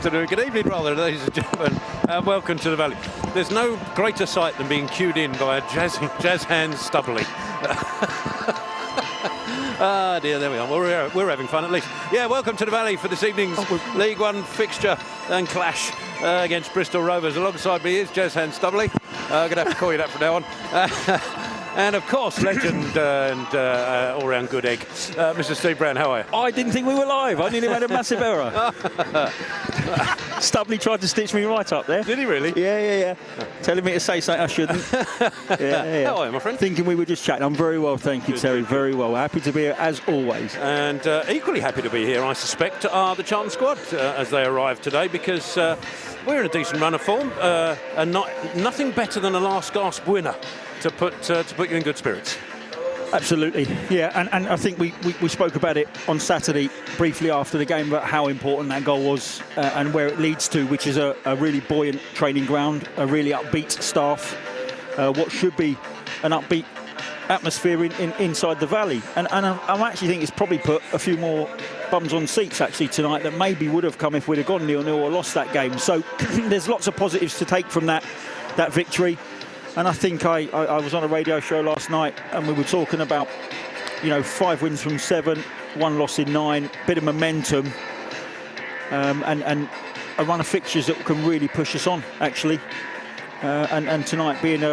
afternoon, good evening rather, ladies and gentlemen, and welcome to the Valley. There's no greater sight than being cued in by a jazz hands Stubbly. Ah dear, there we are. We're having fun at least. Yeah, welcome to the Valley for this evening's League One fixture and clash against Bristol Rovers. Alongside me is Jazz Hands Stubbly. I'm going to have to call you that from now on. And of course, legend and all-round good egg, Mr. Steve Brown. How are you? I didn't think we were live. I nearly made a massive error. Stubbly tried to stitch me right up there. Did he really? Yeah. Telling me to say something I shouldn't. Yeah. How are you, my friend? Thinking we were just chatting. I'm very well, thank you, good, Terry. Very well. Happy to be here as always. And equally happy to be here, I suspect, are the Charlton squad as they arrive today, because we're in a decent run of form, and nothing better than a last gasp winner to put you in good spirits. Absolutely, yeah, and I think we spoke about it on Saturday briefly after the game about how important that goal was and where it leads to, which is a really buoyant training ground, a really upbeat staff, what should be an upbeat atmosphere inside the Valley, and I actually think it's probably put a few more bums on seats actually tonight that maybe would have come if we'd have gone 0-0 or lost that game. So there's lots of positives to take from that victory. And I think I was on a radio show last night and we were talking about, 5 wins from 7, 1 loss in 9, bit of momentum, and a run of fixtures that can really push us on, actually. And tonight being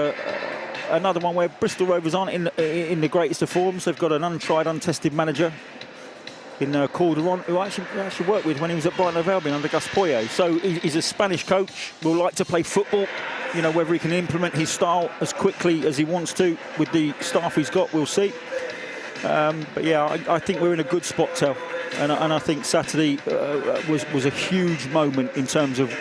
another one where Bristol Rovers aren't in the greatest of forms. They've got an untried, untested manager in Calderon, who I actually worked with when he was at Brighton & Hove Albion under Gus Poyet. So he's a Spanish coach, will like to play football. Whether he can implement his style as quickly as he wants to with the staff he's got, we'll see. But yeah, I think we're in a good spot, Tel. And I think Saturday was a huge moment in terms of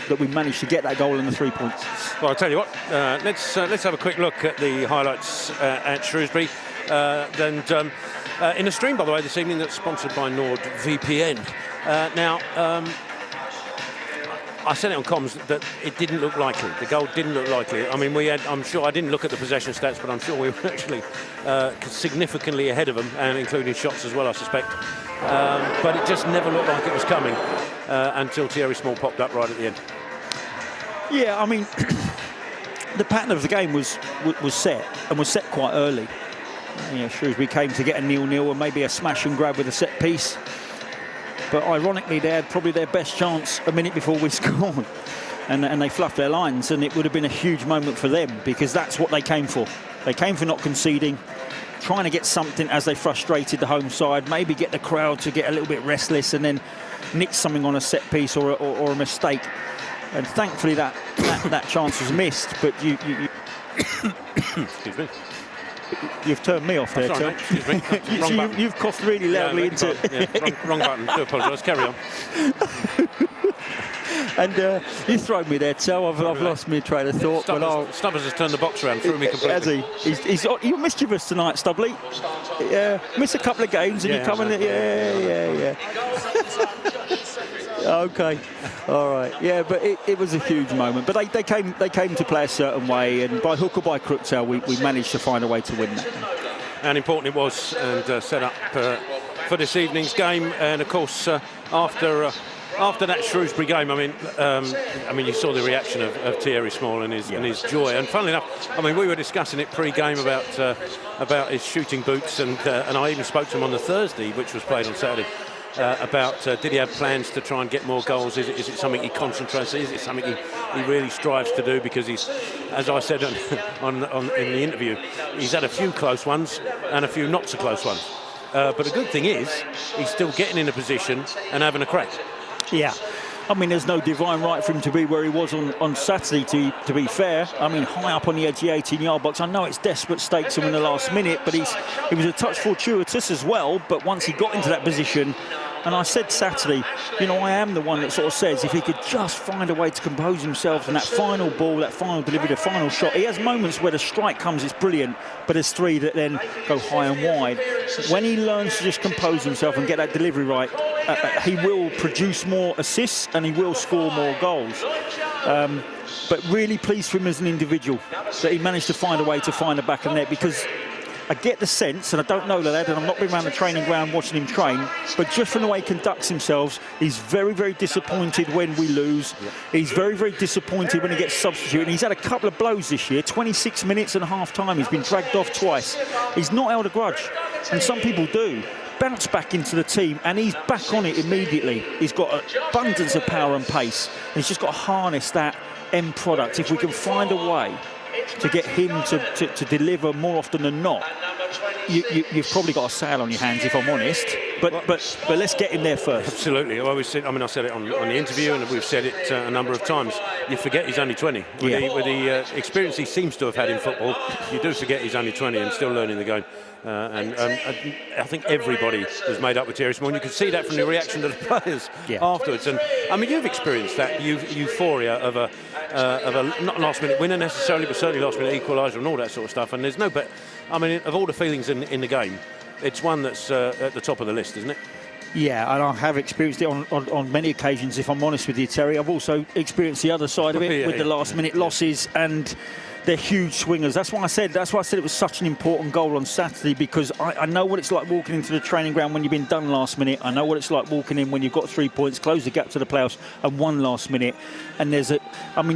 that we managed to get that goal and the 3 points. Well, I'll tell you what, let's have a quick look at the highlights at Shrewsbury. In a stream, by the way, this evening that's sponsored by NordVPN. I said it on comms that it didn't look likely. The goal didn't look likely. I mean, I'm sure I didn't look at the possession stats, but I'm sure we were actually significantly ahead of them, and including shots as well, I suspect. But it just never looked like it was coming until Thierry Small popped up right at the end. Yeah, I mean, the pattern of the game was set, and was set quite early. Shrewsbury came to get a 0-0 and maybe a smash and grab with a set piece. But ironically, they had probably their best chance a minute before we scored. And they fluffed their lines, and it would have been a huge moment for them because that's what they came for. They came for not conceding, trying to get something as they frustrated the home side, maybe get the crowd to get a little bit restless and then nick something on a set piece or a mistake. And thankfully that chance was missed, but you Excuse me. You've turned me off there, Tom. Excuse me. You've coughed really loudly into it. Wrong button. Do apologise. Carry on. And you've thrown me there, Tel. I've lost my train of thought. Stubbers has turned the box around, threw me completely. Has he? You're mischievous tonight, Stubbly. Yeah, miss a couple of games and you come in. Yeah. Okay, all right. Yeah, but it was a huge moment. But they came to play a certain way, and by hook or by crook, Tel, we managed to find a way to win that. And important it was, and set up for this evening's game. And of course, after that Shrewsbury game, I mean, you saw the reaction of Thierry Small and his joy. And funnily enough, I mean, we were discussing it pre-game about his shooting boots, and I even spoke to him on the Thursday, which was played on Saturday. About did he have plans to try and get more goals? Is it something he concentrates? Is it something he really strives to do? Because he's, as I said in the interview, he's had a few close ones and a few not so close ones. But the good thing is he's still getting in a position and having a crack. Yeah. I mean, there's no divine right for him to be where he was on Saturday, to be fair. I mean, high up on the edge of the 18-yard box. I know it's desperate stakes him in the last minute, but he was a touch fortuitous as well. But once he got into that position, and I said Saturday, I am the one that sort of says if he could just find a way to compose himself and that final ball, that final delivery, the final shot. He has moments where the strike comes, it's brilliant, but there's 3 that then go high and wide. When he learns to just compose himself and get that delivery right, he will produce more assists and he will score more goals. But really pleased for him as an individual that he managed to find a way to find the back of the net, because I get the sense, and I don't know the lad, and I've not been around the training ground watching him train, but just from the way he conducts himself, he's very, very disappointed when we lose. Yeah. He's very, very disappointed when he gets substituted. And he's had a couple of blows this year, 26 minutes and a half time. He's been dragged off twice. He's not held a grudge, and some people do. Bounce back into the team, and he's back on it immediately. He's got an abundance of power and pace, and he's just got to harness that end product. If we can find a way to get him to deliver more often than not, you've probably got a sale on your hands, if I'm honest. But let's get him there first. Absolutely. I said it on the interview, and we've said it a number of times. You forget he's only 20. With the experience he seems to have had in football, you do forget he's only 20 and still learning the game. I think everybody was made up with Thierry Small. And you can see that from the reaction of the players afterwards. And I mean, you've experienced that euphoria of a not last-minute winner necessarily, but certainly last-minute equaliser and all that sort of stuff. And there's no bet. I mean, of all the feelings in the game, it's one that's at the top of the list, isn't it? Yeah, and I have experienced it on many occasions, if I'm honest with you, Terry. I've also experienced the other side of it with the last-minute losses, and they're huge swingers. That's why I said it was such an important goal on Saturday, because I know what it's like walking into the training ground when you've been done last minute. I know what it's like walking in when you've got 3 points, close the gap to the playoffs, and won last minute. And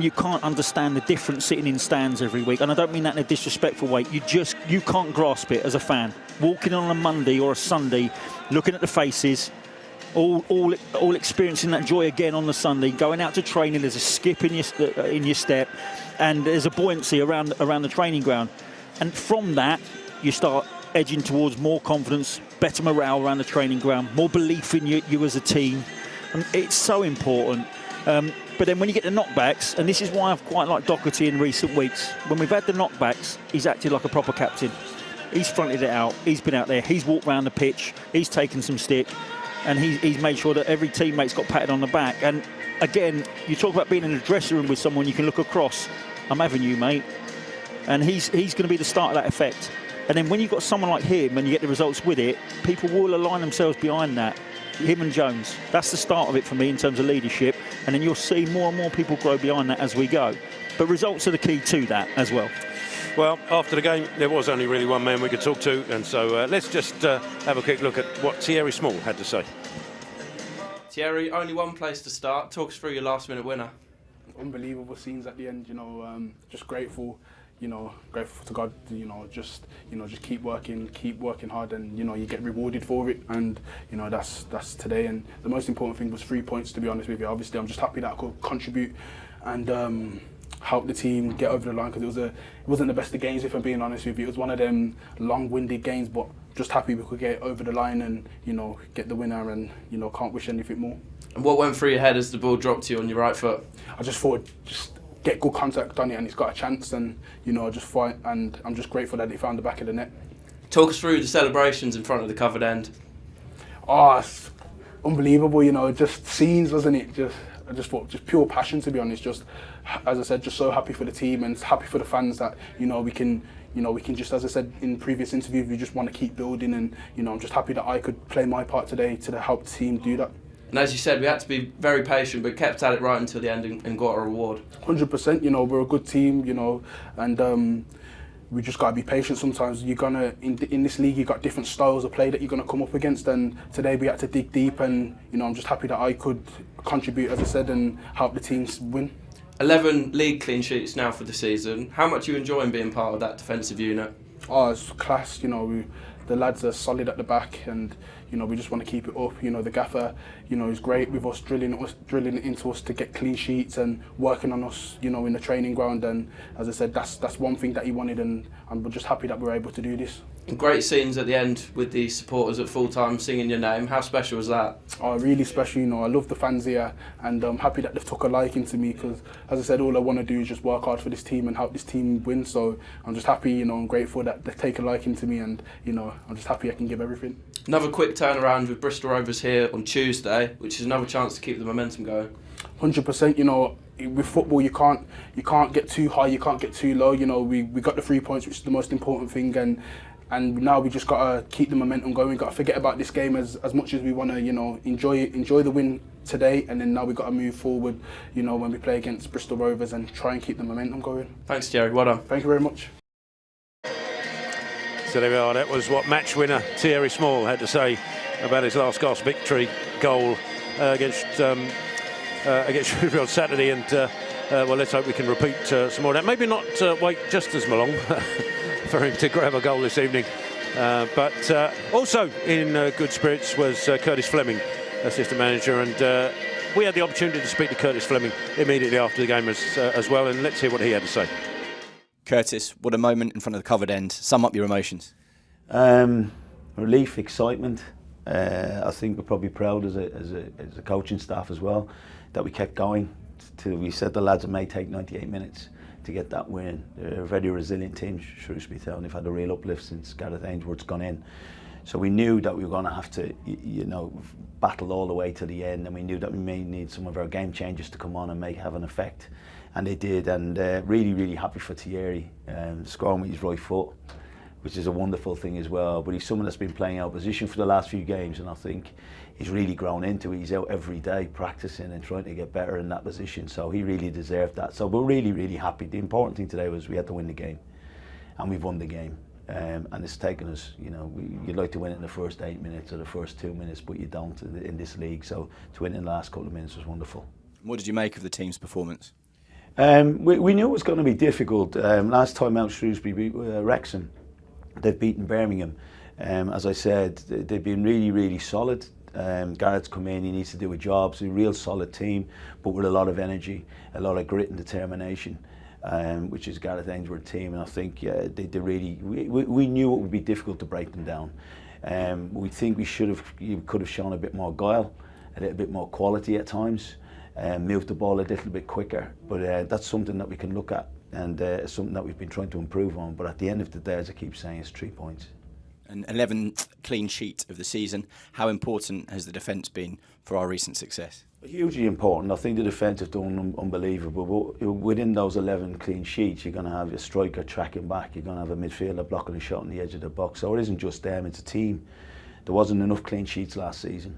you can't understand the difference sitting in stands every week. And I don't mean that in a disrespectful way. You can't grasp it as a fan. Walking on a Monday or a Sunday, looking at the faces, all experiencing that joy again on the Sunday, going out to training, there's a skip in your step, and there's a buoyancy around the training ground. And from that, you start edging towards more confidence, better morale around the training ground, more belief in you as a team. And it's so important. But then when you get the knockbacks, and this is why I've quite liked Doherty in recent weeks, when we've had the knockbacks, he's acted like a proper captain. He's fronted it out, he's been out there, he's walked around the pitch, he's taken some stick, and he's made sure that every teammate's got patted on the back. And again, you talk about being in a dressing room with someone you can look across. I'm having you, mate. And he's going to be the start of that effect. And then when you've got someone like him and you get the results with it, people will align themselves behind that. Him and Jones. That's the start of it for me in terms of leadership. And then you'll see more and more people grow behind that as we go. But results are the key to that as well. Well, after the game, there was only really one man we could talk to, and so let's just have a quick look at what Thierry Small had to say. Thierry, only one place to start. Talk us through your last-minute winner. Unbelievable scenes at the end. Just grateful. Grateful to God. Just keep working hard, and you get rewarded for it. And that's today. And the most important thing was 3 points. To be honest with you, obviously, I'm just happy that I could contribute and help the team get over the line, because it wasn't the best of games, if I'm being honest with you. It was one of them long-winded games, but just happy we could get over the line and get the winner, and can't wish anything more. And what went through your head as the ball dropped to you on your right foot? I just thought just get good contact on it, and it's got a chance, and just fight, and I'm just grateful that it found the back of the net. Talk us through the celebrations in front of the covered end. Oh, it's unbelievable, just scenes, wasn't it? I just thought, just pure passion, to be honest. Just, as I said, just so happy for the team and happy for the fans that we can just, as I said in previous interviews, we just want to keep building, and I'm just happy that I could play my part today to help the team do that. And as you said, we had to be very patient, but kept at it right until the end and got a reward. 100%. We're a good team, and we just got to be patient sometimes. You're gonna in this league, you got different styles of play that you're gonna come up against, and today we had to dig deep, and I'm just happy that I could contribute, as I said, and help the teams win. 11 league clean sheets now for the season. How much are you enjoying being part of that defensive unit? Oh, it's class. The lads are solid at the back, and we just want to keep it up. The gaffer, is great with us drilling into us to get clean sheets and working on us, in the training ground. And as I said, that's one thing that he wanted, and I'm just happy that we're able to do this. And great scenes at the end with the supporters at full time singing your name. How special was that? Oh, really special. I love the fans here, and I'm happy that they've took a liking to me, because, as I said, all I want to do is just work hard for this team and help this team win. So I'm just happy, I'm grateful that they take a liking to me, and I'm just happy I can give everything. Another quick turnaround with Bristol Rovers here on Tuesday, which is another chance to keep the momentum going. 100%. With football, you can't get too high, you can't get too low. We got the 3 points, which is the most important thing, and now we just got to keep the momentum going. We've got to forget about this game as much as we want to, enjoy the win today, and then now we've got to move forward, when we play against Bristol Rovers, and try and keep the momentum going. Thanks, Jerry. Well done. Thank you very much. So there we are. That was what match winner Thierry Small had to say about his last gasp victory goal against Shrewsbury on Saturday. And well, let's hope we can repeat some more of that. Maybe not wait just as long for him to grab a goal this evening. But also in good spirits was Curtis Fleming, assistant manager, and we had the opportunity to speak to Curtis Fleming immediately after the game as well, and let's hear what he had to say. Curtis, what a moment in front of the covered end. Sum up your emotions. Relief, excitement. I think we're probably proud as a coaching staff as well that we kept going. We said the lads it may take 98 minutes to get that win. They're a very resilient team, Shrewsbury Town. They've had a real uplift since Gareth Ainsworth's gone in. So we knew that we were going to have to, battle all the way to the end, and we knew that we may need some of our game changers to come on and have an effect. And they did, and really, really happy for Thierry, scoring with his right foot, which is a wonderful thing as well. But he's someone that's been playing out of position for the last few games, and I think he's really grown into it. He's out every day practicing and trying to get better in that position, so he really deserved that. So we're really, really happy. The important thing today was we had to win the game, and we've won the game. And it's taken us, you'd like to win it in the first 8 minutes or the first 2 minutes, but you don't in this league. So to win in the last couple of minutes was wonderful. What did you make of the team's performance? We knew it was going to be difficult. Last time out, Shrewsbury beat Wrexham. They've beaten Birmingham. As I said, they've been really, really solid. Garrett's come in, he needs to do a job. So a real solid team, but with a lot of energy, a lot of grit and determination. Which is Gareth Ainsworth's team, and I think they really. We knew it would be difficult to break them down. We think you could have shown a bit more guile, a little bit more quality at times, moved the ball a little bit quicker. But that's something that we can look at, and something that we've been trying to improve on. But at the end of the day, as I keep saying, it's 3 points. An 11th clean sheet of the season. How important has the defence been for our recent success? Hugely important. I think the defence have done unbelievable. But within those 11 clean sheets, you're going to have a striker tracking back. You're going to have a midfielder blocking a shot on the edge of the box. So it isn't just them, it's a team. There wasn't enough clean sheets last season.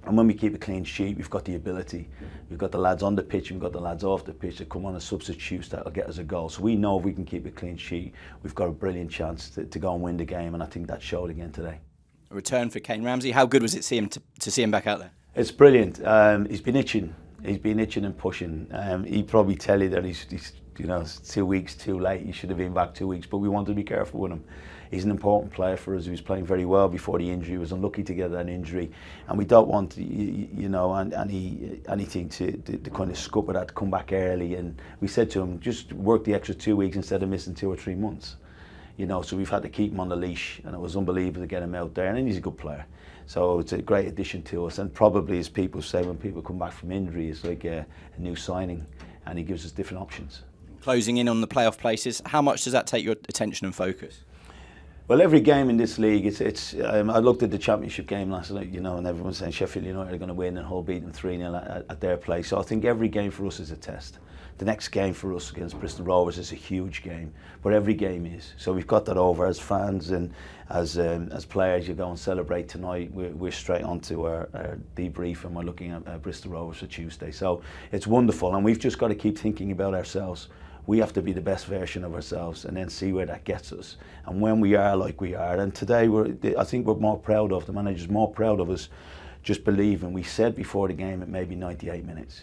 And when we keep a clean sheet, we've got the ability. We've got the lads on the pitch, we've got the lads off the pitch that come on as substitutes that will get us a goal. So we know if we can keep a clean sheet, we've got a brilliant chance to go and win the game. And I think that showed again today. A return for Kane Ramsey. How good was it to see him back out there? It's brilliant. He's been itching. He's been itching and pushing. He'd probably tell you that he's 2 weeks too late. He should have been back 2 weeks, but we want to be careful with him. He's an important player for us. He was playing very well before the injury. He was unlucky to get an injury, and we don't want anything to kind of scupper that, to come back early. And we said to him, just work the extra 2 weeks instead of missing 2 or 3 months. So we've had to keep him on the leash, and it was unbelievable to get him out there. And he's a good player. So it's a great addition to us, and probably, as people say, when people come back from injury, it's like a new signing, and he gives us different options. Closing in on the playoff places, how much does that take your attention and focus? Well, every game in this league, I looked at the championship game last night, and everyone's saying Sheffield United are going to win and Hull beat them 3-0 at their place. So I think every game for us is a test. The next game for us against Bristol Rovers is a huge game, but every game is. So we've got that over as fans and as players. You go and celebrate tonight. We're straight onto our debrief, and we're looking at Bristol Rovers for Tuesday. So it's wonderful, and we've just got to keep thinking about ourselves. We have to be the best version of ourselves, and then see where that gets us. And when we are like we are, and today I think we're more proud of, the manager's more proud of us just believing. We said before the game it may be 98 minutes.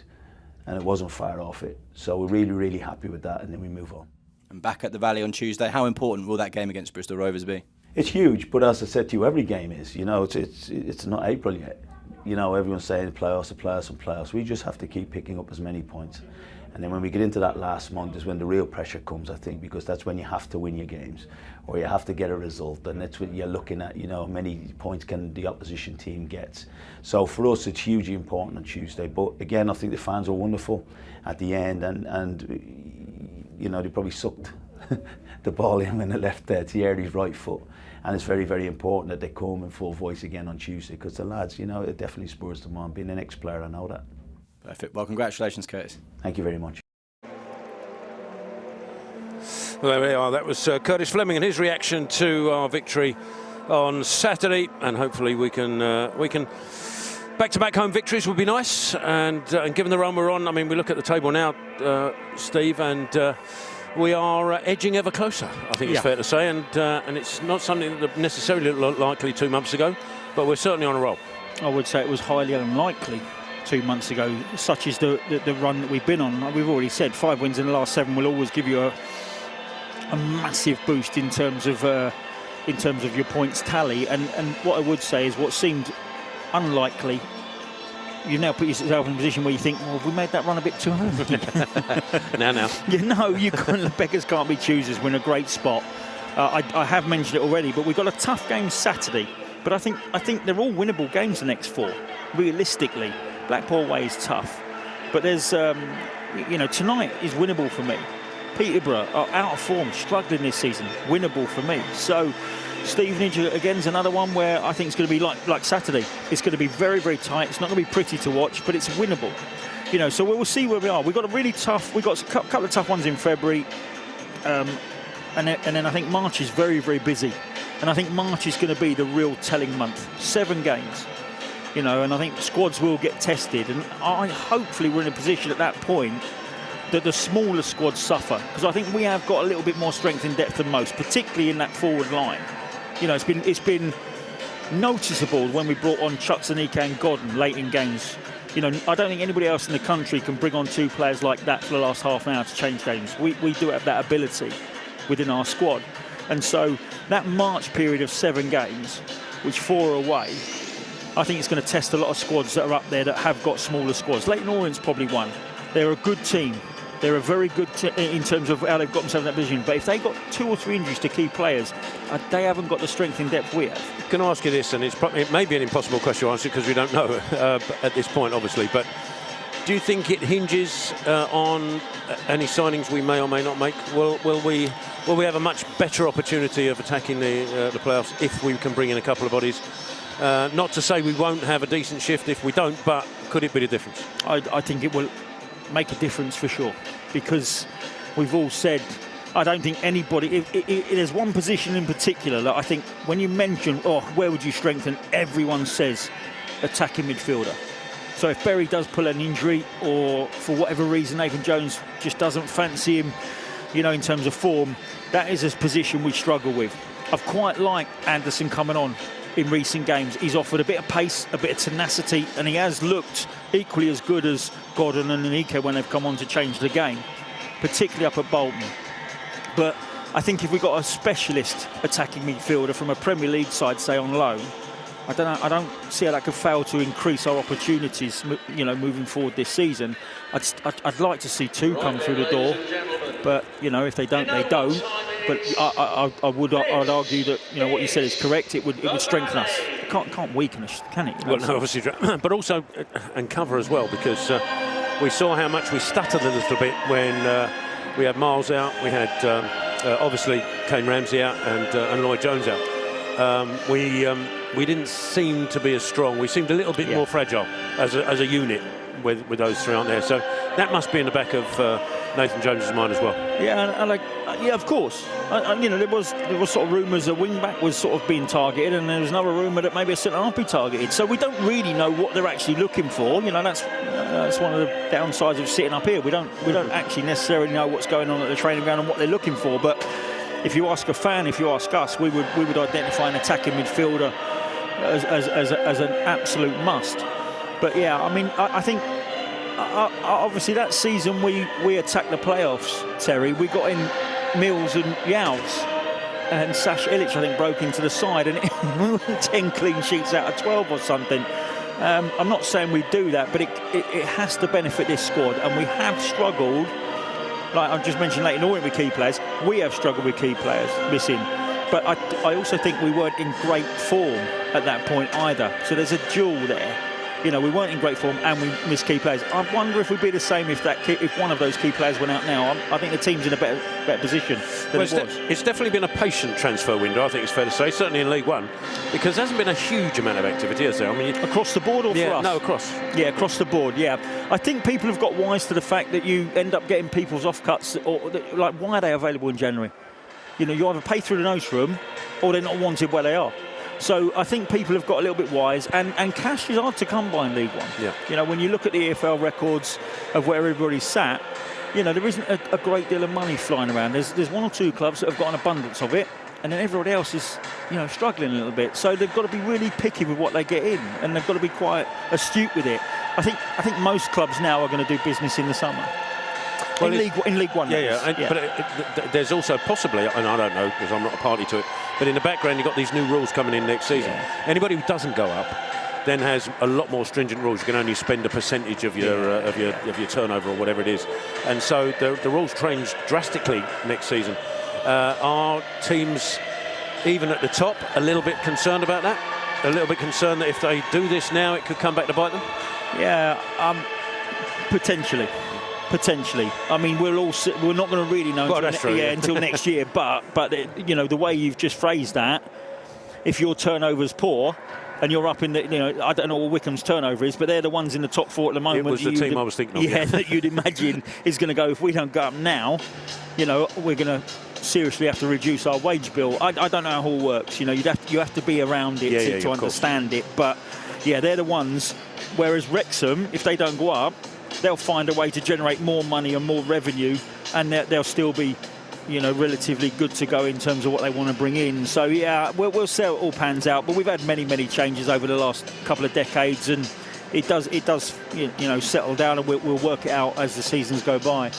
And it wasn't far off it. So we're really, really happy with that, and then we move on. And back at the Valley on Tuesday, how important will that game against Bristol Rovers be? It's huge, but as I said to you, every game is. It's not April yet. Everyone's saying playoffs. We just have to keep picking up as many points. And then when we get into that last month is when the real pressure comes, I think, because that's when you have to win your games, or you have to get a result, and that's what you're looking at, how many points can the opposition team get. So for us, it's hugely important on Tuesday. But again, I think the fans are wonderful at the end, and they probably sucked the ball in when they left Thierry's right foot. And it's very, very important that they come in full voice again on Tuesday, because the lads, it definitely spurs them on. Being an ex-player, I know that. Perfect. Well, congratulations, Curtis. Thank you very much. Well, there we are. That was Curtis Fleming and his reaction to our victory on Saturday, and hopefully we can back-to-back home victories would be nice. And given the run we're on, I mean, we look at the table now, Steve, and we are edging ever closer, I think it's fair to say, and it's not something that necessarily looked likely 2 months ago, but we're certainly on a roll. I would say it was highly unlikely 2 months ago, such is the run that we've been on. We've already said 5 wins in the last 7 will always give you a massive boost in terms of your points tally, and what I would say is what seemed unlikely, you now put yourself in a position where you think, well, have we made that run a bit too early? now. You can't, beggars can't be choosers. We're in a great spot. I have mentioned it already, but we've got a tough game Saturday. But I think they're all winnable games, the next 4. Realistically, Blackpool away is tough, but there's tonight is winnable for me. Peterborough are out of form, struggling this season. Winnable for me. So Stevenage again is another one where I think it's going to be like Saturday. It's going to be very, very tight. It's not going to be pretty to watch, but it's winnable. So we'll see where we are. We've got a couple of tough ones in February, and then I think March is very, very busy. And I think March is going to be the real telling month. 7 games, and I think squads will get tested. And hopefully we're in a position at that point that the smaller squads suffer, because I think we have got a little bit more strength in depth than most, particularly in that forward line. It's been noticeable when we brought on Chukwuemeka and Godden late in games. I don't think anybody else in the country can bring on 2 players like that for the last half an hour to change games. We do have that ability within our squad. And so that March period of 7 games, which 4 are away, I think it's going to test a lot of squads that are up there that have got smaller squads. Leyton Orient's probably one. They're a good team. They're a very good in terms of how they've got themselves in that position. But if they got 2 or 3 injuries to key players, they haven't got the strength in depth we have. Can I ask you this, and it may be an impossible question to answer because we don't know at this point, obviously, but do you think it hinges on any signings we may or may not make? Will we have a much better opportunity of attacking the playoffs if we can bring in a couple of bodies? Not to say we won't have a decent shift if we don't, but could it be the difference? I think it will make a difference for sure, because we've all said, I don't think anybody, if there's one position in particular that I think when you mention, where would you strengthen, everyone says attacking midfielder. So if Berry does pull an injury, or for whatever reason Nathan Jones just doesn't fancy him, in terms of form, that is a position we struggle with. I've quite liked Anderson coming on in recent games. He's offered a bit of pace, a bit of tenacity, and he has looked equally as good as Godden and Ike when they've come on to change the game, particularly up at Bolton. But I think if we got a specialist attacking midfielder from a Premier League side, say on loan, I don't see how that could fail to increase our opportunities, moving forward this season. I'd like to see 2 come through the door, but if they don't, they don't. But I'd argue that what you said is correct. It would strengthen us. It can't weaken us, can it? Well, no, obviously, but also and cover as well, because we saw how much we stuttered a little bit when we had Miles out. We had obviously Kane Ramsey out and Lloyd Jones out. We didn't seem to be as strong. We seemed a little bit more fragile as a unit with those 3 aren't there. So that must be in the back of Nathan Jones's mind as well. Yeah, of course. There was sort of rumours a wing back was sort of being targeted, and there was another rumour that maybe a centre half be targeted. So we don't really know what they're actually looking for. That's one of the downsides of sitting up here. We don't actually necessarily know what's going on at the training ground and what they're looking for. But if you ask a fan, if you ask us, we would identify an attacking midfielder as an absolute must. But yeah, I think obviously that season we attacked the playoffs, Terry. We got in Mills and Yowes, and Sash Illich I think broke into the side, and 10 clean sheets out of 12 or something. I'm not saying we do that, but it has to benefit this squad, and we have struggled. Like I've just mentioned Leyton Orient with key players, we have struggled with key players missing. But I also think we weren't in great form at that point either. So there's a duel there. We weren't in great form and we missed key players. I wonder if we'd be the same if one of those key players went out now. I think the team's in a better position than it was. It's definitely been a patient transfer window, I think it's fair to say, certainly in League One, because there hasn't been a huge amount of activity, has there? Across the board or for us? No, across. Yeah, across the board, yeah. I think people have got wise to the fact that you end up getting people's offcuts, or why are they available in January? You either pay through the nose for them or they're not wanted where they are. So I think people have got a little bit wise, and cash is hard to come by in League One. Yeah. When you look at the EFL records of where everybody's sat, there isn't a great deal of money flying around. There's one or two clubs that have got an abundance of it, and then everybody else is, struggling a little bit. So they've got to be really picky with what they get in, and they've got to be quite astute with it. I think most clubs now are going to do business in the summer. Well, in League One. But there's also possibly, and I don't know because I'm not a party to it, but in the background you've got these new rules coming in next season. Anybody who doesn't go up then has a lot more stringent rules. You can only spend a percentage of your turnover or whatever it is, and so the rules change drastically next season. Are teams, even at the top, a little bit concerned about that? A little bit concerned that if they do this now, it could come back to bite them? Yeah, potentially. I mean, we're not going to really know until next year. But the way you've just phrased that, if your turnover's poor and you're up in the, I don't know what Wycombe's turnover is, but they're the ones in the top 4 at the moment. It was the team I was thinking of. Yeah, that you'd imagine is going to go, if we don't go up now, we're going to seriously have to reduce our wage bill. I don't know how it all works. You have to be around it to understand it. But yeah, they're the ones. Whereas Wrexham, if they don't go up, they'll find a way to generate more money and more revenue, and they'll still be, relatively good to go in terms of what they want to bring in. So yeah, we'll see how it all pans out. But we've had many changes over the last couple of decades, and it does settle down, and we'll work it out as the seasons go by.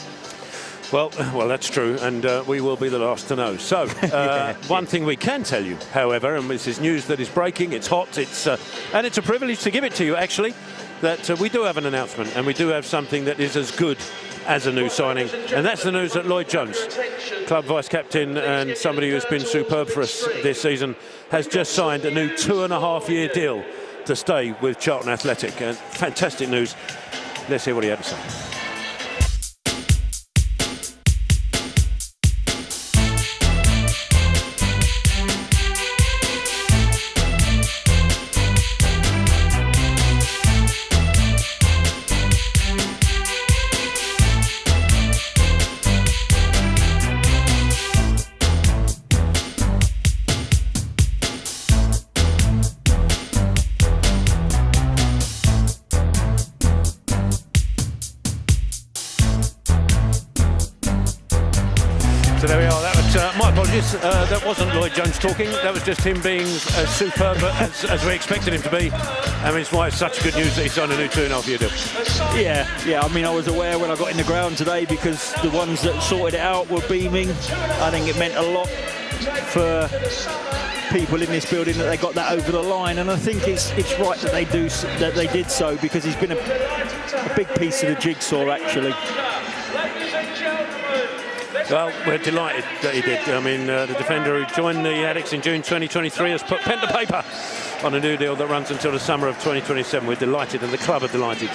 Well, that's true, and we will be the last to know. So, one thing we can tell you, however, and this is news that is breaking, it's hot, and it's a privilege to give it to you, actually, that we do have an announcement, and we do have something that is as good as a new signing, and that's the news that Lloyd Jones, club vice-captain and somebody who's been superb for us this season, has just signed a new 2.5-year deal to stay with Charlton Athletic. Fantastic news. Let's hear what he had to say. So there we are. That was, my apologies, that wasn't Lloyd Jones talking. That was just him being as superb as we expected him to be. I mean, it's why it's such good news that he signed a new 2.5-year deal. Yeah. I mean, I was aware when I got in the ground today because the ones that sorted it out were beaming. I think it meant a lot for people in this building that they got that over the line, and I think it's right that they did so, because he's been a big piece of the jigsaw, actually. Well, we're delighted that he did. I mean, the defender who joined the Addicts in June 2023 has put pen to paper on a new deal that runs until the summer of 2027. We're delighted, and the club are delighted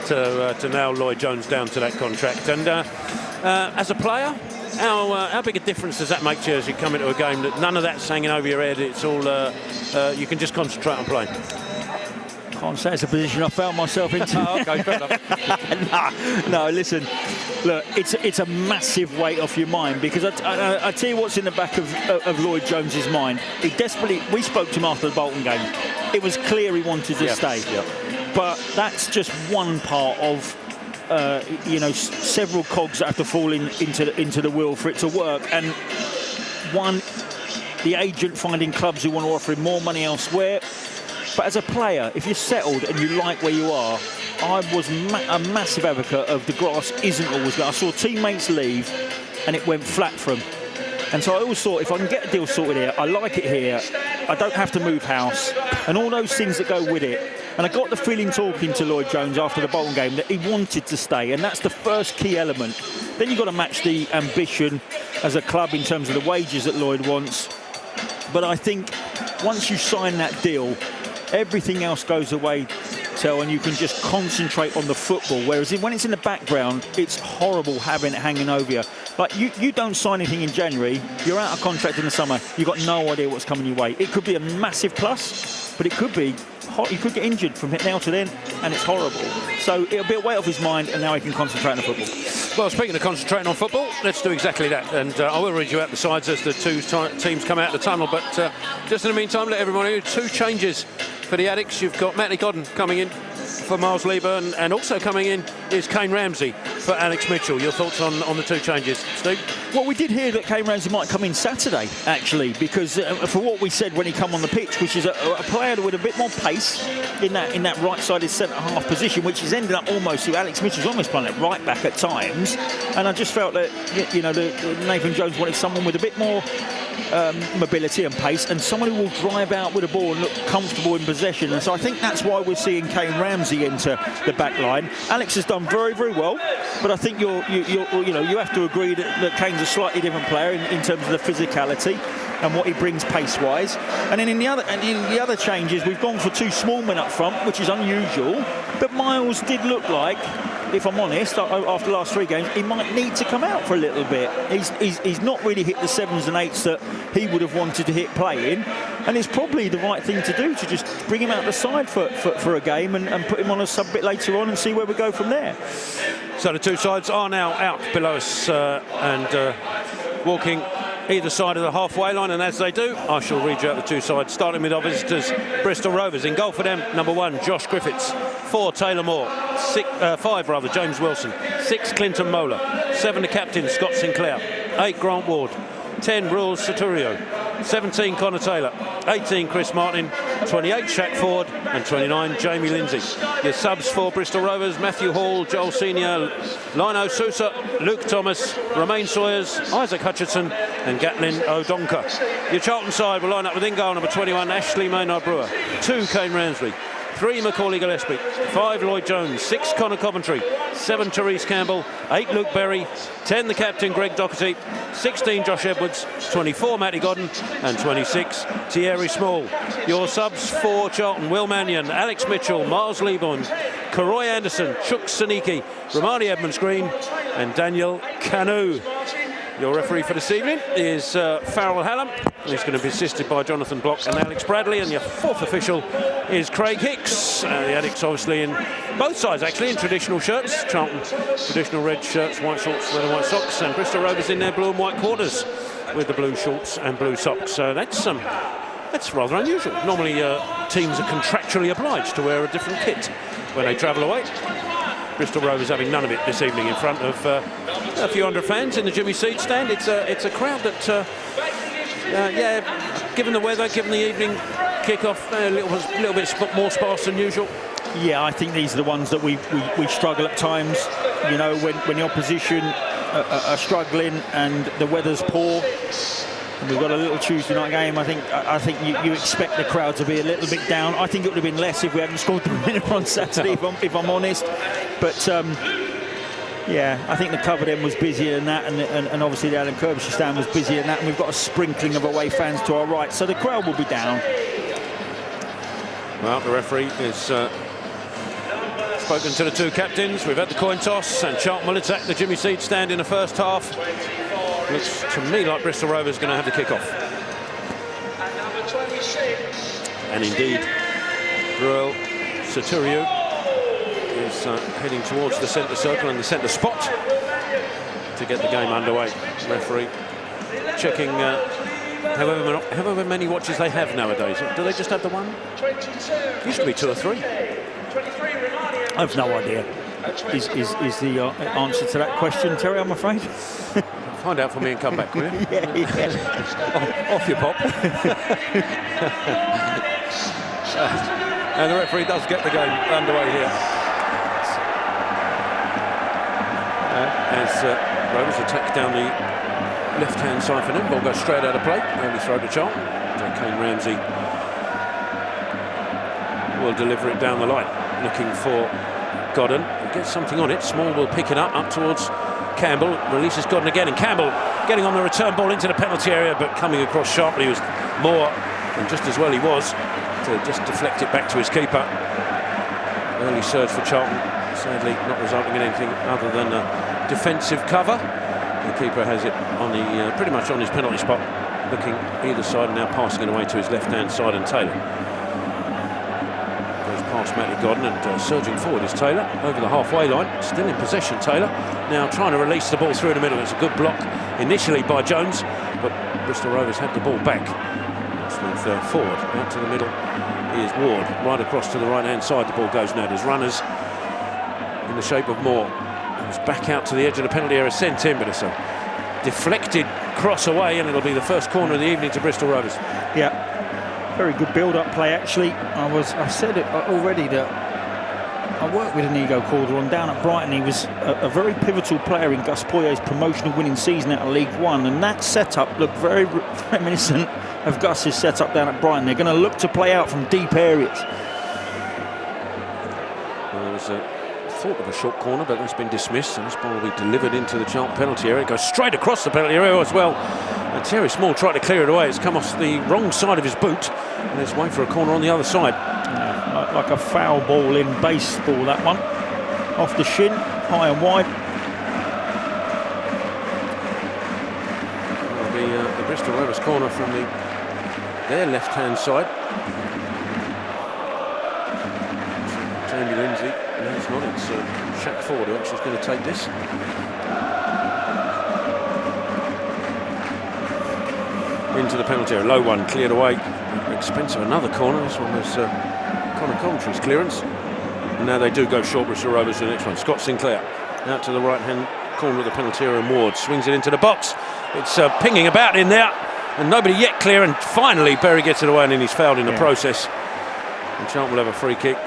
to nail Lloyd Jones down to that contract. And as a player, how big a difference does that make to you as you come into a game that none of that's hanging over your head? It's all you can just concentrate on playing. Can't say it's a position I found myself into. Okay, fair enough. No, listen, look, it's a massive weight off your mind, because I tell you what's in the back of Lloyd Jones's mind. We spoke to him after the Bolton game. It was clear he wanted to stay. Yep. But that's just one part of several cogs that have to fall into the wheel for it to work. And one, the agent finding clubs who want to offer him more money elsewhere. But as a player, if you're settled and you like where you are, I was a massive advocate of the grass isn't always good. I saw teammates leave and it went flat for them. And so I always thought, if I can get a deal sorted here, I like it here, I don't have to move house, and all those things that go with it. And I got the feeling, talking to Lloyd Jones after the Bolton game, that he wanted to stay, and that's the first key element. Then you've got to match the ambition as a club in terms of the wages that Lloyd wants. But I think once you sign that deal, everything else goes away, and you can just concentrate on the football. Whereas when it's in the background, it's horrible having it hanging over you. Like, you don't sign anything in January, you're out of contract in the summer, you've got no idea what's coming your way. It could be a massive plus, but it could be you could get injured from now to then, and it's horrible. So it'll be a weight off his mind, and now he can concentrate on the football. Well, speaking of concentrating on football, let's do exactly that. And I will read you out the sides as the two teams come out of the tunnel. But just in the meantime, let everyone know 2 changes for the Addicts. You've got Matty Godden coming in for Miles Lieburn, and also coming in is Kane Ramsey for Alex Mitchell. Your thoughts on the two changes, Steve? Well, we did hear that Kane Ramsey might come in Saturday, actually, because for what we said when he come on the pitch, which is a player with a bit more pace in that right-sided centre-half position, which has ended up almost, Alex Mitchell's almost playing at right back at times, and I just felt that, you know, Nathan Jones wanted someone with a bit more mobility and pace, and someone who will drive out with the ball and look comfortable in possession. And so I think that's why we're seeing Kane Ramsey enter the back line. Alex has done very, very well, but I think you have to agree that Kane's a slightly different player in terms of the physicality and what he brings pace-wise. And then in the other changes, we've gone for two small men up front, which is unusual. But Miles did look like, if I'm honest, after the last 3 games, he might need to come out for a little bit. He's not really hit the 7s and 8s that he would have wanted to hit playing, and it's probably the right thing to do, to just bring him out the side for a game and put him on a sub bit later on and see where we go from there. So the two sides are now out below us and walking either side of the halfway line, and as they do, I shall read you out the two sides, starting with our visitors, Bristol Rovers. In goal for them, number 1, Josh Griffiths, 4, Taylor Moore, 5, James Wilson, 6, Clinton Mola, 7, the captain, Scott Sinclair, 8, Grant Ward, 10, Rules Saturio, 17, Connor Taylor, 18, Chris Martin, 28, Shaq Ford, and 29, Jamie Lindsay. Your subs for Bristol Rovers, Matthew Hall, Joel Senior, Lino Sousa, Luke Thomas, Romain Sawyers, Isaac Hutchinson, and Gatlin O'Donker. Your Charlton side will line up with in goal number 21, Ashley Maynard Brewer, 2, Kane Ramsey, 3, Macaulay Gillespie, 5, Lloyd Jones, 6, Connor Coventry, 7, Therese Campbell, 8, Luke Berry, 10, the captain, Greg Doherty, 16, Josh Edwards, 24, Matty Godden, and 26, Thierry Small. Your subs for Charlton, Will Mannion, Alex Mitchell, Miles Lieburn, Karoy Anderson, Chuck Saniki, Romani Edmonds-Green, and Daniel Canu. Your referee for this evening is Farrell Hallam. He's going to be assisted by Jonathan Block and Alex Bradley, and your fourth official is Craig Hicks. The addicts obviously in both sides actually in traditional shirts. Charlton traditional red shirts, white shorts, red and white socks, and Bristol Rovers in their blue and white quarters with the blue shorts and blue socks. So that's rather unusual. Normally teams are contractually obliged to wear a different kit when they travel away. Bristol Rovers having none of it this evening in front of a few hundred fans in the Jimmy Seed stand. It's a crowd that, given the weather, given the evening kick-off, a little bit more sparse than usual. Yeah, I think these are the ones that we struggle at times. You know, when the opposition are struggling and the weather's poor. And we've got a little Tuesday night game. I think you expect the crowd to be a little bit down. I think it would have been less if we hadn't scored the winner on Saturday, if I'm honest. But yeah, I think the cover then was busier than that, and obviously the Alan Kirbyshire stand was busier than that, and we've got a sprinkling of away fans to our right, so the crowd will be down. Well, the referee has spoken to the two captains. We've had the coin toss, and Charlton will attack the Jimmy Seed stand in the first half. Looks to me like Bristol Rovers going to have the kick-off. And indeed, Ruel Saturio is heading towards the centre circle and the centre spot to get the game underway. Referee checking however many watches they have nowadays. Do they just have the one? Used to be 2 or 3. I have no idea. Is the answer to that question, Terry, I'm afraid? Find out for me and come back, will you? Yeah. Off your pop. And the referee does get the game underway here. As Rovers attack down the left-hand side for them. Ball goes straight out of play. Early throw to Charlton. Kane Ramsey will deliver it down the line. Looking for Godden. He gets something on it. Small will pick it up towards Campbell. Releases Godden again, and Campbell getting on the return ball into the penalty area, but coming across sharply was Moore, and just as well he was to just deflect it back to his keeper. Early surge for Charlton, sadly not resulting in anything other than a defensive cover. The keeper has it on the pretty much on his penalty spot, looking either side, and now passing it away to his left-hand side, and Taylor goes past Matty Godden, and surging forward is Taylor over the halfway line. Still in possession, Taylor. Now trying to release the ball through the middle. It's a good block initially by Jones, but Bristol Rovers had the ball back. It's with Ford out to the middle is Ward, right across to the right-hand side. The ball goes now. There's runners in the shape of Moore. It's back out to the edge of the penalty area, sent in, but it's a deflected cross away, and it'll be the first corner of the evening to Bristol Rovers. Yeah, very good build-up play actually. I've said it already that I worked with Inigo Calderon down at Brighton. He was a very pivotal player in Gus Poyet's promotional winning season out of League One, and that setup looked very reminiscent of Gus's setup down at Brighton. They're going to look to play out from deep areas. Well, there was a thought of a short corner, but that's been dismissed, and this ball will be delivered into the Charlton penalty area. It goes straight across the penalty area as well, and Terry Small tried to clear it away. It's come off the wrong side of his boot, and it's waiting for a corner on the other side. Like a foul ball in baseball, that one. Off the shin, high and wide. It'll be the Bristol Rovers corner from their left-hand side. Jamie Lindsay. No, it's not. It's Shaq Ford who actually is going to take this. Into the penalty area. Low one, cleared away. At the expense of another corner. This one was Connor Coventry's clearance. And now they do go short, Bristol Rovers to the next one. Scott Sinclair out to the right-hand corner of the penalty area, and Ward swings it into the box. It's pinging about in there, and nobody yet clear, and finally Berry gets it away, and then he's fouled in the process. And Charlton will have a free kick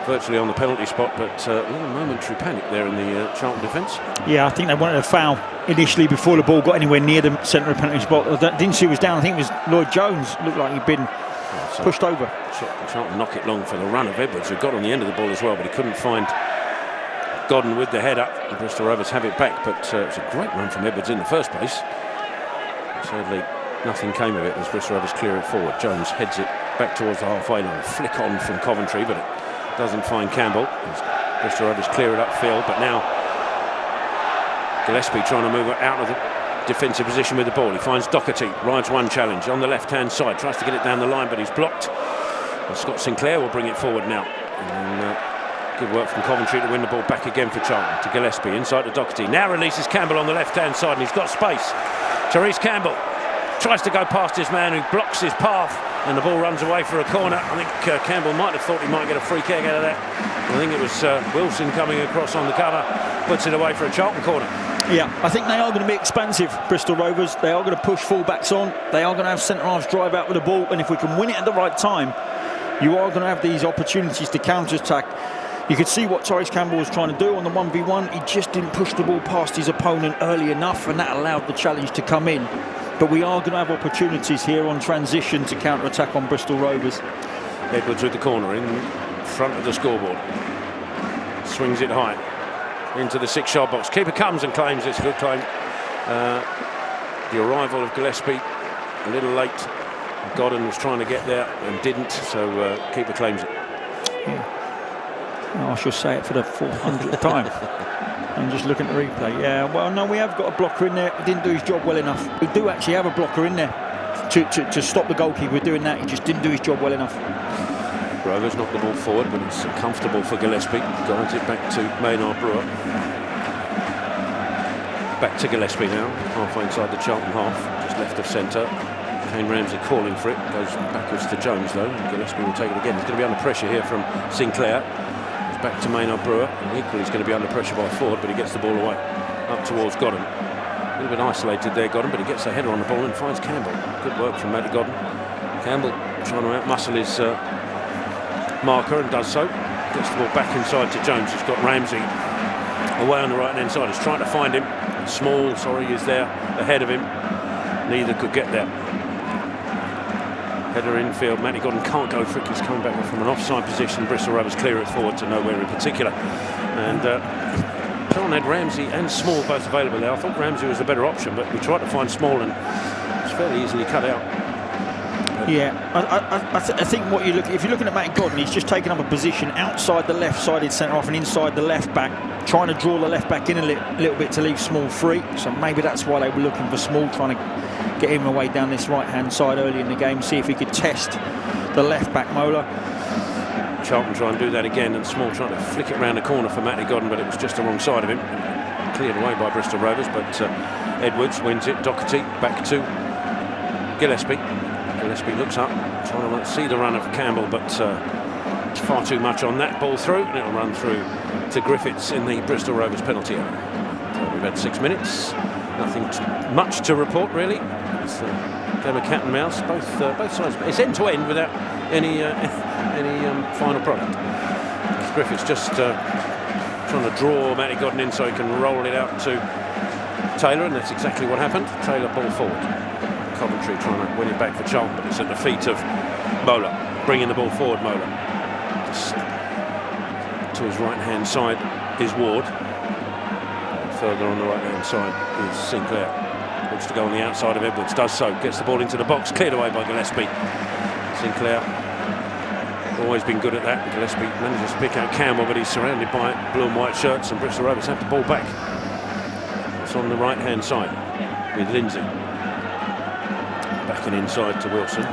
virtually on the penalty spot, but a little momentary panic there in the Charlton defence. Yeah, I think they wanted a foul initially before the ball got anywhere near the centre of the penalty spot. Didn't see who was down. I think it was Lloyd Jones. Looked like he'd been pushed over. Charlton knock it long for the run of Edwards, who got on the end of the ball as well, but he couldn't find Godden with the head up. And Bristol Rovers have it back, but it was a great run from Edwards in the first place. Sadly, nothing came of it as Bristol Rovers clear it forward. Jones heads it back towards the halfway line. Flick on from Coventry, but it doesn't find Campbell. Bristol Rovers clear it upfield, but now Gillespie trying to move it out of the defensive position with the ball. He finds Doherty, rides one challenge on the left-hand side, tries to get it down the line, but he's blocked. And Scott Sinclair will bring it forward now. And good work from Coventry to win the ball back again for Charlton. To Gillespie, inside to Doherty. Now releases Campbell on the left-hand side, and he's got space. Therese Campbell tries to go past his man, who blocks his path, and the ball runs away for a corner. I think Campbell might have thought he might get a free kick out of that. I think it was Wilson coming across on the cover, puts it away for a Charlton corner. Yeah, I think they are going to be expansive, Bristol Rovers. They are going to push full-backs on. They are going to have centre-halves drive out with the ball, and if we can win it at the right time, you are going to have these opportunities to counter-attack. You could see what Tyrese Campbell was trying to do on the 1v1. He just didn't push the ball past his opponent early enough, and that allowed the challenge to come in. But we are going to have opportunities here on transition to counter-attack on Bristol Rovers. Edwards with the corner in front of the scoreboard. Swings it high into the 6-yard box. Keeper comes and claims it's a good claim. The arrival of Gillespie a little late. Godden was trying to get there and didn't, so keeper claims it. Yeah. Well, I shall say it for the 400th time. I'm just looking at the replay. Yeah, well, no, we have got a blocker in there. He didn't do his job well enough. We do actually have a blocker in there to stop the goalkeeper doing that. He just didn't do his job well enough. Rovers knocked the ball forward, but it's comfortable for Gillespie. Guides it back to Maynard Brewer. Back to Gillespie now, halfway inside the Charlton half, just left of centre. Kane Ramsey calling for it, goes backwards to Jones though. Gillespie will take it again. He's going to be under pressure here from Sinclair. He's back to Maynard Brewer, and equally he's going to be under pressure by Ford, but he gets the ball away up towards Godden. A little bit isolated there, Godden, but he gets a header on the ball and finds Campbell. Good work from Matty Godden. Campbell trying to outmuscle his marker, and does so. Gets the ball back inside to Jones. He's got Ramsey away on the right hand side. He's trying to find him. Small, is there ahead of him. Neither could get there. Header infield. Matty Godden can't go for it. He's coming back from an offside position. Bristol Rovers clear it forward to nowhere in particular. And John had Ramsey and Small both available there. I thought Ramsey was the better option, but we tried to find Small and it's fairly easily cut out. Yeah, I think what you look, if you're looking at Matty Godden, he's just taken up a position outside the left-sided centre-half and inside the left-back, trying to draw the left-back in a little bit to leave Small free. So maybe that's why they were looking for Small, trying to get him away down this right-hand side early in the game, see if he could test the left-back molar. Charlton try and do that again, and Small trying to flick it round the corner for Matty Godden, but it was just the wrong side of him. Cleared away by Bristol Rovers, but Edwards wins it. Doherty back to Gillespie. Gillespie looks up, trying to see the run of Campbell, but it's far too much on that ball through, and it'll run through to Griffiths in the Bristol Rovers penalty area. So we've had 6 minutes, nothing much to report really. It's a game of cat and mouse, both sides. It's end to end without any final product. Griffiths just trying to draw Matty Godden in so he can roll it out to Taylor, and that's exactly what happened. Taylor ball forward. Coventry trying to win it back for Charlton, but it's at the feet of Mola, bringing the ball forward. Mola just to his right hand side is Ward. Further on the right hand side is Sinclair. Looks to go on the outside of Edwards, does so, gets the ball into the box, cleared away by Gillespie. Sinclair always been good at that. Gillespie manages to pick out Campbell, but he's surrounded by blue and white shirts, and Bristol Rovers have the ball back. It's on the right hand side with Lindsay. Backing inside to Wilson.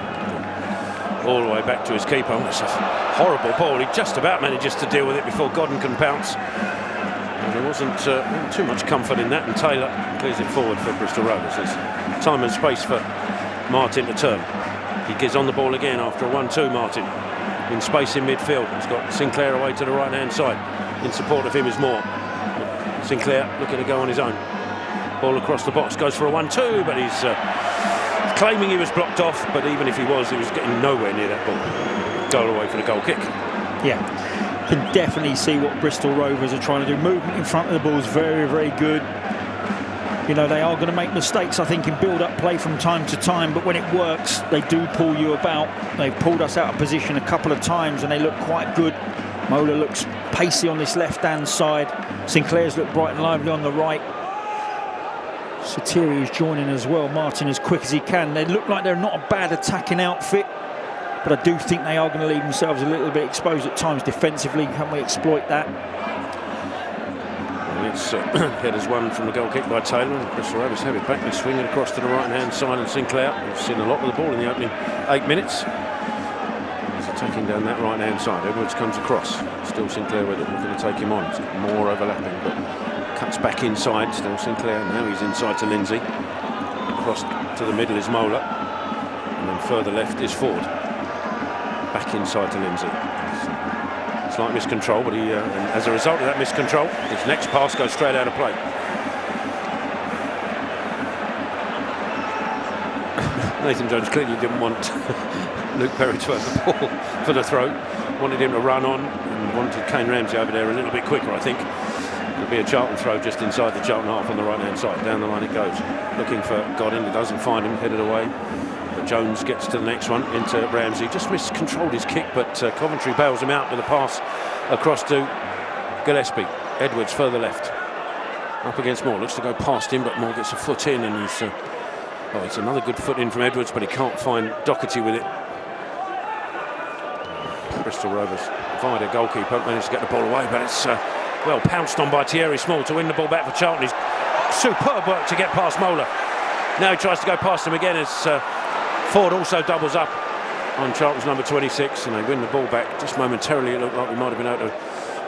All the way back to his keeper. It's a horrible ball. He just about manages to deal with it before Godden can pounce. And there wasn't too much comfort in that, and Taylor clears it forward for Bristol Rovers. There's time and space for Martin to turn. He gets on the ball again after a 1-2, Martin. In space in midfield. He's got Sinclair away to the right hand side. In support of him is Moore. Sinclair looking to go on his own. Ball across the box, goes for a 1-2, but he's claiming he was blocked off, but even if he was getting nowhere near that ball. Goal away for the goal kick. Yeah, you can definitely see what Bristol Rovers are trying to do. Movement in front of the ball is very, very good. You know, they are going to make mistakes, I think, in build-up play from time to time, but when it works, they do pull you about. They've pulled us out of position a couple of times, and they look quite good. Mola looks pacey on this left-hand side. Sinclair's look bright and lively on the right. Satiri is joining as well. Martin as quick as he can. They look like they're not a bad attacking outfit, but I do think they are going to leave themselves a little bit exposed at times defensively. Can we exploit that? It's headers one from the goal kick by Taylor, and Bristol Rovers have it back. They swing it across to the right hand side, and Sinclair, we've seen a lot of the ball in the opening 8 minutes. He's attacking down that right hand side. Edwards comes across, still Sinclair with it, looking to take him on. It's more overlapping, but cuts back inside, still Sinclair. Now he's inside to Lindsay. Across to the middle is Mola, and then further left is Ford. Back inside to Lindsay. Slight miscontrol, but and as a result of that miscontrol, his next pass goes straight out of play. Nathan Jones clearly didn't want Luke Perry to have the ball for the throw. Wanted him to run on, and wanted Kane Ramsey over there a little bit quicker, I think. It'll be a Charlton throw just inside the Charlton half on the right hand side. Down the line it goes. Looking for Godden, he doesn't find him, headed away. Jones gets to the next one into Ramsey. Just miscontrolled his kick, but Coventry bails him out with a pass across to Gillespie. Edwards further left. Up against Moore. Looks to go past him, but Moore gets a foot in, and he's... oh, it's another good foot in from Edwards, but he can't find Doherty with it. Bristol Rovers fired a goalkeeper, managed to get the ball away, but it's well pounced on by Thierry Small to win the ball back for Charlton. He's superb work to get past Mola. Now he tries to go past him again as... Ford also doubles up on Charlton's number 26, and they win the ball back. Just momentarily it looked like we might have been able to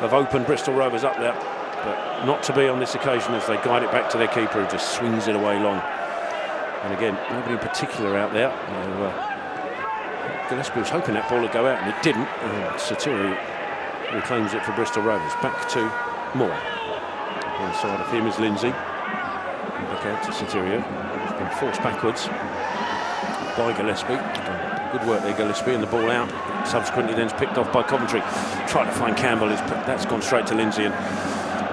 have opened Bristol Rovers up there, but not to be on this occasion as they guide it back to their keeper, who just swings it away long. And again, nobody in particular out there. Gillespie was hoping that ball would go out, and it didn't. Satiri reclaims it for Bristol Rovers. Back to Moore. Inside of him is Lindsay. Back out to Satiri. He's been forced backwards by Gillespie. Good work there, Gillespie, and the ball out. Subsequently then picked off by Coventry. Tried to find Campbell, that's gone straight to Lindsay, and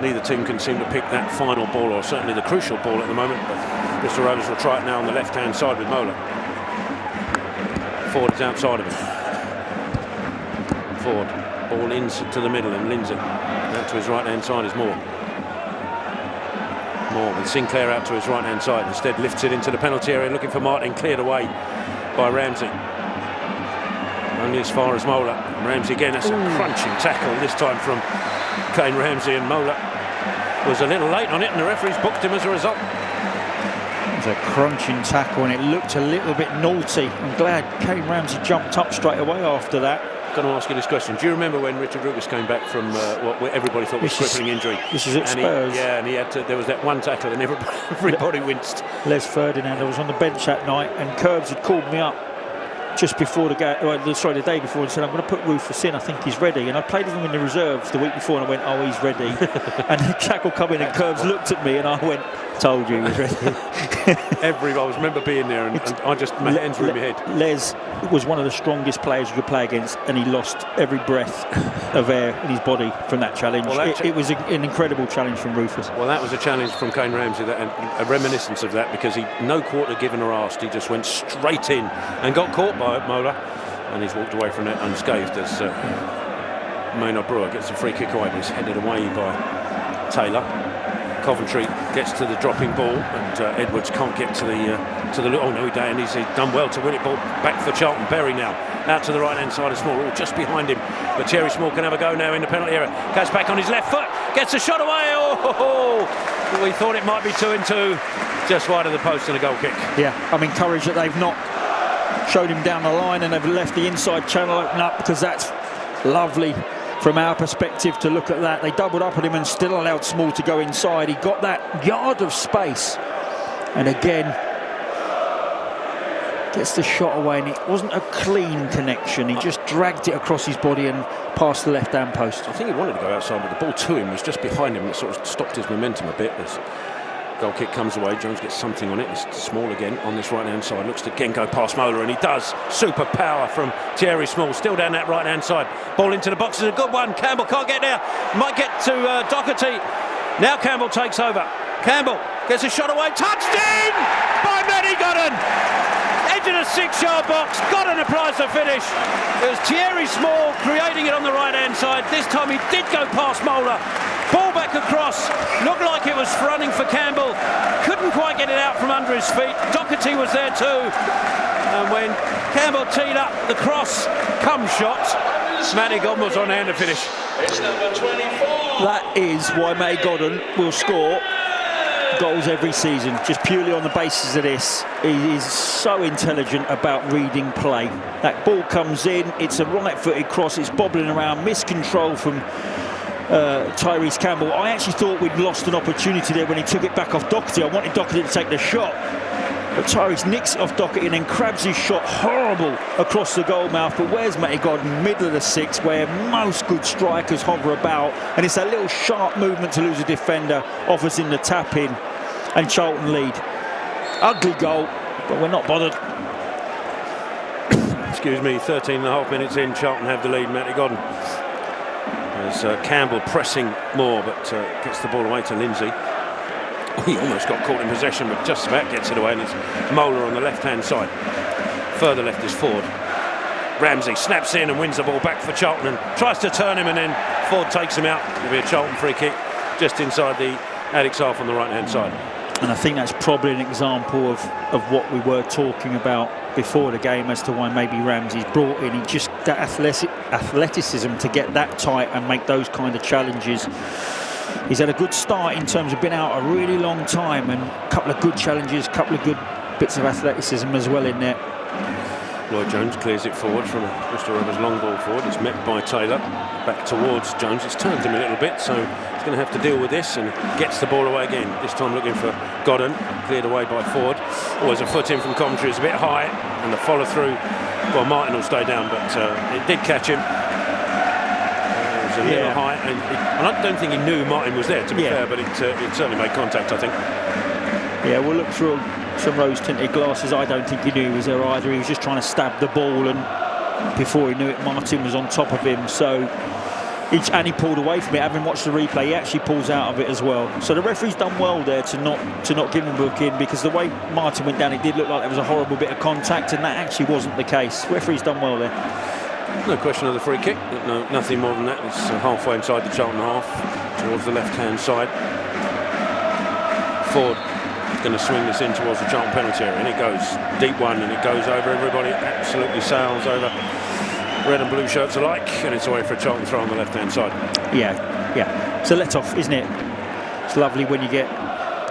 neither team can seem to pick that final ball, or certainly the crucial ball at the moment. But Bristol Rovers will try it now on the left hand side with Mola. Ford is outside of him. Ford, ball into the middle, and Lindsay. Out to his right hand side is Moore. Moore with Sinclair out to his right hand side, instead lifts it into the penalty area, looking for Martin, cleared away by Ramsey. Only as far as Mola. And Ramsey again, that's a crunching tackle, this time from Kane Ramsey, and Mola was a little late on it, and the referee's booked him as a result. It was a crunching tackle, and it looked a little bit naughty. I'm glad Kane Ramsey jumped up straight away after that. I'm going to ask you this question. Do you remember when Richard Lucas came back from what everybody thought was crippling injury? This is at Spurs. And he had to, there was that one tackle, and everybody winced. Les Ferdinand was on the bench that night, and Curbs had called me up just before the day before, and said, I'm going to put Rufus in, I think he's ready. And I played with him in the reserves the week before, and I went, oh, he's ready. And Jackal come in and Curbs looked at me, and I went, told you he was ready. I remember being there, and I just, my hands were in my head. Les was one of the strongest players you could play against, and he lost every breath of air in his body from that challenge. Well, it was an incredible challenge from Rufus. Well, that was a challenge from Kane Ramsey, and a reminiscence of that, because he no quarter given or asked. He just went straight in and got caught by Mola, and he's walked away from that unscathed as Maynard Brewer gets a free kick away, but it's headed away by Taylor. Coventry gets to the dropping ball, and Edwards can't get to the oh no, and he's done well to win it. Ball back for Charlton. Berry now out to the right hand side of Small, just behind him, but Thierry Small can have a go now in the penalty area. Cuts back on his left foot, gets a shot away. We thought it might be 2-2, just wide of the post, and a goal kick. Yeah, I'm encouraged that they've not showed him down the line and they've left the inside channel open up, because that's lovely from our perspective to look at that. They doubled up on him and still allowed Small to go inside. He got that yard of space, and again gets the shot away, and it wasn't a clean connection. He just dragged it across his body and past the left hand post. I think he wanted to go outside, but the ball to him was just behind him, and it sort of stopped his momentum a bit. As goal kick comes away, Jones gets something on it. It's Small again on this right hand side, looks to again go past Mola, and he does. Super power from Thierry Small, still down that right hand side. Ball into the box is a good one. Campbell can't get there, might get to Doherty. Now Campbell takes over. Campbell gets a shot away, touched in by Matty Godden. Edge of the 6-yard box, Godden applies the finish. It was Thierry Small creating it on the right hand side. This time he did go past Mola. Ball back across, looked like it was running for Campbell, couldn't quite get it out from under his feet. Doherty was there too, and when Campbell teed up the cross come shot, Matty Godden was on hand to finish. It's number 24. That is why Matty Godden will score goals every season, just purely on the basis of this. He is so intelligent about reading play. That ball comes in, it's a right-footed cross, it's bobbling around, miscontrol from Tyrese Campbell. I actually thought we'd lost an opportunity there when he took it back off Doherty. I wanted Doherty to take the shot, but Tyrese nicks it off Doherty and then crabs his shot horrible across the goal mouth. But where's Matty Godden? Middle of the 6, where most good strikers hover about, and it's that little sharp movement to lose a defender, offers in the tap in, and Charlton lead. Ugly goal, but we're not bothered. Excuse me, 13.5 minutes in, Charlton have the lead. Matty Godden. As Campbell pressing more, but gets the ball away to Lindsay. He almost got caught in possession, but just about gets it away, and it's Mola on the left-hand side. Further left is Ford. Ramsey snaps in and wins the ball back for Charlton and tries to turn him, and then Ford takes him out. It'll be a Charlton free kick just inside the Addicks half on the right-hand side. And I think that's probably an example of what we were talking about before the game as to why maybe Ramsey's brought in. He just that athleticism to get that tight and make those kind of challenges. He's had a good start in terms of being out a really long time, and a couple of good challenges, a couple of good bits of athleticism as well in there. Lloyd Jones clears it forward from a Bristol Rovers long ball forward. It's met by Taylor. Back towards Jones. It's turned him a little bit, so he's going to have to deal with this, and gets the ball away again. This time looking for Godden. Cleared away by Ford. Always a foot in from Coventry. It's a bit high, and the follow through. Well, Martin will stay down, but it did catch him. It was a little high, and I don't think he knew Martin was there, to be fair, but it certainly made contact, I think. Yeah, we'll look through some rose-tinted glasses. I don't think he knew he was there either. He was just trying to stab the ball, and before he knew it, Martin was on top of him. So, and he pulled away from it. Having watched the replay, he actually pulls out of it as well. So the referee's done well there to not give him a book in, because the way Martin went down, it did look like there was a horrible bit of contact, and that actually wasn't the case. Referee's done well there. No question of the free kick. No, nothing more than that. It's halfway inside the Charlton half, towards the left-hand side. Ford going to swing this in towards the Charlton penalty area, and it goes deep one, and it goes over everybody. Absolutely sails over red and blue shirts alike, and it's away for a Charlton throw on the left-hand side. Yeah. It's a let-off, isn't it? It's lovely when you get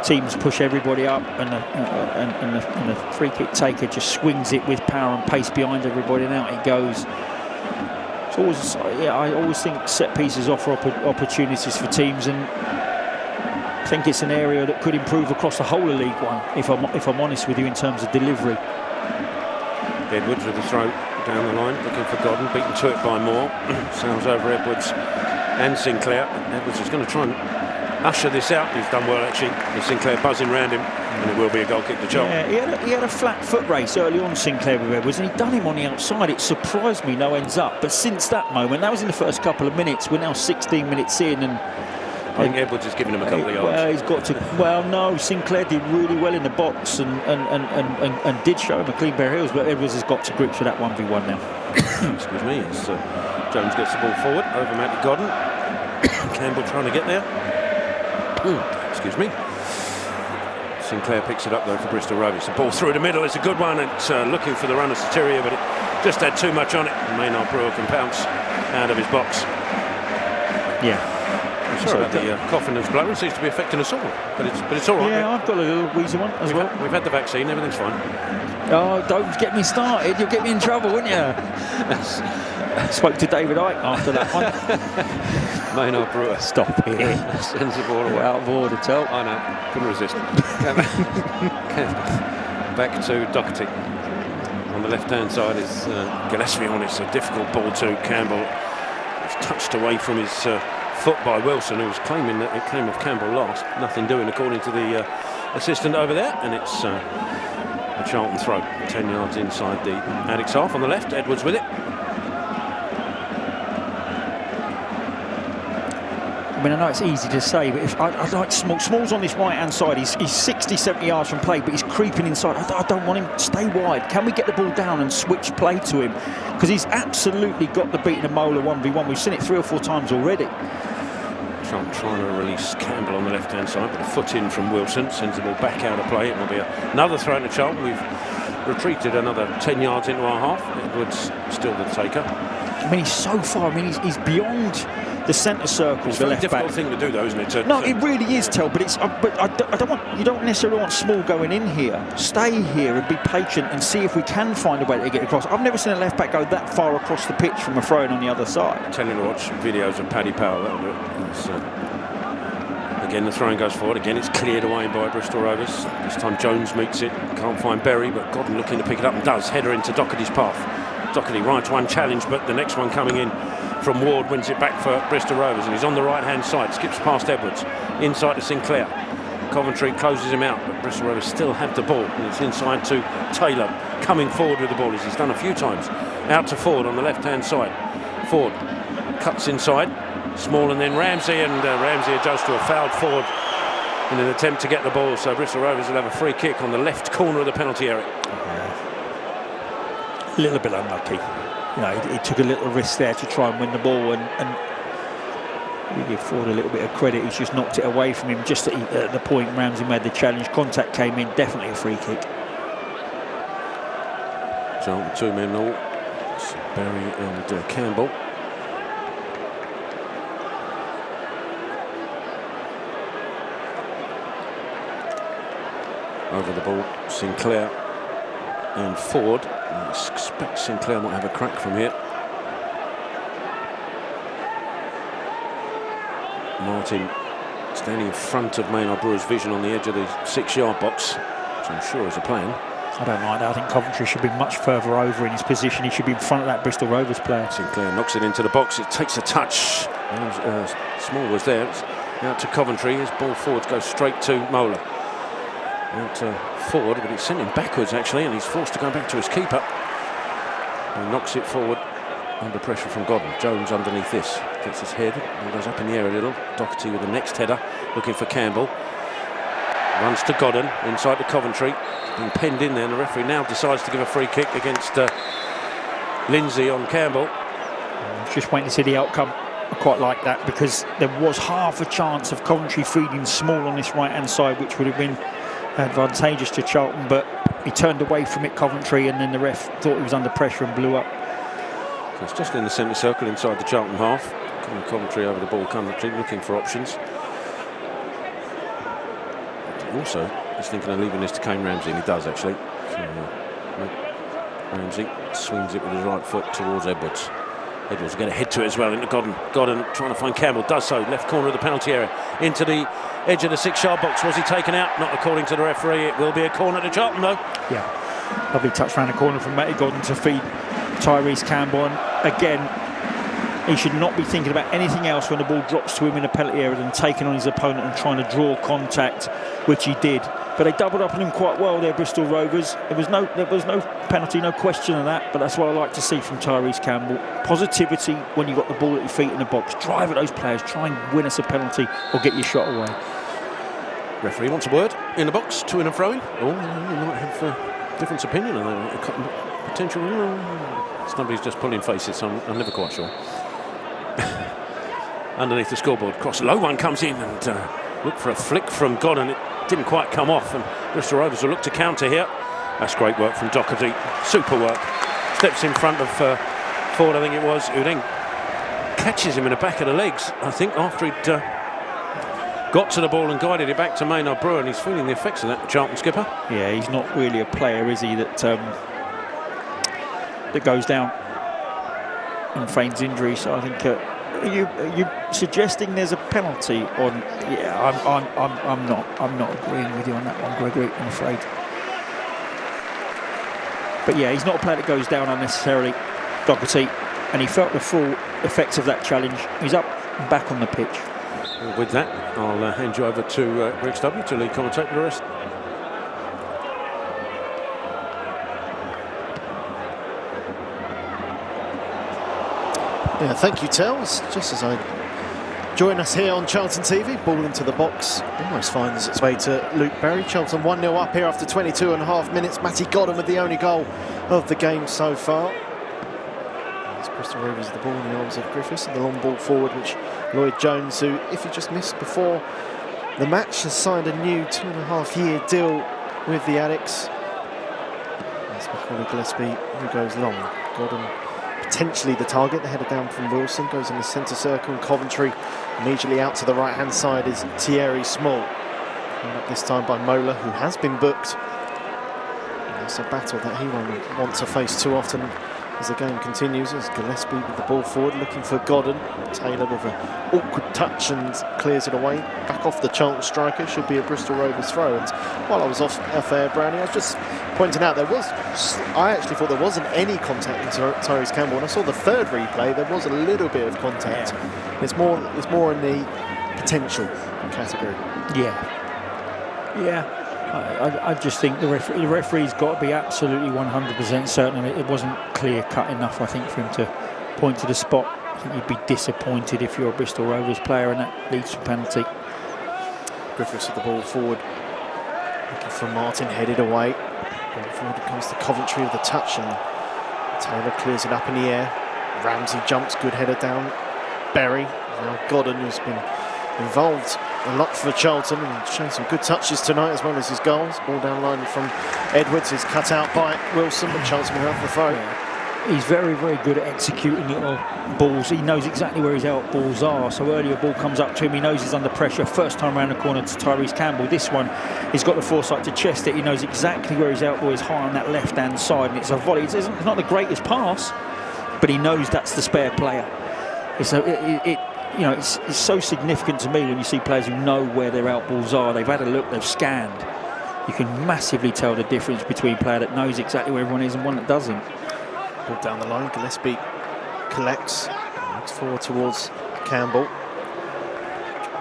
teams push everybody up, and the free kick taker just swings it with power and pace behind everybody, and out it goes. It's always, I always think set pieces offer opportunities for teams, and I think it's an area that could improve across the whole of League One, if I'm honest with you, in terms of delivery. Edwards with the throw down the line, looking for Godden, beaten to it by Moore. Sails over Edwards and Sinclair. Edwards is going to try and usher this out. He's done well actually. With Sinclair buzzing round him, and it will be a goal kick to Charlton. Yeah, he had a flat foot race early on, Sinclair, with Edwards, and he'd done him on the outside. It surprised me no ends up. But since that moment, that was in the first couple of minutes. We're now 16 minutes in, and I think Edwards has given him a couple of yards. Well, he's got to. Well, no, Sinclair did really well in the box and did show him a clean pair of heels, but Edwards has got to grips with that 1v1 now. Excuse me, as Jones gets the ball forward over Matty Godden. Campbell trying to get there. Excuse me. Sinclair picks it up though for Bristol Rovers. The ball through the middle is a good one. It's looking for the runner Soteria, but it just had too much on it. Maynard Brewer can pounce out of his box. Yeah. Sorry about the cough in his blood. It seems to be affecting us all, but it's all right. Yeah, I've got a little wheezy one as well. We've had the vaccine, everything's fine. Oh, don't get me started. You'll get me in trouble, wouldn't you? Spoke to David Icke after that one. Maynard Brewer. Stop it. Sends the ball away. Out of order, tell. I know, couldn't resist. Back to Doherty. On the left-hand side is Gillespie on. It's a difficult ball to Campbell. It's touched away from his foot by Wilson, who was claiming that it came off Campbell last. Nothing doing according to the assistant over there, and it's a Charlton throw, 10 yards inside the Addicks half. On the left, Edwards with it. I mean, I know it's easy to say, but if I like Small's on this right-hand side. He's 60, 70 yards from play, but he's creeping inside. I don't want him to stay wide. Can we get the ball down and switch play to him? Because he's absolutely got the beating of Mola 1v1. We've seen it 3 or 4 times already. Trump trying to release Campbell on the left-hand side, but a foot in from Wilson sends the ball back out of play. It will be another throw to Charlton. We've retreated another 10 yards into our half. Edwards still the taker. I mean, he's so far. I mean, he's beyond the centre circle. It's the a left difficult back thing to do, though, isn't it? No, it really is, Tel. But it's. But I don't want. You don't necessarily want Small going in here. Stay here and be patient and see if we can find a way to get across. I've never seen a left back go that far across the pitch from a throw-in on the other side. I'm telling you to watch videos of Paddy Powell. That'll do it. Again, the throwing goes forward. Again, it's cleared away by Bristol Rovers. This time Jones meets it. Can't find Berry, but Godden looking to pick it up and does. Header into Doherty's path. Doherty rides one challenge, but the next one coming in from Ward wins it back for Bristol Rovers, and he's on the right-hand side. Skips past Edwards. Inside to Sinclair. Coventry closes him out, but Bristol Rovers still have the ball, and it's inside to Taylor, coming forward with the ball as he's done a few times. Out to Ford on the left-hand side. Ford cuts inside. Small and then Ramsey, and Ramsey adjusts to a fouled forward in an attempt to get the ball, so Bristol Rovers will have a free kick on the left corner of the penalty area. A little bit unlucky. You know, he took a little risk there to try and win the ball, and we give Ford a little bit of credit. He's just knocked it away from him just at the point Ramsey made the challenge. Contact came in, definitely a free kick. Charlton 2 men all. It's Berry and Campbell. Over the ball, Sinclair and Ford. I expect Sinclair might have a crack from here. Martin standing in front of Maynard Brewer's vision on the edge of the 6-yard box, which I'm sure is a plan. I don't like that. I think Coventry should be much further over in his position. He should be in front of that Bristol Rovers player. Sinclair knocks it into the box. It takes a touch. Small was there. It's out to Coventry. His ball forwards goes straight to Mola. Out to Ford, but it's sent him backwards actually, and he's forced to go back to his keeper. And knocks it forward under pressure from Godden. Jones underneath this. Gets his head. He goes up in the air a little. Doherty with the next header, looking for Campbell. Runs to Godden, inside to Coventry. Been penned in there, and the referee now decides to give a free kick against Lindsay on Campbell. Just waiting to see the outcome. I quite like that, because there was half a chance of Coventry feeding Small on this right-hand side, which would have been advantageous to Charlton, but he turned away from it, Coventry, and then the ref thought he was under pressure and blew up. So it's just in the centre circle inside the Charlton half. Coventry over the ball, Coventry looking for options. Also, he's thinking of leaving this to Kane Ramsey, and he does actually. So, Ramsey swings it with his right foot towards Edwards. Edwards will get a head to it as well into Godden. Godden trying to find Campbell, does so, left corner of the penalty area, into the edge of the 6-yard box. Was he taken out? Not according to the referee. It will be a corner to Charlton though. Yeah. Lovely touch around the corner from Matty Godden to feed Tyrese Campbell. And again, he should not be thinking about anything else when the ball drops to him in a penalty area than taking on his opponent and trying to draw contact, which he did. But they doubled up on him quite well there, Bristol Rovers. There was no penalty, no question of that. But that's what I like to see from Tyrese Campbell. Positivity when you've got the ball at your feet in the box. Drive at those players, try and win us a penalty or get your shot away. Referee wants a word in the box, 2 in a throw-in. Oh, you might have a different opinion on that. Potential. Somebody's just pulling faces, so I'm never quite sure. Underneath the scoreboard, cross, low one comes in and look for a flick from Godden. It didn't quite come off, and Bristol Rovers will look to counter here. That's great work from Doherty. Super work. Steps in front of Ford, I think it was, who then catches him in the back of the legs, I think, after he'd got to the ball and guided it back to Maynard Brewer, and he's feeling the effects of that, Charlton skipper. Yeah, he's not really a player, is he, that that goes down and feigns injury. So I think are you suggesting there's a penalty on? Yeah, I'm not agreeing with you on that one, Gregory, I'm afraid. But yeah, he's not a player that goes down unnecessarily, Doherty, and he felt the full effects of that challenge. He's up and back on the pitch. With that, I'll hand you over to Rich W to lead commentate the rest. Yeah, thank you, Tels. Just as I join us here on Charlton TV, ball into the box, almost finds its way to Luke Berry. Charlton 1-0 up here after 22.5 minutes. Matty Godden with the only goal of the game so far. As Bristol Rovers the ball in the arms of Griffiths, and the long ball forward, which Lloyd Jones, who, if he just missed before the match, has signed a new 2.5-year deal with the Addicts. That's Macaulay Gillespie, who goes long. Godden potentially the target. The header down from Wilson goes in the centre circle, and Coventry immediately out to the right hand side is Thierry Small. And up this time by Mola, who has been booked. And that's a battle that he won't want to face too often as the game continues, as Gillespie with the ball forward looking for Godden. Taylor with an awkward touch and clears it away. Back off the Charlton striker, should be a Bristol Rovers throw. And while I was off air, Brownie, I was just pointing out I actually thought there wasn't any contact with Tyrese Campbell. When I saw the third replay, there was a little bit of contact. Yeah. It's more in the potential category. Yeah. I just think the referee's got to be absolutely 100% certain it wasn't clear-cut enough, I think, for him to point to the spot. I think you'd be disappointed if you're a Bristol Rovers player and that leads to a penalty. Griffiths with the ball forward, looking for Martin, headed away. Ball forward comes to Coventry with the touch, and Taylor clears it up in the air. Ramsey jumps, good header down. Berry, now Godden, who's been involved a lot for Charlton and shown some good touches tonight as well as his goals. Ball down line from Edwards is cut out by Wilson, but Charlton will have the throw. Yeah. He's very, very good at executing little balls. He knows exactly where his out balls are. So earlier a ball comes up to him, he knows he's under pressure. First time around the corner to Tyrese Campbell. This one, he's got the foresight to chest it. He knows exactly where his out ball is, high on that left-hand side, and it's a volley. It's not the greatest pass, but he knows that's the spare player. It's so significant to me when you see players who know where their out balls are. They've had a look, they've scanned. You can massively tell the difference between a player that knows exactly where everyone is and one that doesn't. Ball down the line, Gillespie collects, looks forward towards Campbell.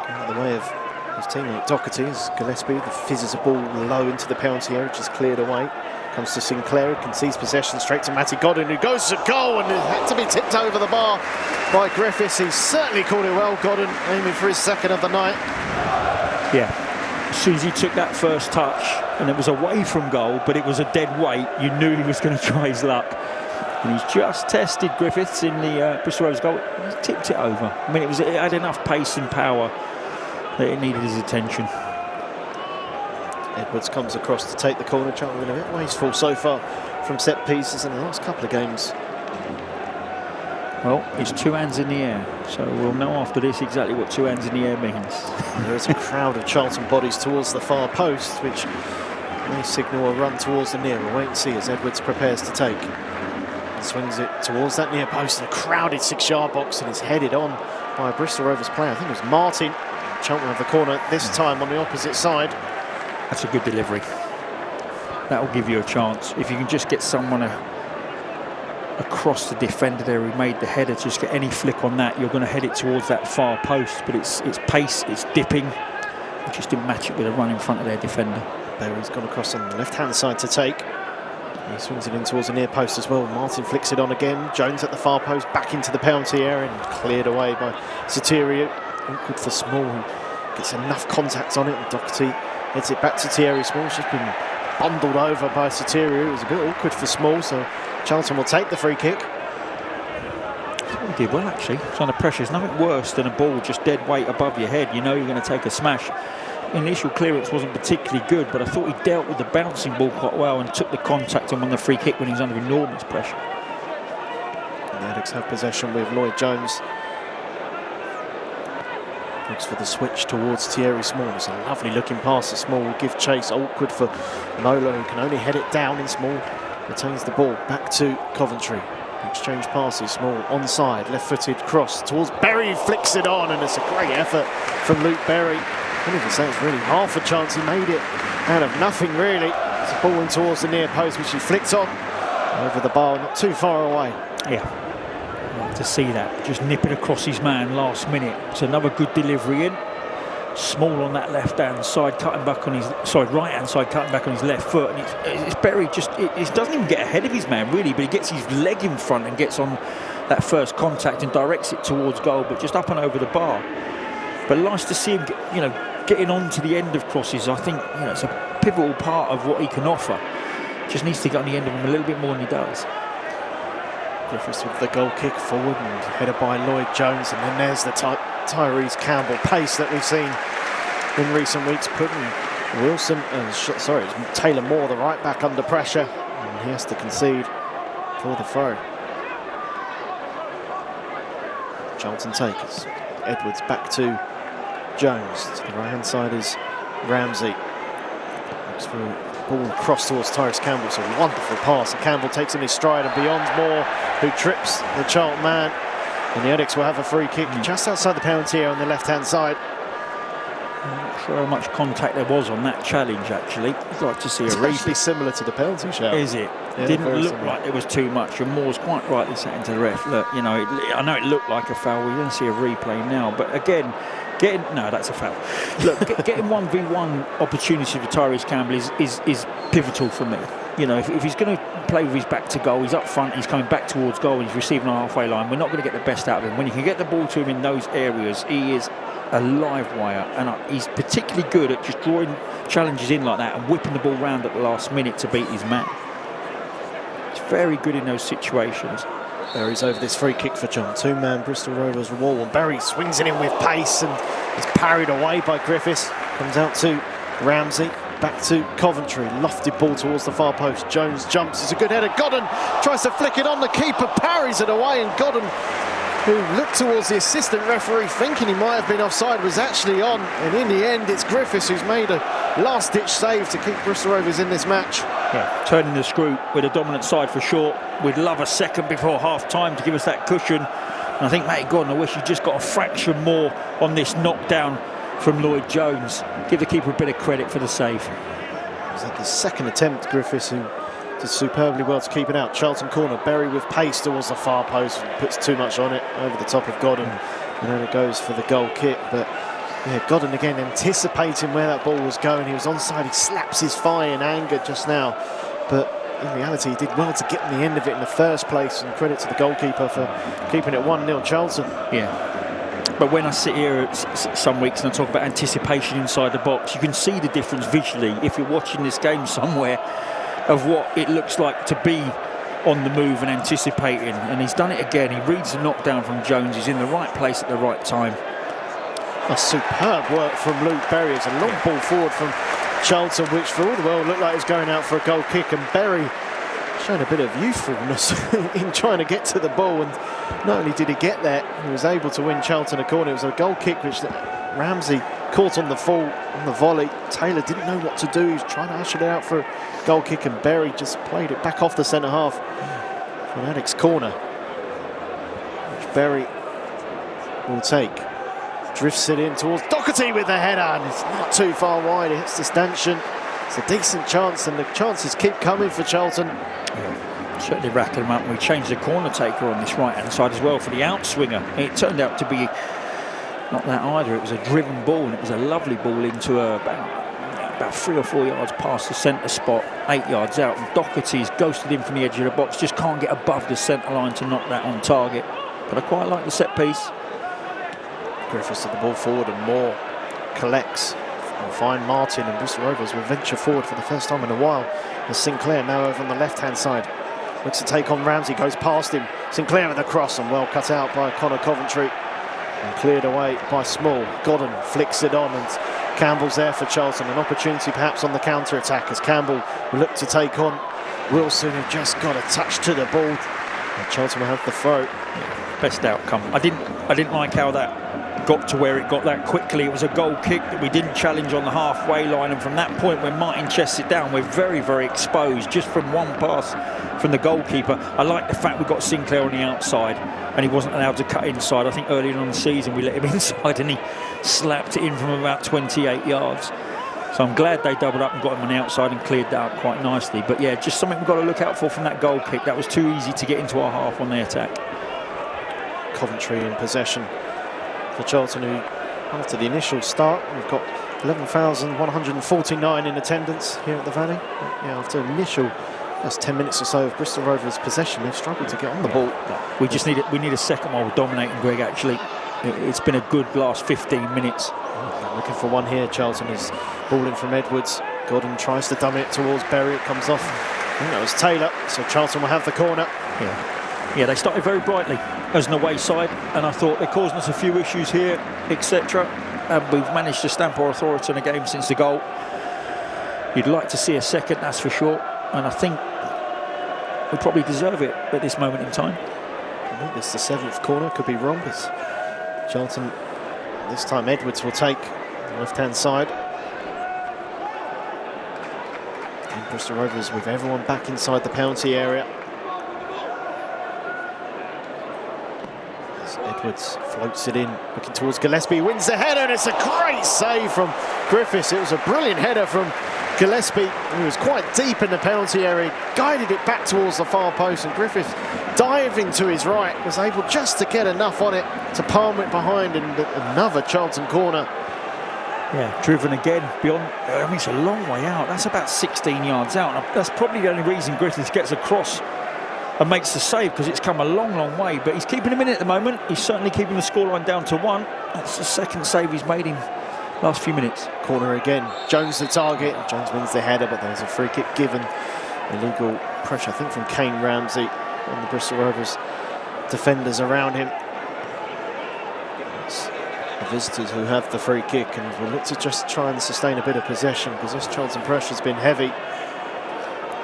Out of the way of his teammate Doherty as Gillespie fizzes a ball low into the penalty area, which is cleared away. Comes to Sinclair, who concedes possession straight to Matty Godden, who goes to goal and it had to be tipped over the bar by Griffiths. He certainly caught it well, Godden, aiming for his second of the night. Yeah, as soon as he took that first touch, and it was away from goal, but it was a dead weight, you knew he was going to try his luck. And he's just tested Griffiths in the Bristol Rovers goal. He tipped it over. I mean, it had enough pace and power that it needed his attention. Edwards comes across to take the corner. Charlton been a bit wasteful so far from set pieces in the last couple of games. Well, it's two hands in the air, so we'll know after this exactly what two hands in the air means. There is a crowd of Charlton bodies towards the far post, which may signal a run towards the near. We'll wait and see as Edwards prepares to take. He swings it towards that near post in a crowded 6-yard box, and it's headed on by a Bristol Rovers player. I think it was Martin. Charlton have the corner this time on the opposite side. That's a good delivery. that will give you a chance. If you can just get someone across the defender there who made the header, just get any flick on that, you're going to head it towards that far post. But it's pace, it's dipping. You just didn't match it with a run in front of their defender. Berry's gone across on the left-hand side to take. He swings it in towards the near post as well. Martin flicks it on again. Jones at the far post, back into the penalty area and cleared away by Sotirio. Awkward for Small, who gets enough contact on it, and Doherty heads it back to Thierry Small. It's just been bundled over by Sotirio. It was a bit awkward for Small, so Charlton will take the free kick. He did well, actually. It's under pressure. There's nothing worse than a ball just dead weight above your head. You know you're going to take a smash. Initial clearance wasn't particularly good, but I thought he dealt with the bouncing ball quite well and took the contact and won the free kick when he was under enormous pressure. And the Addicks have possession with Lloyd Jones. Looks for the switch towards Thierry Small. It's a lovely looking pass that Small will give chase. Awkward for Nola, who can only head it down, and Small retains the ball back to Coventry. Exchange passes, Small onside, left-footed cross towards Berry, flicks it on, and it's a great effort from Luke Berry. I wouldn't even say it's really half a chance. He made it out of nothing, really. It's a ball in towards the near post, which he flicked on over the bar, not too far away. Yeah, I like to see that. Just nip it across his man last minute. It's another good delivery in. Small on that left-hand side, cutting back on his right-hand side, cutting back on his left foot, and it's Berry. Just it doesn't even get ahead of his man really, but he gets his leg in front and gets on that first contact and directs it towards goal, but just up and over the bar. But nice to see him, getting on to the end of crosses. I think it's a pivotal part of what he can offer. Just needs to get on the end of them a little bit more than he does. Griffiths with the goal kick forward and headed by Lloyd Jones, and then there's the Tyrese Campbell pace that we've seen in recent weeks, putting Wilson Taylor Moore, the right back, under pressure, and he has to concede for the throw. Charlton take as Edwards back to Jones. To the right hand side is Ramsey. Looks for a ball across towards Tyrese Campbell. It's a wonderful pass, and Campbell takes in his stride and beyond Moore, who trips the Charlton man. And the Addicks will have a free kick just outside the penalty area on the left-hand side. I'm not sure how much contact there was on that challenge, actually. I'd like to see a replay. Actually similar to the penalty shout. Is it? Yeah, Didn't look similar. like there was too much, and Moore's quite rightly saying to the ref, look, I know it looked like a foul. We're going to see a replay now, but again, no, that's a foul. Look, getting 1v1 opportunity for Tyrese Campbell is pivotal for me. If he's going to play with his back to goal, he's up front, he's coming back towards goal, and he's receiving on the halfway line. We're not going to get the best out of him. When you can get the ball to him in those areas, he is a live wire, and he's particularly good at just drawing challenges in like that and whipping the ball round at the last minute to beat his man. He's very good in those situations. Berry's over this free kick for John. Two-man Bristol Rovers wall, and Berry swings it in with pace and is parried away by Griffiths. Comes out to Ramsey, back to Coventry. Lofted ball towards the far post. Jones jumps. It's a good header. Godden tries to flick it on. The keeper parries it away, and Godden, who looked towards the assistant referee thinking he might have been offside, was actually on. And in the end, it's Griffiths who's made a last-ditch save to keep Bristol Rovers in this match. Yeah, turning the screw with a dominant side for sure. We'd love a second before half-time to give us that cushion. And I think, Matty Godden, I wish he'd just got a fraction more on this knockdown from Lloyd Jones. Give the keeper a bit of credit for the save. It was at the second attempt, Griffiths, who did superbly well to keep it out. Charlton corner, Berry with pace towards the far post, puts too much on it over the top of Godden, and then it goes for the goal kick. But yeah, Godden again anticipating where that ball was going. He was onside, he slaps his thigh in anger just now, but in reality he did well to get in the end of it in the first place, and credit to the goalkeeper for keeping it 1-0 Charlton. Yeah. But when I sit here some weeks and I talk about anticipation inside the box, you can see the difference visually if you're watching this game somewhere of what it looks like to be on the move and anticipating. And he's done it again. He reads the knockdown from Jones. He's in the right place at the right time. A superb work from Luke Berry. It's a long ball forward from Charlton, which for all the world looked like it was going out for a goal kick, and Berry showing a bit of youthfulness in trying to get to the ball, and not only did he get there, he was able to win Charlton a corner. It was a goal kick which Ramsey caught on the fall, on the volley. Taylor didn't know what to do. He was trying to usher it out for a goal kick, and Berry just played it back off the centre half for an Addicks corner, which Berry will take. Drifts it in towards Doherty with the header, and it's not too far wide. It hits the stanchion. It's a decent chance, and the chances keep coming for Charlton. Certainly rattling them up. We changed the corner taker on this right-hand side as well for the outswinger. It turned out to be not that either. It was a driven ball, and it was a lovely ball into about 3 or 4 yards past the centre spot, 8 yards out. And Doherty's ghosted in from the edge of the box, just can't get above the centre line to knock that on target. But I quite like the set piece. Griffiths at the ball forward, and Moore collects. We'll find Martin, and Bristol Rovers will venture forward for the first time in a while. As Sinclair now over on the left-hand side. Looks to take on Ramsey, goes past him. Sinclair with the cross, and well cut out by Connor Coventry. And cleared away by Small. Godden flicks it on, and Campbell's there for Charlton. An opportunity perhaps on the counter-attack as Campbell will look to take on Wilson, who just got a touch to the ball. And Charlton will have the throw. Best outcome. I didn't like how that got to where it got that quickly. It was a goal kick that we didn't challenge on the halfway line, and from that point when Martin chests it down, we're very, very exposed just from one pass from the goalkeeper. I like the fact we got Sinclair on the outside and he wasn't allowed to cut inside. I think earlier on in the season we let him inside and he slapped it in from about 28 yards. So I'm glad they doubled up and got him on the outside and cleared that up quite nicely. But yeah, just something we've got to look out for from that goal kick. That was too easy to get into our half on the attack. Coventry in possession for Charlton, who after the initial start, we've got 11,149 in attendance here at the Valley. But yeah, after initial first 10 minutes or so of Bristol Rovers possession, they've struggled to get on the ball. We just need a second while we're dominating, Greg. Actually, it's been a good last 15 minutes. Looking for one here. Charlton is balling from Edwards. Gordon tries to dummy it towards Berry. It comes off. I think that was Taylor. So Charlton will have the corner. Yeah, they started very brightly as an away side, and I thought they're causing us a few issues here, etc. And we've managed to stamp our authority on the game since the goal. You'd like to see a second, that's for sure. And I think we probably deserve it at this moment in time. I think this is the 7th corner, could be wrong, but Charlton, this time Edwards will take the left-hand side. And Bristol Rovers with everyone back inside the penalty area. As Edwards floats it in, looking towards Gillespie, wins the header, and it's a great save from Griffiths. It was a brilliant header from Gillespie, who was quite deep in the penalty area, guided it back towards the far post, and Griffiths diving to his right, was able just to get enough on it to palm it behind, and another Charlton corner. Yeah, driven again beyond, I mean, it's a long way out. That's about 16 yards out. And that's probably the only reason Griffiths gets across and makes the save, because it's come a long, long way. But he's keeping him in at the moment. He's certainly keeping the scoreline down to 1. That's the second save he's made in last few minutes. Corner again. Jones the target. Jones wins the header, but there's a free kick given. Illegal pressure, I think, from Kane Ramsey on the Bristol Rovers defenders around him. It's the visitors who have the free kick, and will look to just try and sustain a bit of possession, because this Charlton pressure has been heavy.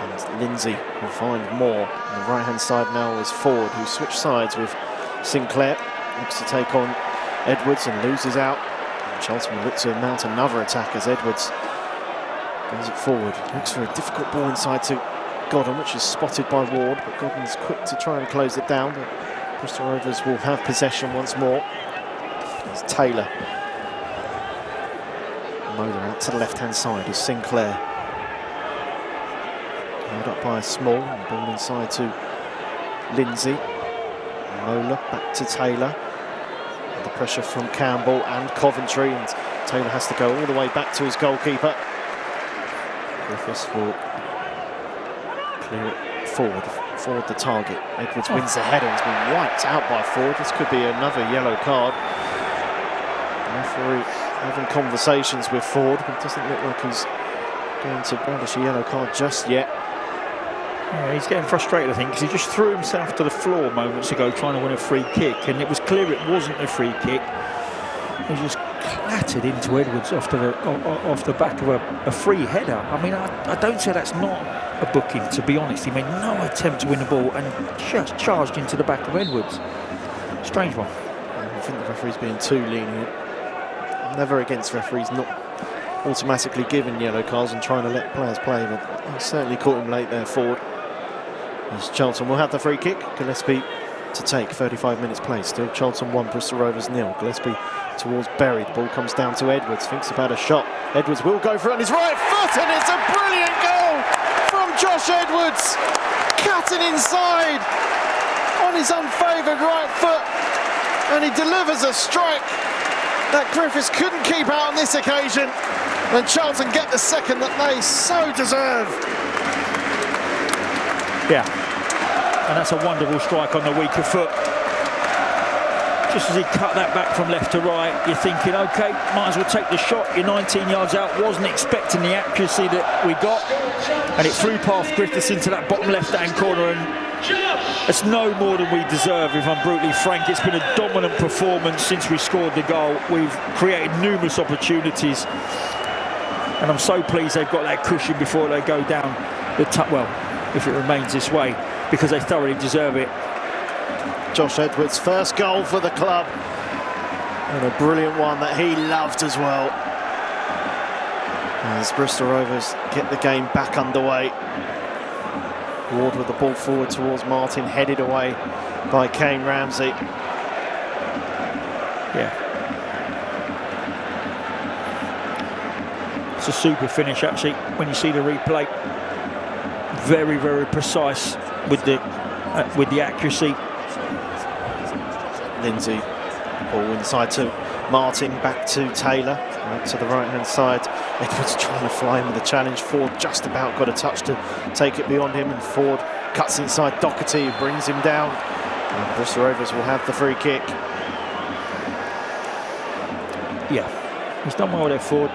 And Lindsay will find more. On the right-hand side now is Ford, who switched sides with Sinclair. Looks to take on Edwards and loses out. Charlton will look to mount another attack as Edwards brings it forward. Looks for a difficult ball inside to Godden, which is spotted by Ward, but Godden's quick to try and close it down. But Bristol Rovers will have possession once more. It's Taylor. Mola out to the left-hand side is Sinclair. Held up by Small, and ball inside to Lindsay. Mola back to Taylor. The pressure from Campbell and Coventry, and Taylor has to go all the way back to his goalkeeper. Griffiths will clear it forward the target. Edwards wins the header, he's been wiped out by Ford. This could be another yellow card. The referee having conversations with Ford, but it doesn't look like he's going to brandish a yellow card just yet. Yeah, he's getting frustrated, I think, because he just threw himself to the floor moments ago trying to win a free kick, and it was clear it wasn't a free kick. He just clattered into Edwards off the back of a free header. I mean, I don't say that's not a booking, to be honest. He made no attempt to win the ball and just charged into the back of Edwards. Strange one. I think the referee's being too lenient. I'm never against referees not automatically giving yellow cards and trying to let players play, but he certainly caught him late there, Ford. As Charlton will have the free kick. Gillespie to take. 35 minutes played. Still Charlton 1, Bristol Rovers 0. Gillespie towards Berry. The ball comes down to Edwards, thinks about a shot. Edwards will go for it on his right foot, and it's a brilliant goal from Josh Edwards, cutting inside on his unfavoured right foot, and he delivers a strike that Griffiths couldn't keep out on this occasion, and Charlton get the second that they so deserve. Yeah, and that's a wonderful strike on the weaker foot. Just as he cut that back from left to right, you're thinking, okay, might as well take the shot. You're 19 yards out, wasn't expecting the accuracy that we got, and it flew past Griffiths into that bottom left-hand corner, and it's no more than we deserve, if I'm brutally frank. It's been a dominant performance since we scored the goal. We've created numerous opportunities, and I'm so pleased they've got that cushion before they go down the well, if it remains this way, because they thoroughly deserve it. Josh Edwards' first goal for the club, and a brilliant one that he loved as well. As Bristol Rovers get the game back underway. Ward with the ball forward towards Martin, headed away by Kane Ramsey. Yeah. It's a super finish, actually, when you see the replay. Very, very precise with the accuracy. Lindsay, ball inside to Martin, back to Taylor, out to the right-hand side. Edwards trying to fly in with the challenge. Ford just about got a touch to take it beyond him, and Ford cuts inside Doherty, brings him down. And Bristol Rovers will have the free kick. Yeah, he's done well there, Ford.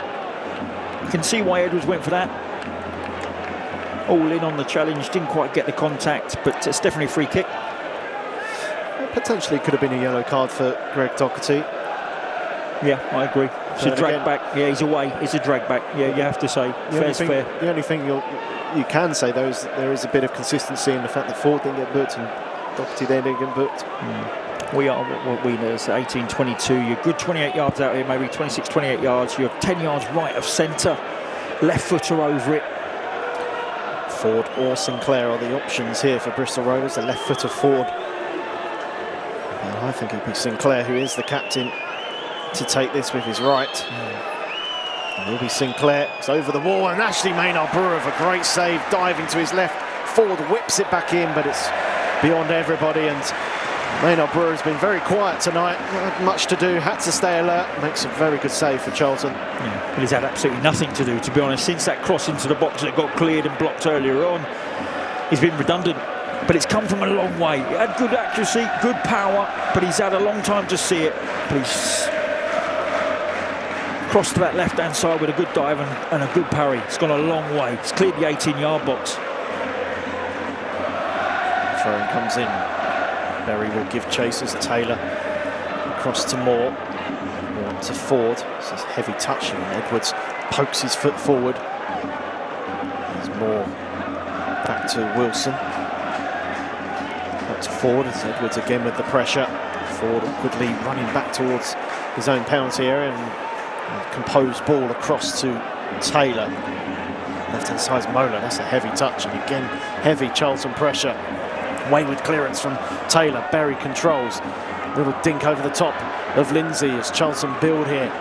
You can see why Edwards went for that. All in on the challenge, didn't quite get the contact, but it's definitely a free kick. Potentially could have been a yellow card for Greg Doherty. Yeah, I agree. It's a drag back. Yeah, he's away. It's a drag back. Yeah, you have to say. Fair's fair. The only thing you can say, though, is there is a bit of consistency in the fact that Ford didn't get booked and Doherty then didn't get booked. We are what we know is 18-22. You're good 28 yards out here, maybe 26, 28 yards. You're 10 yards right of centre. Left footer over it. Ford or Sinclair are the options here for Bristol Rovers. The left footer Ford. And I think it'd be Sinclair who is the captain to take this with his right. It will be Sinclair. It's over the wall, and Ashley Maynard-Brewer with a great save, diving to his left. Ford whips it back in, but it's beyond everybody, and Maynard-Brewer has been very quiet tonight. Not had much to do, had to stay alert. Makes a very good save for Charlton. Yeah, well, he's had absolutely nothing to do, to be honest, since that cross into the box that got cleared and blocked earlier on. He's been redundant, but it's come from a long way. He had good accuracy, good power, but he's had a long time to see it. But he's crossed to that left-hand side with a good dive and a good parry. It's gone a long way. It's cleared the 18-yard box. Throw-in comes in. Berry will give chase as Taylor across to Moore. Moore to Ford. This is heavy touch, and Edwards pokes his foot forward. There's Moore back to Wilson. Back to Ford as Edwards again with the pressure. Ford awkwardly running back towards his own penalty area, and a composed ball across to Taylor. Left-hand side's Mola. That's a heavy touch, and again heavy Charlton pressure. Wayward clearance from Taylor. Berry controls. Little dink over the top of Lindsay as Charlton build here.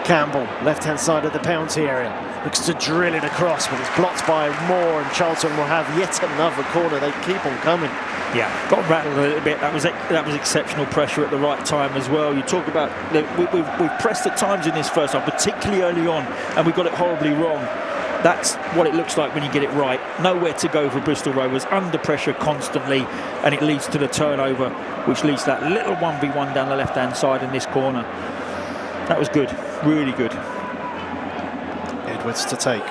Campbell, left-hand side of the penalty area, looks to drill it across, but it's blocked by Moore, and Charlton will have yet another corner. They keep on coming. Yeah, got rattled a little bit. That was exceptional pressure at the right time as well. You talk about we've pressed at times in this first half, particularly early on, and we got it horribly wrong. That's what it looks like when you get it right. Nowhere to go for Bristol Rovers, under pressure constantly, and it leads to the turnover, which leads to that little 1v1 down the left-hand side in this corner. That was good, really good. Edwards to take.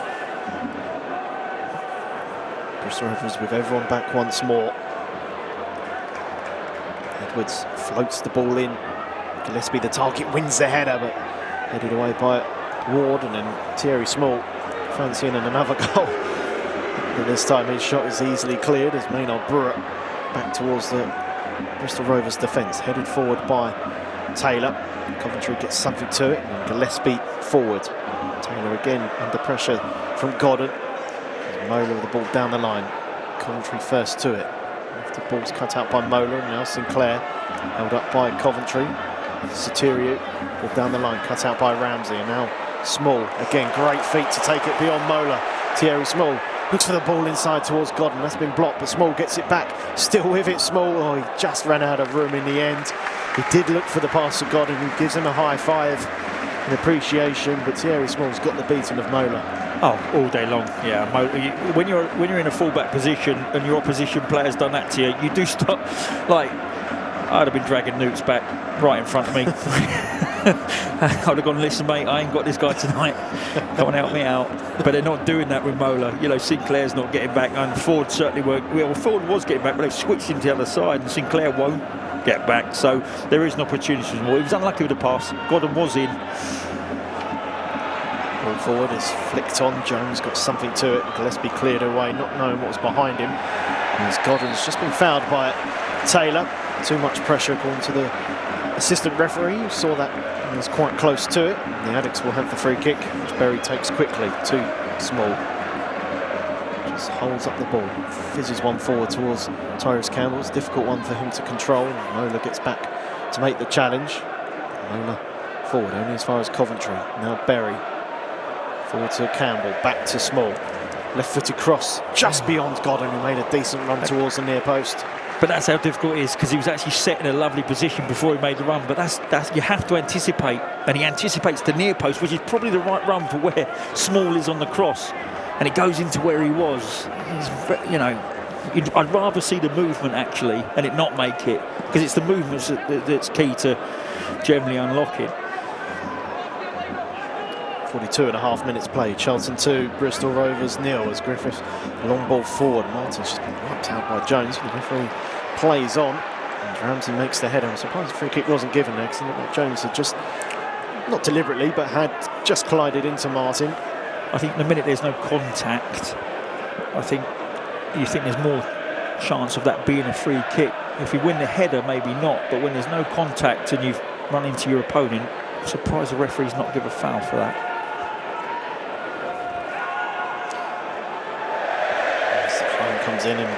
Bristol Rovers with everyone back once more. Edwards floats the ball in. Gillespie, the target, wins the header, but headed away by Ward, and then Thierry Small fancying another goal. But this time his shot is easily cleared as Maynard-Brewer back towards the Bristol Rovers defence, headed forward by Taylor. Coventry gets something to it, and Gillespie forward. Taylor again under pressure from Godden. Mola with the ball down the line. Coventry first to it. After the ball's cut out by Mola, and now Sinclair held up by Coventry. Soteriou, ball down the line, cut out by Ramsey, and now Small. Again, great feat to take it beyond Mola. Thierry Small looks for the ball inside towards Godden. That's been blocked, but Small gets it back. Still with it, Small. Oh, he just ran out of room in the end. He did look for the pass to Godden, who gives him a high five in appreciation, but Thierry Small's got the beating of Mola. Oh, all day long, yeah. When you're in a fullback position and your opposition player's done that to you, you do stop. Like, I'd have been dragging Newts back right in front of me. I'd have gone, listen, mate, I ain't got this guy tonight. Come and help me out. But they're not doing that with Mola. You know, Sinclair's not getting back, and Ford certainly weren't. Well, Ford was getting back, but they've switched him to the other side, and Sinclair won't get back. So there is an opportunity for more. He was unlucky with the pass. Godden was in. Ball forward is flicked on. Jones got something to it. Gillespie cleared away, not knowing what was behind him. As Godden's just been fouled by Taylor. Too much pressure according to the assistant referee, who saw that and was quite close to it. The Addicts will have the free kick, which Berry takes quickly. Too Small. Just holds up the ball. Fizzes one forward towards Tyrese Campbell. It's a difficult one for him to control. Mola gets back to make the challenge. Mola forward, only as far as Coventry. Now Berry. Forward to Campbell, back to Small. Left-footed cross, just beyond Godden, who made a decent run towards the near post. But that's how difficult it is, because he was actually set in a lovely position before he made the run. But that's you have to anticipate, and he anticipates the near post, which is probably the right run for where Small is on the cross, and it goes into where he was. You know, I'd rather see the movement actually, and it not make it, because it's the movements that's key to generally unlocking. 42.5 minutes played. Charlton 2, Bristol Rovers 0 as Griffith long ball forward. Martin's just been wiped out by Jones. The referee plays on and Ramsey makes the header. I'm surprised the free kick wasn't given there, because it looked like Jones had just, not deliberately, but had just collided into Martin. I think the minute there's no contact, I think you think there's more chance of that being a free kick. If you win the header, maybe not, but when there's no contact and you've run into your opponent, I'm surprised the referee's not give a foul for that. Comes in, and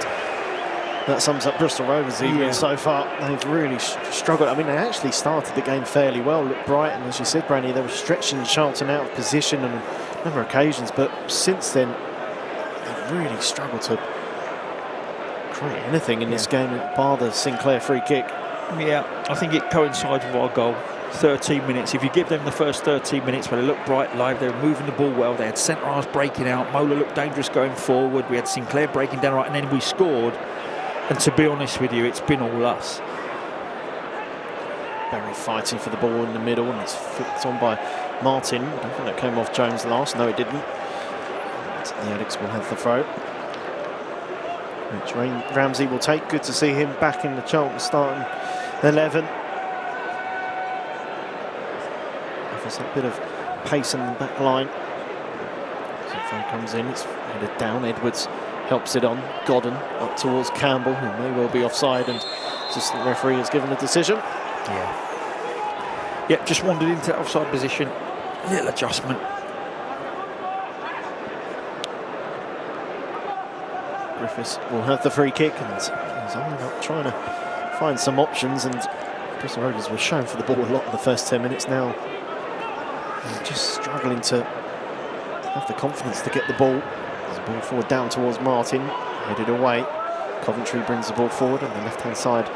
that sums up Bristol Rovers evening so far. They've really struggled. I mean, they actually started the game fairly well, looked bright, and as you said, Brandy, they were stretching Charlton out of position on a number of occasions, but since then they've really struggled to create anything in this game, bar the Sinclair free kick. Yeah, I think it coincides with our goal. 13 minutes. If you give them the first 13 minutes where they looked bright, live, they were moving the ball well, they had centre halves breaking out, Mola looked dangerous going forward, we had Sinclair breaking down right, and then we scored. And to be honest with you, it's been all us. Berry fighting for the ball in the middle, and it's flicked on by Martin. I don't think that came off Jones last. No, it didn't. The Addicts will have the throw, which Ramsey will take. Good to see him back in the Charlton starting 11. Offers a bit of pace in the back line. So throw comes in, it's headed down. Edwards helps it on. Godden up towards Campbell, who may well be offside, and assistant referee has given a decision. Yeah, just wandered into that offside position. Little adjustment. Griffiths will have the free kick, and he's only up trying to find some options, and Bristol Rovers were shown for the ball a lot in the first 10 minutes now. They're just struggling to have the confidence to get the ball. There's a ball forward down towards Martin, headed away. Coventry brings the ball forward, on the left-hand side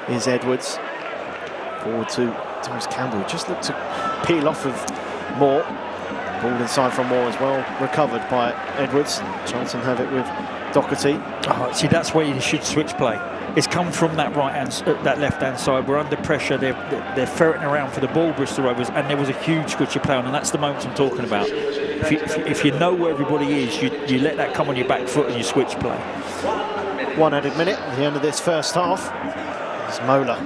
is Edwards. Forward to Tyrese Campbell, who just looked to peel off of Moore. Ball inside from Moore as well, recovered by Edwards. Charlton have it with Doherty. Oh, see, that's where you should switch play. It's come from that that left-hand side. We're under pressure. They're ferreting around for the ball, Bristol Rovers, and there was a huge switch of play on, and that's the moments I'm talking about. If you know where everybody is, you let that come on your back foot and you switch play. One added minute at the end of this first half. It's Mola.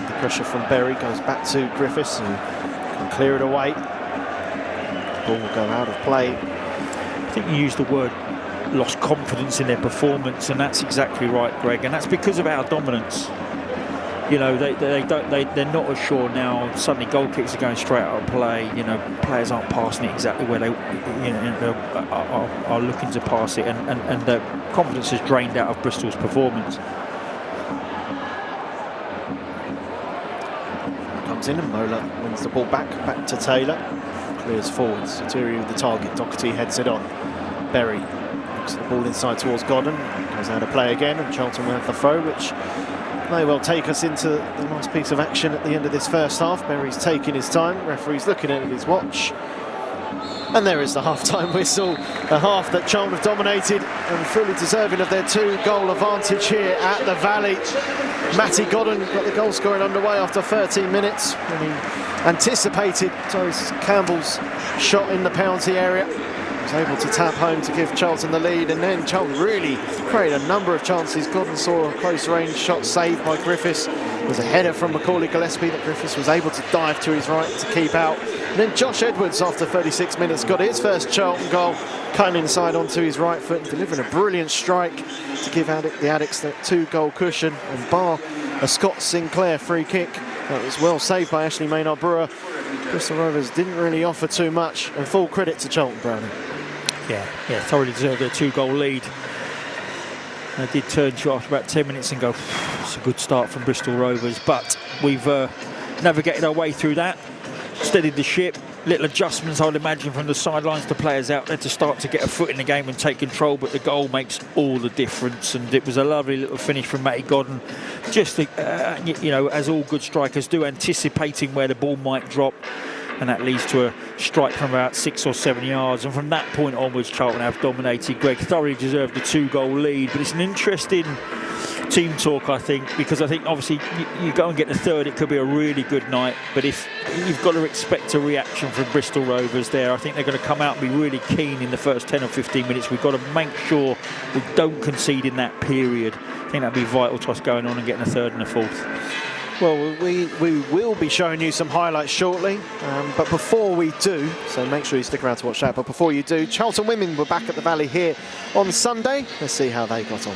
The pressure from Berry goes back to Griffiths, who can clear it away. The ball will go out of play. I think you used the word lost confidence in their performance, and that's exactly right, Greg, and that's because of our dominance. You know, they're not as sure now. Suddenly goal kicks are going straight out of play. You know, players aren't passing it exactly where they are looking to pass it, and the confidence has drained out of Bristol's performance. comes in and Mola wins the ball back to Taylor. Clears forwards. Satiri with the target. Doherty heads it on. Berry looks at the ball inside towards Godden. Goes out of play again, and Charlton will have the throw, which may well take us into the last piece of action at the end of this first half. Berry's taking his time. Referee's looking at his watch. And there is the half-time whistle. A half that Charlton have dominated and fully deserving of their 2-goal advantage here at the Valley. Matty Godden got the goal scoring underway after 13 minutes when he anticipated Torres Campbell's shot in the penalty area. Was able to tap home to give Charlton the lead, and then Charlton really created a number of chances. Godden saw a close-range shot saved by Griffiths. There was a header from Macaulay Gillespie that Griffiths was able to dive to his right to keep out. And then Josh Edwards, after 36 minutes, got his first Charlton goal, cutting inside onto his right foot and delivering a brilliant strike to give the Addicts that 2-goal cushion. And bar a Scott Sinclair free kick that was well saved by Ashley Maynard-Brewer, Bristol Rovers didn't really offer too much, and full credit to Charlton, Brownie. Yeah, thoroughly deserved their 2-goal lead. I did turn to after about 10 minutes and go, it's a good start from Bristol Rovers, but we've navigated our way through that, steadied the ship. Little adjustments, I would imagine, from the sidelines to players out there to start to get a foot in the game and take control, but the goal makes all the difference, and it was a lovely little finish from Matty Godden, just as all good strikers do, anticipating where the ball might drop, and that leads to a strike from about 6 or 7 yards, and from that point onwards Charlton have dominated. Greg thoroughly deserved the 2-goal lead, but it's an interesting team talk, I think, because I think obviously you go and get the third, it could be a really good night, but if you've got to expect a reaction from Bristol Rovers there, I think they're going to come out and be really keen in the first 10 or 15 minutes. We've got to make sure we don't concede in that period. I think that'd be vital to us going on and getting a third and a fourth. Well, we will be showing you some highlights shortly, but before we do, so make sure you stick around to watch that, but before you do, Charlton women were back at the Valley here on Sunday. Let's see how they got on.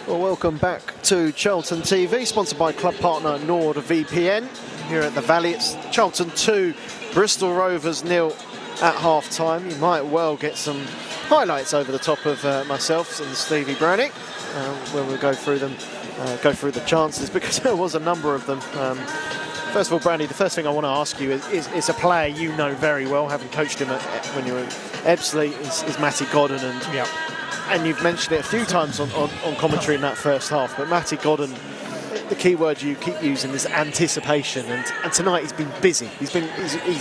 Well, welcome back to Charlton TV, sponsored by club partner NordVPN. Here at the Valley, it's Charlton 2, Bristol Rovers 0 at half-time. You might well get some highlights over the top of myself and Stevie Browning when we go through them, go through the chances, because there was a number of them. First of all, Brandy, the first thing I want to ask you is a player you know very well, having coached him when you were at Ebbsfleet, is Matty Godden. And and you've mentioned it a few times on commentary in that first half, but Matty Godden, the key word you keep using is anticipation, and tonight he's been busy. He's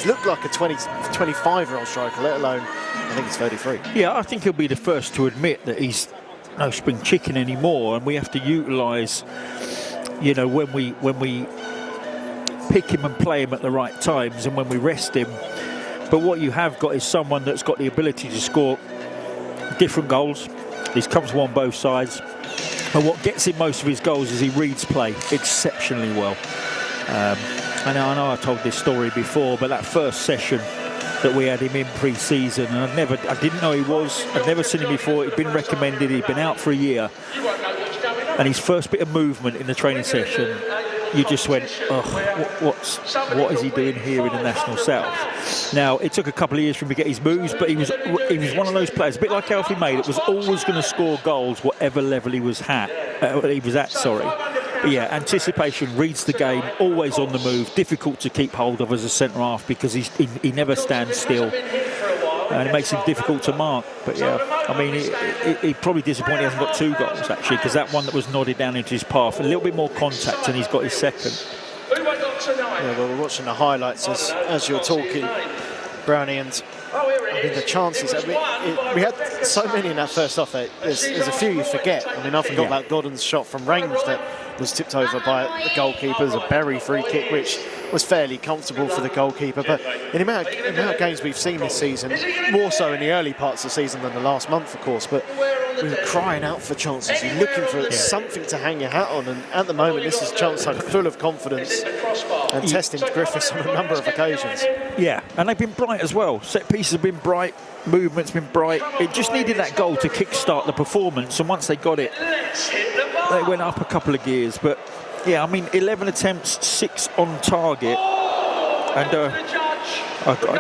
looked like a 25-year-old striker, let alone I think he's 33. Yeah, I think he'll be the first to admit that he's no spring chicken anymore, and we have to utilise, you know, when we pick him and play him at the right times, and when we rest him. But what you have got is someone that's got the ability to score different goals. He's comfortable on both sides. And what gets him most of his goals is he reads play exceptionally well. I know I told this story before, but that first session that we had him in pre-season, and I didn't know he was. I'd never seen him before. He'd been recommended. He'd been out for a year, and his first bit of movement in the training session, you just went, oh, what is he doing here in the National South? Now, it took a couple of years for him to get his moves, but he was one of those players, a bit like Alfie May, that was always going to score goals whatever level he was at. But yeah, anticipation, reads the game, always on the move, difficult to keep hold of as a centre-half because he never stands still. And it makes him difficult to mark. But yeah, I mean, he probably disappointed he hasn't got 2 goals, actually, because that one that was nodded down into his path, a little bit more contact, and he's got his second. Yeah, well, we're watching the highlights as you're talking, Brownie, and I mean, the chances, we had so many in that first half. There's a few you forget. I mean, I forgot about Godden's shot from range that was tipped over by the goalkeeper. There's a Berry free kick, which was fairly comfortable for the goalkeeper. But in the amount of games we've seen this season, more so in the early parts of the season than the last month, of course, but we were crying out for chances. You're looking for something to hang your hat on, and at the moment, this is Charlton full of confidence and testing Griffiths on a number of occasions. Yeah, and they've been bright as well. Set pieces have been bright, movement's been bright. It just needed that goal to kick-start the performance, and once they got it, they went up a couple of gears. But yeah, I mean, 11 attempts, 6 on target, and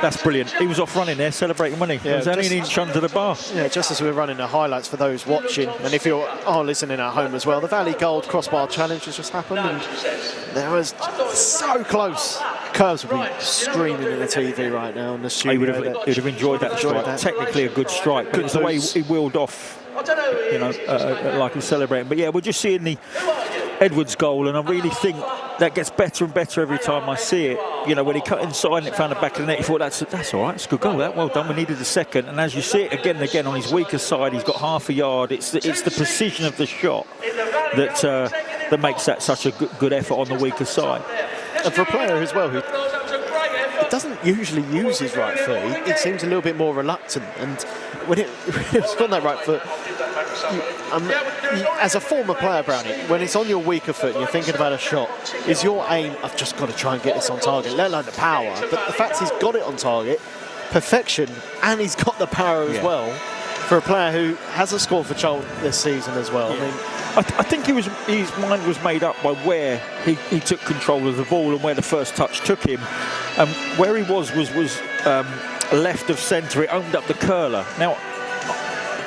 that's brilliant. He was off running there, celebrating, wasn't he? Yeah, he was only an inch under the bar. Yeah, just as we were running the highlights for those watching, and if you're listening at home as well, the Valley Gold crossbar challenge has just happened, and there was so close. Curves would be screaming in the TV right now in the studio. He would have enjoyed that strike. Technically a good strike, but it's the way he wheeled off, you know, like he's celebrating. But yeah, we're just seeing the Edwards goal, and I really think that gets better and better every time I see it. You know, when he cut inside and it found the back of the net, you thought, that's all right, it's a good goal, that, well done, we needed a second. And as you see it again and again on his weaker side, he's got half a yard. It's the precision of the shot that makes that such a good effort on the weaker side. And for a player as well who doesn't usually use his right foot, it seems a little bit more reluctant. And when it's on that right foot, as a former player, Brownie, when it's on your weaker foot and you're thinking about a shot, is your aim, I've just got to try and get this on target, let alone the power. But the fact he's got it on target, perfection, and he's got the power as well, for a player who hasn't scored for Charlton this season as well. Yeah. I mean, I think his mind was made up by where he took control of the ball and where the first touch took him. Where he was left of centre. It opened up the curler. Now,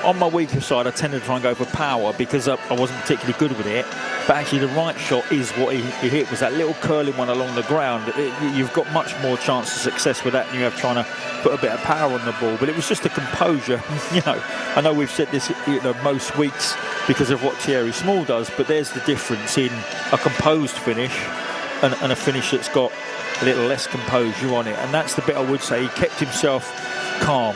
on my weaker side, I tended to try and go for power because I wasn't particularly good with it. But actually, the right shot is what he hit, was that little curling one along the ground. You've got much more chance of success with that than you have trying to put a bit of power on the ball. But it was just a composure. You know, I know we've said this, you know, most weeks because of what Thierry Small does, but there's the difference in a composed finish and a finish that's got a little less composure on it. And that's the bit I would say. He kept himself calm.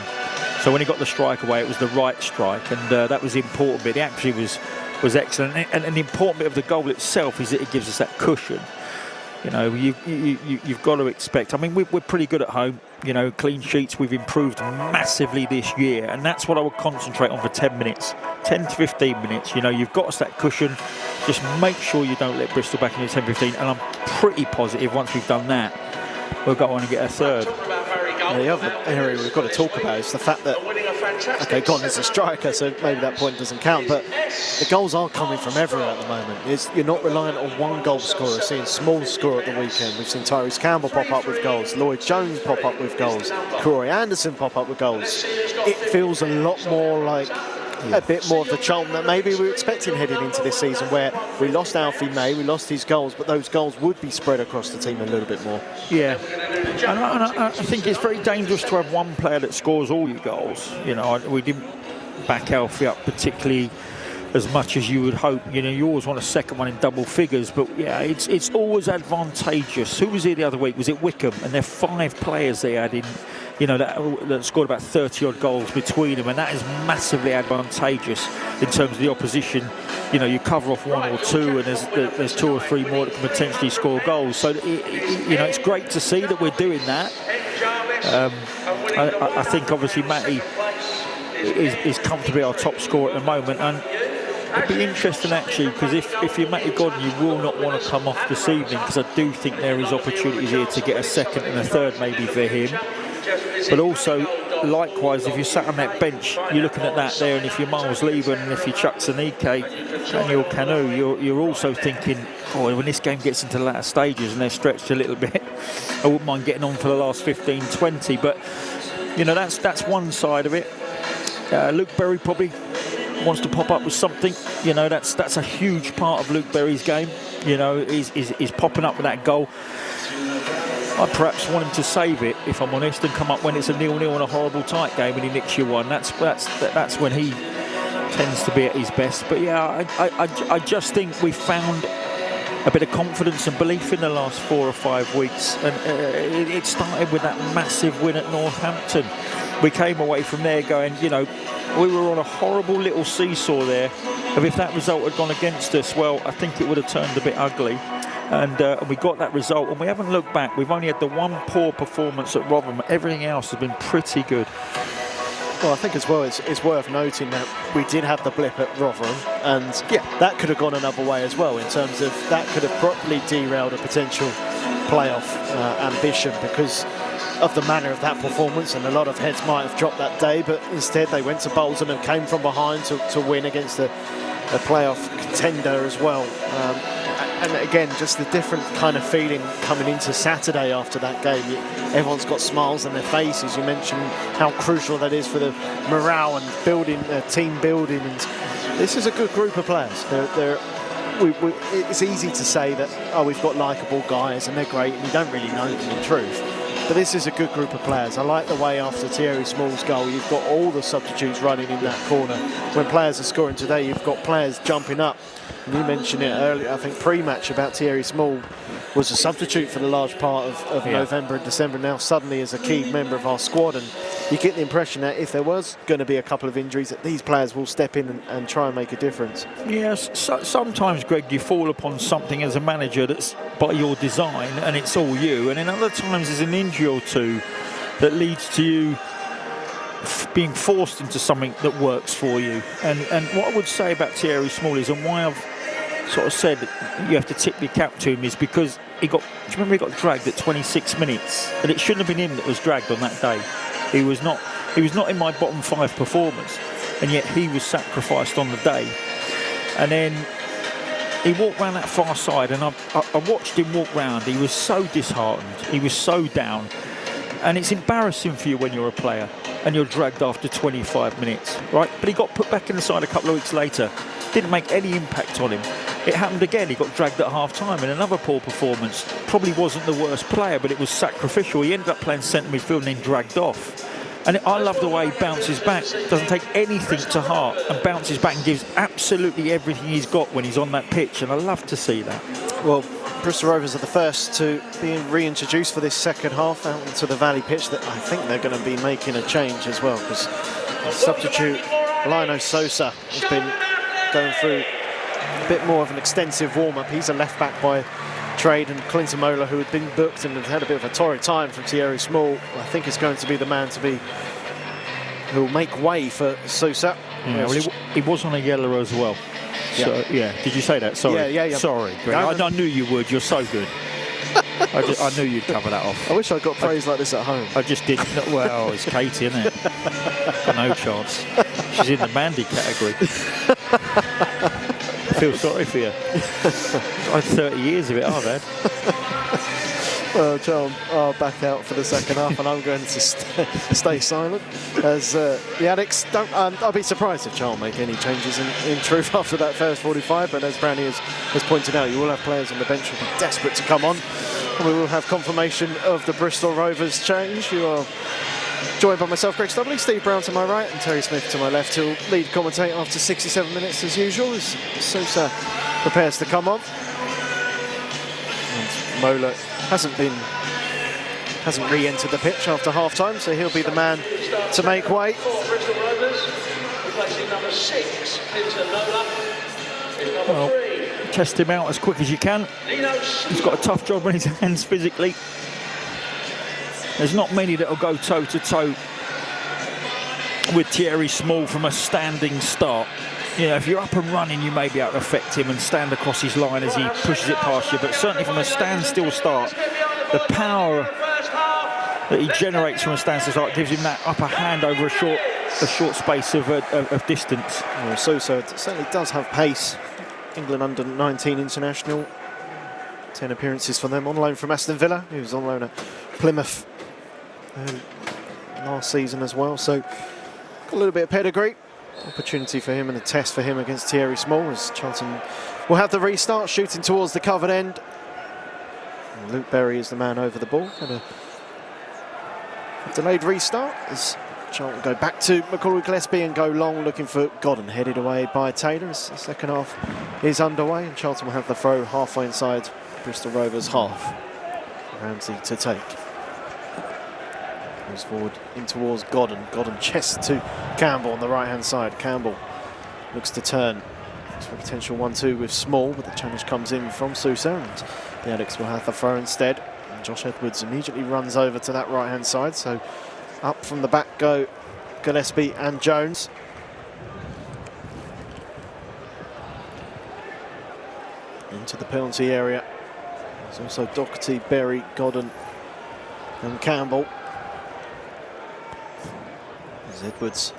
So when he got the strike away, it was the right strike, and that was the important bit. It actually was excellent, and the important bit of the goal itself is that it gives us that cushion. You know, you've got to expect. I mean, we're pretty good at home. You know, clean sheets, we've improved massively this year, and that's what I would concentrate on for 10 minutes, 10 to 15 minutes. You know, you've got us that cushion. Just make sure you don't let Bristol back in the 10-15, and I'm pretty positive once we've done that, we'll go on and get a third. The other area we've got to talk about is the fact that, okay, Godden's a striker, so maybe that point doesn't count, but the goals are coming from everywhere at the moment. You're not reliant on one goal scorer. Seeing Small score at the weekend. We've seen Tyrese Campbell pop up with goals, Lloyd Jones pop up with goals, Corey Anderson pop up with goals. It feels a lot more like a bit more of the Charlton that maybe we were expecting heading into this season, where we lost Alfie May, we lost his goals, but those goals would be spread across the team a little bit more. Yeah, and I think it's very dangerous to have one player that scores all your goals. You know, we back healthy up particularly as much as you would hope. You know, you always want a second one in double figures, but yeah, it's always advantageous. Who was here the other week? Was it Wickham? And they're 5 players they had in, you know, that scored about 30 odd goals between them, and that is massively advantageous in terms of the opposition. You know, you cover off 1 or 2, and there's 2 or 3 more that can potentially score goals. So you know, it's great to see that we're doing that. I think obviously Matty is comfortably our top scorer at the moment, and it'd be interesting actually, because if you're Matty Godden, you will not want to come off this evening, because I do think there is opportunities here to get a second and a third maybe for him. But also, likewise, if you're sat on that bench, you're looking at that there, and if you're Miles Lieber and if you're Chuck Sanike, Daniel Canu, you're also thinking, oh, when this game gets into the latter stages and they're stretched a little bit, I wouldn't mind getting on for the last 15, 20. But, you know, that's one side of it. Luke Berry probably wants to pop up with something. You know, that's a huge part of Luke Berry's game. You know, he's popping up with that goal. I perhaps want him to save it, if I'm honest, and come up when it's a 0-0 and a horrible tight game and he nicks you one. That's when he tends to be at his best. But yeah, I just think we found a bit of confidence and belief in the last 4 or 5 weeks, and it started with that massive win at Northampton. We came away from there going, you know, we were on a horrible little seesaw there of if that result had gone against us, well, I think it would have turned a bit ugly. And we got that result, and we haven't looked back. We've only had the one poor performance at Rotherham. Everything else has been pretty good. Well, I think as well it's worth noting that we did have the blip at Rotherham, and that could have gone another way as well, in terms of that could have properly derailed a potential playoff ambition because of the manner of that performance, and a lot of heads might have dropped that day, but instead they went to Bolton and came from behind to win against a playoff contender as well. And again, just the different kind of feeling coming into Saturday after that game. Everyone's got smiles on their faces. You mentioned how crucial that is for the morale and building, team building. And this is a good group of players. It's easy to say that, oh, we've got likeable guys and they're great, and you don't really know them in truth. But this is a good group of players. I like the way after Thierry Small's goal, you've got all the substitutes running in that corner. When players are scoring today, you've got players jumping up. And you mentioned it earlier, I think pre-match, about Thierry Small was a substitute for the large part of November and December. Now suddenly is a key member of our squad, and you get the impression that if there was going to be a couple of injuries, that these players will step in and try and make a difference. Yes, sometimes, Greg, you fall upon something as a manager that's by your design and it's all you, and then other times there's an injury or two that leads to you being forced into something that works for you. And what I would say about Thierry Small is, and why I've sort of said you have to tip your cap to him, is because do you remember he got dragged at 26 minutes, and it shouldn't have been him that was dragged on that day. He was not in my bottom 5 performers, and yet he was sacrificed on the day. And then he walked round that far side, and I watched him walk round. He was so disheartened, he was so down, and it's embarrassing for you when you're a player and you're dragged after 25 minutes, right? But he got put back in the side a couple of weeks later. Didn't make any impact on him. It happened again. He got dragged at half-time in another poor performance. Probably wasn't the worst player, but it was sacrificial. He ended up playing centre midfield and then dragged off. And I love the way he bounces back. Doesn't take anything to heart and bounces back and gives absolutely everything he's got when he's on that pitch. And I love to see that. Well, Bristol Rovers are the first to be reintroduced for this second half out into the Valley pitch. That I think they're going to be making a change as well, because substitute Lino Sosa has been going through a bit more of an extensive warm-up. He's a left-back by trade, and Clinton Mola, who had been booked and had a bit of a torrid time from Thierry Small, I think is going to be the man who will make way for Sosa. Yeah, well, he was on a yellow as well. So, yeah. Did you say that? Sorry. Yeah. Sorry, Greg. I knew you would. You're so good. I knew you'd cover that off. I wish I got praise like this at home. I just didn't. Well, it's Katie, isn't it? Got no chance. She's in the Mandy category. I feel sorry for you. I had 30 years of it, I've had. Well, John, I'll back out for the second half, and I'm going to stay silent. As the addicts don't, I'll be surprised if Charlton make any changes in truth after that first 45. But as Brownie has pointed out, you will have players on the bench who will be desperate to come on. And we will have confirmation of the Bristol Rovers change. You are Joined by myself, Greg Studley, Steve Brown to my right, and Terry Smith to my left, who'll lead commentate after 67 minutes as usual, as Sosa prepares to come on. And Mola hasn't re-entered the pitch after half-time, so he'll be the man to make way. Bristol Rovers, replacing number 6, Peter Lola, is number 3. Test him out as quick as you can. He's got a tough job on his hands physically. There's not many that will go toe-to-toe with Thierry Small from a standing start. You know, if you're up and running, you may be able to affect him and stand across his line as he pushes it past you, but certainly from a standstill start, the power that he generates from a standstill start gives him that upper hand over a short space of distance. Well, Sosa certainly does have pace. England under-19 international, 10 appearances for them, on loan from Aston Villa. He was on loan at Plymouth last season as well, so got a little bit of pedigree. Opportunity for him and a test for him against Thierry Small, as Charlton will have the restart, shooting towards the covered end. And Luke Berry is the man over the ball. And a delayed restart as Charlton go back to Macaulay Gillespie and go long, looking for Godden, headed away by Taylor as the second half is underway, and Charlton will have the throw halfway inside Bristol Rovers half. Ramsey to take. Goes forward in towards Godden. Godden chest to Campbell on the right-hand side. Campbell looks to turn. Looks for a potential 1-2 with Small, but the challenge comes in from Sousa, and the Addicts will have the throw instead. And Josh Edwards immediately runs over to that right-hand side, so up from the back go Gillespie and Jones. Into the penalty area. There's also Doherty, Berry, Godden and Campbell. There's Edwards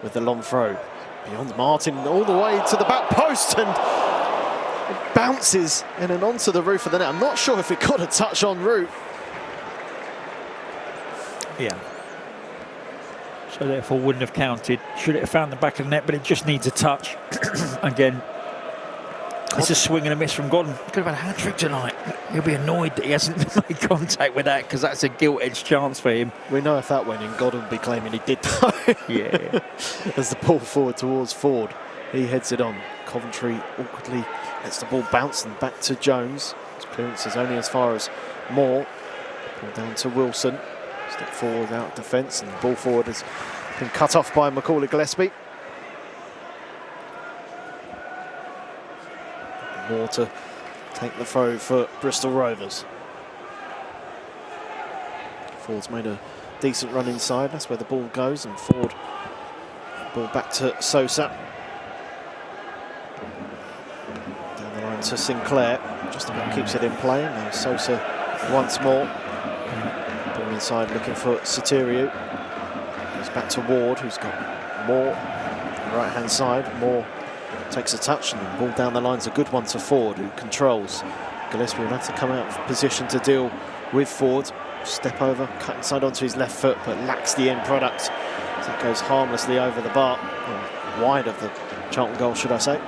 with the long throw. Beyond Martin, all the way to the back post, and it bounces in and onto the roof of the net. I'm not sure if it got a touch en route. Yeah. So therefore wouldn't have counted. Should it have found the back of the net, but it just needs a touch. Again, it's a swing and a miss from Godden. Could have had a hat-trick tonight. He'll be annoyed that he hasn't made contact with that, because that's a gilt-edged chance for him. We know if that went in, Godden would be claiming he did though. Yeah. As the ball forward towards Ford, he heads it on. Coventry awkwardly lets the ball bounce and back to Jones. His clearance is only as far as Moore. Ball down to Wilson. Step forward out of defence, and the ball forward has been cut off by Macaulay Gillespie. Moore to take the throw for Bristol Rovers. Ford's made a decent run inside, that's where the ball goes, and Ford, ball back to Sosa. Down the line to Sinclair, just about keeps it in play, and now Sosa once more. Ball inside looking for Soteriou. Goes back to Ward, who's got Moore on the right hand side. Moore takes a touch, and the ball down the line's a good one to Ford, who controls. Gillespie will have to come out of position to deal with Ford. Step over, cut inside onto his left foot, but lacks the end product. So it goes harmlessly over the bar, or wide of the Charlton goal, should I say.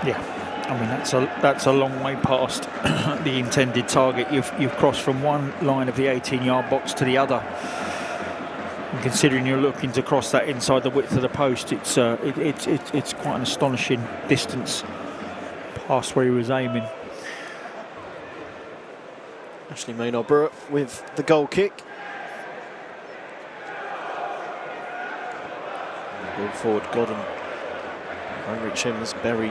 Yeah. I mean, that's a long way past the intended target. You've crossed from one line of the 18-yard box to the other. And considering you're looking to cross that inside the width of the post, it's quite an astonishing distance past where he was aiming. Ashley Maynard-Brewer with the goal kick. Ball forward, Godden. Heinrich Chims, Berry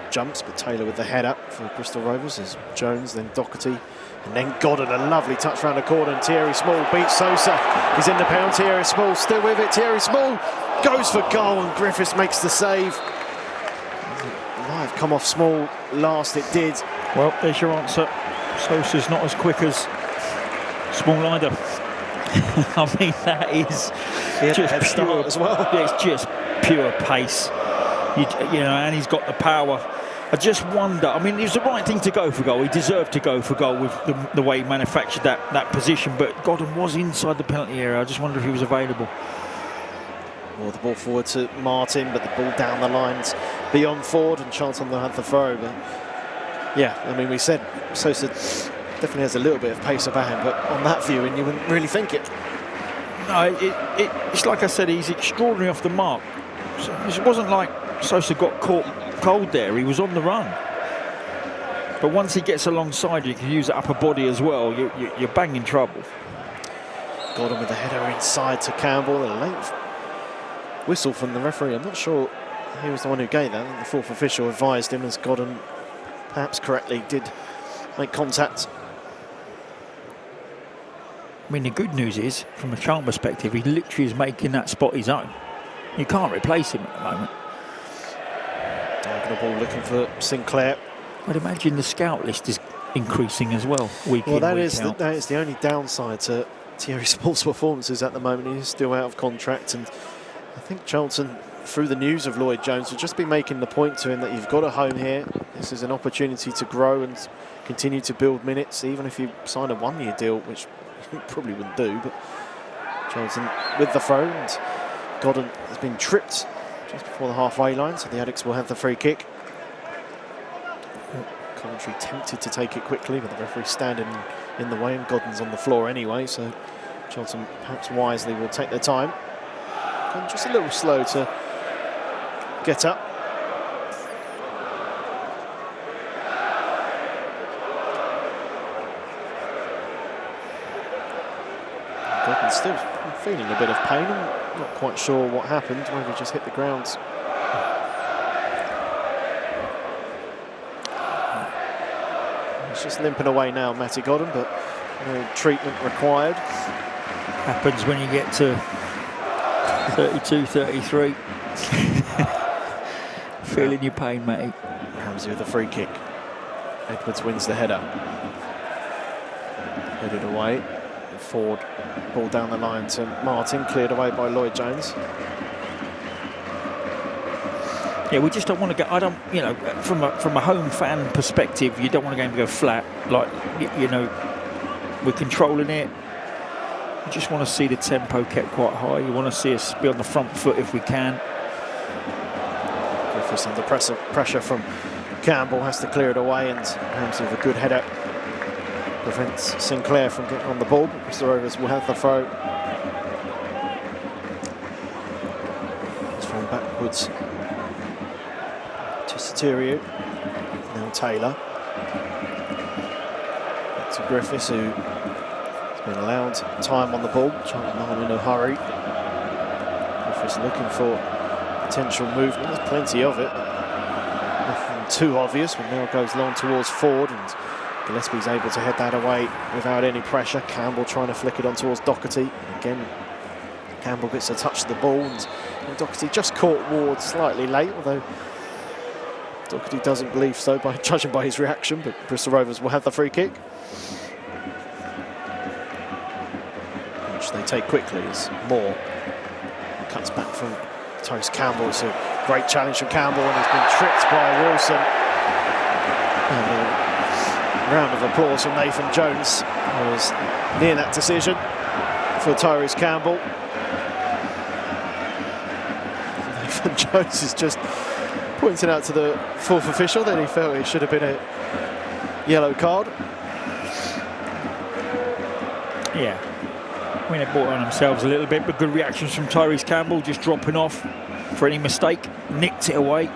jumps, but Taylor with the head up for Bristol Rovers. There's Jones, then Doherty, and then Godden. A lovely touch round the corner, and Thierry Small beats Sosa. He's in the penalty area. Small still with it. Thierry Small goes for goal, and Griffiths makes the save. It might have come off Small last, it did. Well, there's your answer. Sosa's not as quick as Small either. I mean, that is just pure as well. It's just pure pace. You know, and he's got the power. I just wonder, I mean, it was the right thing to go for goal. He deserved to go for goal with the way he manufactured that position, but Godden was inside the penalty area. I just wonder if he was available. Well, the ball forward to Martin, but the ball down the lines beyond Ford, and Charlton will have the throw. But yeah, I mean, we said Sosa definitely has a little bit of pace about him, but on that viewing, you wouldn't really think it. No, it's like I said, he's extraordinary off the mark. So it wasn't like Sosa got caught cold there. He was on the run. But once he gets alongside, you can use that upper body as well. You're bang in trouble. Gordon with the header inside to Campbell. A late whistle from the referee. I'm not sure he was the one who gave that. I think the fourth official advised him, as Gordon perhaps correctly did make contact. I mean, the good news is, from a Charlton perspective, he literally is making that spot his own. You can't replace him at the moment. Diagonal ball looking for Sinclair. I'd imagine the scout list is increasing as well, week in, Well, week out. that is the only downside to Thierry Small's performances at the moment. He's still out of contract, and I think Charlton, through the news of Lloyd Jones, will just be making the point to him that you've got a home here. This is an opportunity to grow and continue to build minutes, even if you sign a one-year deal, which you probably wouldn't do. But Charlton with the throw, and Godden has been tripped just before the halfway line, so the Addicts will have the free kick. Coventry tempted to take it quickly, but the referee standing in the way, and Godden's on the floor anyway, so Charlton perhaps wisely will take their time. And just a little slow to get up. Godden's still feeling a bit of pain. I'm not quite sure what happened, whether he just hit the ground. He's just limping away now, Matty Godden, but no treatment required. Happens when you get to 32, 33. Feeling your pain, mate. Ramsey with the free kick. Edwards wins the header. Headed away. Ford, ball down the line to Martin, cleared away by Lloyd Jones. Yeah, we just don't want to get. I don't, you know, from a home fan perspective, you don't want a game to go flat. Like, you know, we're controlling it. You just want to see the tempo kept quite high. You want to see us be on the front foot if we can. Griffiths under pressure from Campbell, has to clear it away, and Ramsey with a good header prevents Sinclair from getting on the ball. Bristol Rovers will have the throw. It's thrown backwards to Soterio. Now Taylor. Back to Griffiths, who has been allowed time on the ball. Charlton not in a hurry. Griffiths looking for potential movement. There's plenty of it. Nothing too obvious, but now goes long towards Ford, and Gillespie's able to head that away without any pressure. Campbell trying to flick it on towards Doherty. Again, Campbell gets a touch of the ball, and Doherty just caught Ward slightly late, although Doherty doesn't believe so, by judging by his reaction. But Bristol Rovers will have the free kick, which they take quickly as Moore cuts back from Tyrese Campbell. It's a great challenge from Campbell, and he's been tripped by Wilson. And round of applause from Nathan Jones, who was near that decision for Tyrese Campbell. Nathan Jones is just pointing out to the fourth official that he felt it should have been a yellow card. Yeah, I mean, they brought it on themselves a little bit, but good reactions from Tyrese Campbell, just dropping off for any mistake, nicked it away.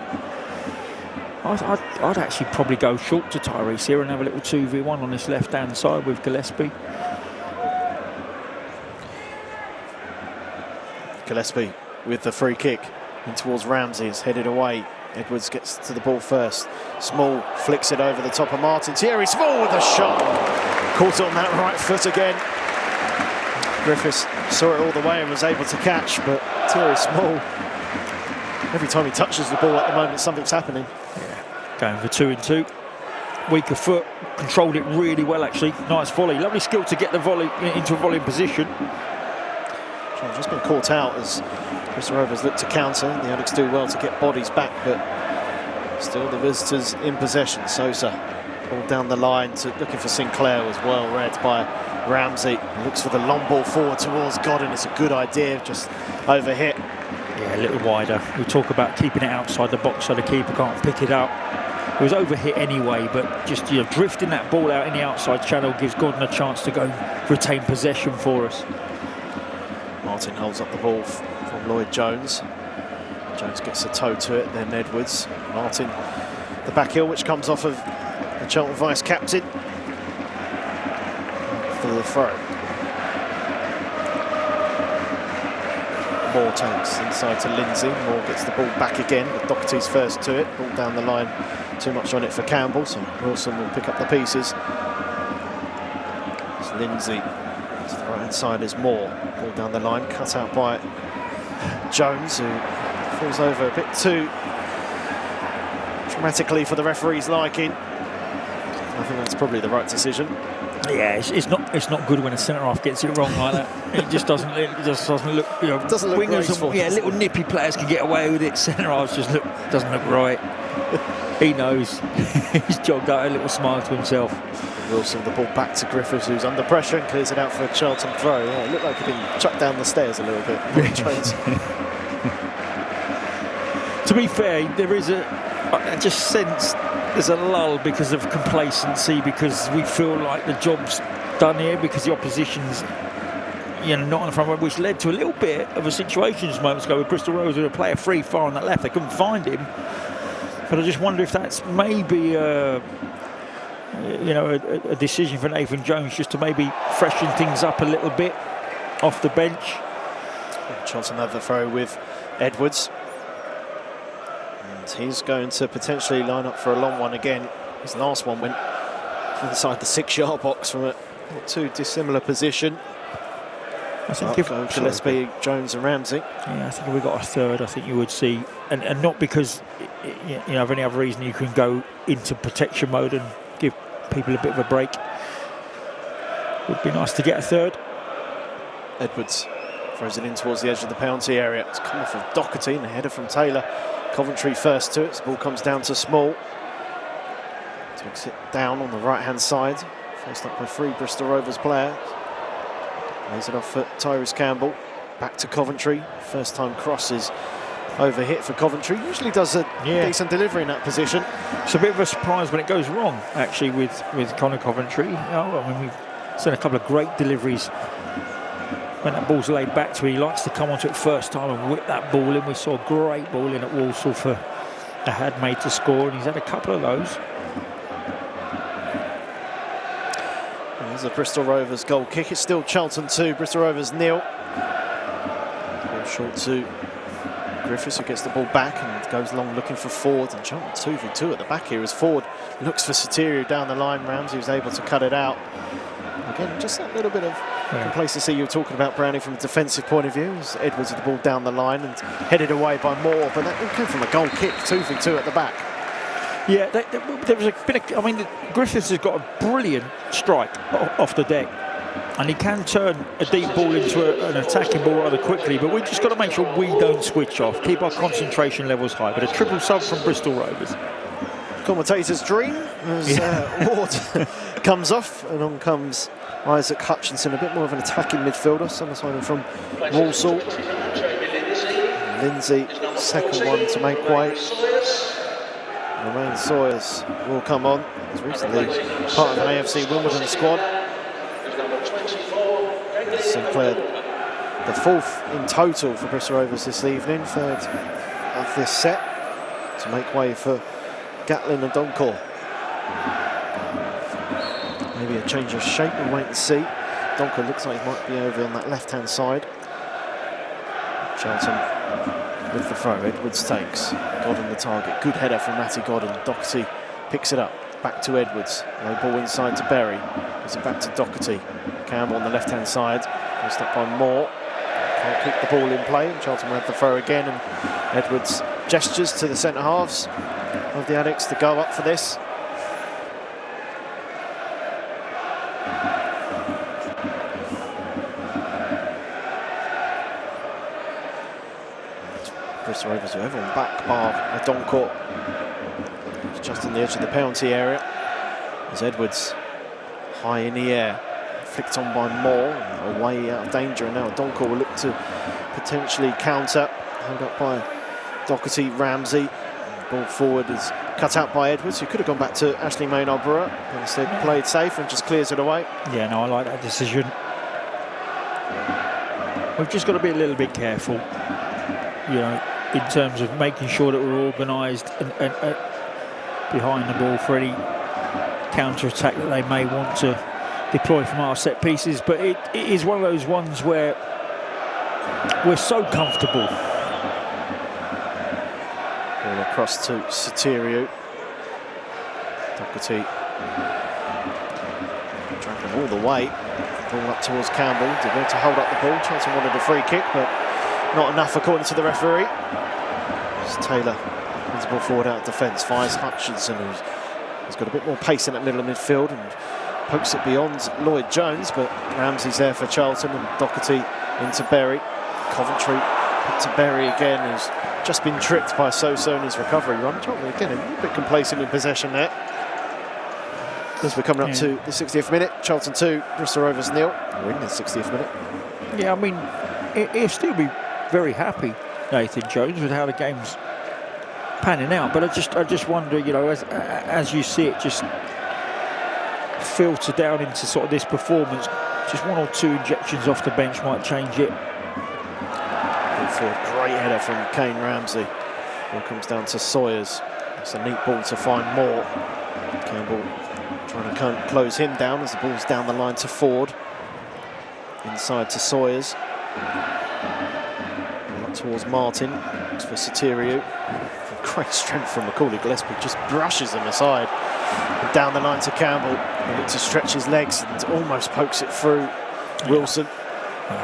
I'd actually probably go short to Tyrese here and have a little 2v1 on this left-hand side with Gillespie. Gillespie with the free kick in towards Ramsey, is headed away. Edwards gets to the ball first. Small flicks it over the top of Martin. Thierry Small with a shot. Caught it on that right foot again. Griffiths saw it all the way and was able to catch, but Thierry Small, every time he touches the ball at the moment, something's happening. Going for 2-2. Weaker foot, controlled it really well actually. Nice volley, lovely skill to get the volley into a volley position. Just been caught out as Bristol Rovers look to counter. The Addicts do well to get bodies back, but still the visitors in possession. Sosa ball down the line, looking for Sinclair, was well read by Ramsey. Looks for the long ball forward towards Godden. It's a good idea, just overhit. Yeah, a little wider. We talk about keeping it outside the box so the keeper can't pick it up. It was overhit anyway, but just, you know, drifting that ball out in the outside channel gives Gordon a chance to go retain possession for us. Martin holds up the ball from Lloyd Jones. Jones gets a toe to it, then Edwards. Martin, the back heel, which comes off of the Charlton vice-captain for the throw. Moore takes inside to Lindsay. Moore gets the ball back again, but Doherty's first to it. Ball down the line, too much on it for Campbell, so Wilson will pick up the pieces. It's Lindsay to the right-hand side is Moore. Ball down the line, cut out by Jones, who falls over a bit too dramatically for the referee's liking. I think that's probably the right decision. Yeah, it's not good when a centre half gets it wrong like that. It just doesn't look. You know, doesn't look graceful. Little nippy players can get away with it. Centre halves just doesn't look right. He knows. He's jogged out a little smile to himself. Wilson, the ball back to Griffiths, who's under pressure and clears it out for a Charlton throw. Yeah, it looked like he'd been chucked down the stairs a little bit. To be fair, there is I just sense there's a lull because of complacency, because we feel like the job's done here, because the opposition's not on the front row, which led to a little bit of a situation just moments ago with Bristol Rovers with a player free far on that left. They couldn't find him, but I just wonder if that's maybe a decision for Nathan Jones just to maybe freshen things up a little bit off the bench. Charlton have the throw with Edwards. He's going to potentially line up for a long one again. His last one went inside the 6-yard box from a not too dissimilar position. I think if Gillespie, Jones and Ramsey. Yeah, I think if we got a third, I think you would see, and not because of any other reason you can go into protection mode and give people a bit of a break. It would be nice to get a third. Edwards throws it in towards the edge of the penalty area. It's come off of Doherty and a header from Taylor. Coventry first to it. The ball comes down to Small. Takes it down on the right-hand side. Faced up by 3 Bristol Rovers players. Lays it off for Tyrese Campbell. Back to Coventry. First time cross is over hit for Coventry. Usually does a decent delivery in that position. It's a bit of a surprise when it goes wrong, actually, with Connor Coventry. We've seen a couple of great deliveries when that ball's laid back to him. He likes to come onto it first time and whip that ball in. We saw a great ball in at Walsall for Ahad made to score, and he's had a couple of those. There's a Bristol Rovers goal kick. It's still Charlton 2, Bristol Rovers 0. Ball short to Griffiths, who gets the ball back and goes long looking for Ford. And Charlton 2v2 at the back here as Ford looks for Sotirio down the line. Ramsey was able to cut it out. Again, just that little bit of complacency you were talking about, Brownie, from a defensive point of view. As Edwards with the ball down the line and headed away by Moore, but that came from a goal kick, 2v2 at the back. Yeah, there was Griffiths has got a brilliant strike off the deck, and he can turn a deep ball into an attacking ball rather quickly, but we've just got to make sure we don't switch off, keep our concentration levels high. But a triple sub from Bristol Rovers. Commentator's dream as Ward comes off, and on comes Isaac Hutchinson, a bit more of an attacking midfielder, summer signing from Walsall. Lindsay, second one to make way. Romain Sawyers will come on. He's recently part of an AFC Wimbledon squad. Sinclair, the 4th in total for Bristol Rovers this evening, 3rd of this set, to make way for Gatlin and Donkor. Maybe a change of shape, we'll wait and see. Donkor looks like he might be over on that left-hand side. Charlton with the throw. Edwards takes. Godden the target. Good header from Matty Godden. Doherty picks it up. Back to Edwards. Low ball inside to Berry. Gives it back to Doherty. Campbell on the left-hand side. Placed up by Moore. Can't keep the ball in play. And Charlton will have the throw again. And Edwards gestures to the centre halves of the Addicts to go up for this. Bristol Rovers who everyone back bar a Donkor. Just on the edge of the penalty area. As Edwards high in the air, flicked on by Moore, away out of danger, and now Donkor will look to potentially counter. Held up by Doherty, Ramsey. Ball forward is cut out by Edwards, who could have gone back to Ashley Maynard-Brewer, but instead played safe and just clears it away. Yeah, no, I like that decision. we've just got to be a little bit careful, you know, in terms of making sure that we're organised and behind the ball for any counter-attack that they may want to deploy from our set pieces. But it is one of those ones where we're so comfortable. Ball across to Sotirio. Doherty dragging all the way. Ball up towards Campbell. Did well to hold up the ball. Charlton wanted a free kick, but not enough according to the referee. As Taylor wins the ball forward out of defence. Fires Hutchinson, who's got a bit more pace in that middle of midfield and pokes it beyond Lloyd Jones, but Ramsey's there for Charlton, and Doherty into Berry. Coventry to Berry again, who's just been tricked by Soso in his recovery run. Charlton again a little bit complacent in possession there. As we're coming up to the 60th minute, Charlton 2, Bristol Rovers 0. We're in the 60th minute. Yeah, I mean, he'll still be very happy, Nathan Jones, with how the game's panning out. But I just wonder, you know, as you see it just filter down into sort of this performance, just one or two injections off the bench might change it. Great header from Kane Ramsey. Ball comes down to Sawyers. It's a neat ball to find Moore. Campbell trying to close him down as the ball's down the line to Ford. Inside to Sawyers. Up towards Martin. Looks for Sotirio. Great strength from Macaulay Gillespie. Just brushes him aside. And down the line to Campbell. He looks to stretch his legs and almost pokes it through Wilson.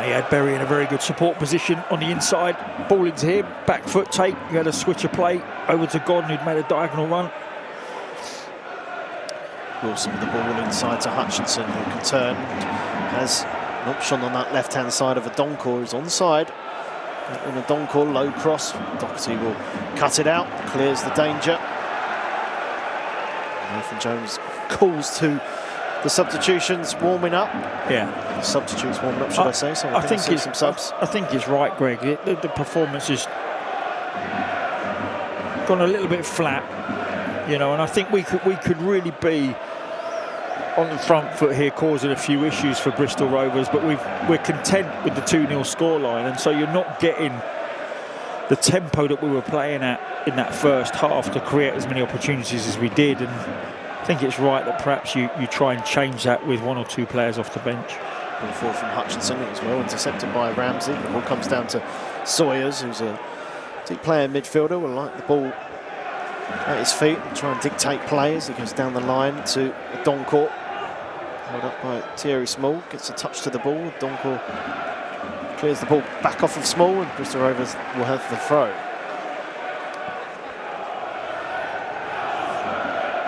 He had Berry in a very good support position on the inside. Ball into him, back foot take. He had a switch of play over to Gordon, who'd made a diagonal run. Wilson with the ball inside to Hutchinson, who can turn. Has an option on that left-hand side of Adonkor, who's onside. On Adonkor, low cross. Doherty will cut it out, clears the danger. Nathan Jones calls to the substitutions warming up. Yeah. The substitutes warming up, should I say? So I think it's some subs. I think it's right, Greg. The performance has gone a little bit flat, you know, and I think we could really be on the front foot here, causing a few issues for Bristol Rovers. But we're content with the 2-0 scoreline, and so you're not getting the tempo that we were playing at in that first half to create as many opportunities as we did. And I think it's right that perhaps you try and change that with one or two players off the bench. Ball forward from Hutchinson, it was well intercepted by Ramsey. The ball comes down to Sawyers, who's a deep player midfielder, will like the ball at his feet and try and dictate play as he goes down the line to Donkor. Held up by Thierry Small, gets a touch to the ball. Donkor clears the ball back off of Small, and Bristol Rovers will have the throw.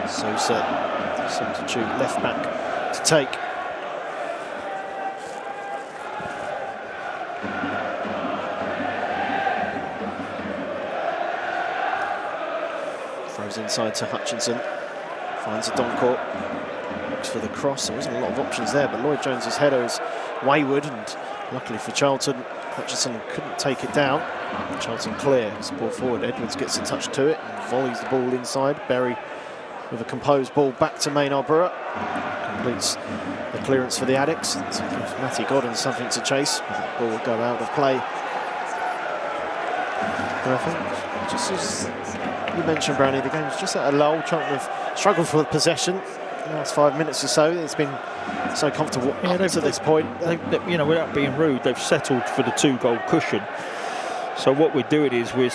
Sosa, substitute left back to take. Throws inside to Hutchinson, finds Adonkor, looks for the cross. There wasn't a lot of options there, but Lloyd Jones's header is wayward, and luckily for Charlton, Hutchinson couldn't take it down. Charlton clear, it's ball forward. Edwards gets a touch to it, and volleys the ball inside. Berry with a composed ball back to Maynard Brewer. Completes the clearance for the Addicts. It gives Matty Godden something to chase. The ball will go out of play. And I think, just as you mentioned, Brownie, the game's just at a lull. Charlton have struggled for possession in the last 5 minutes or so. It's been so comfortable up to this point. You know, without being rude, they've settled for the 2-goal cushion. So what we're doing is we're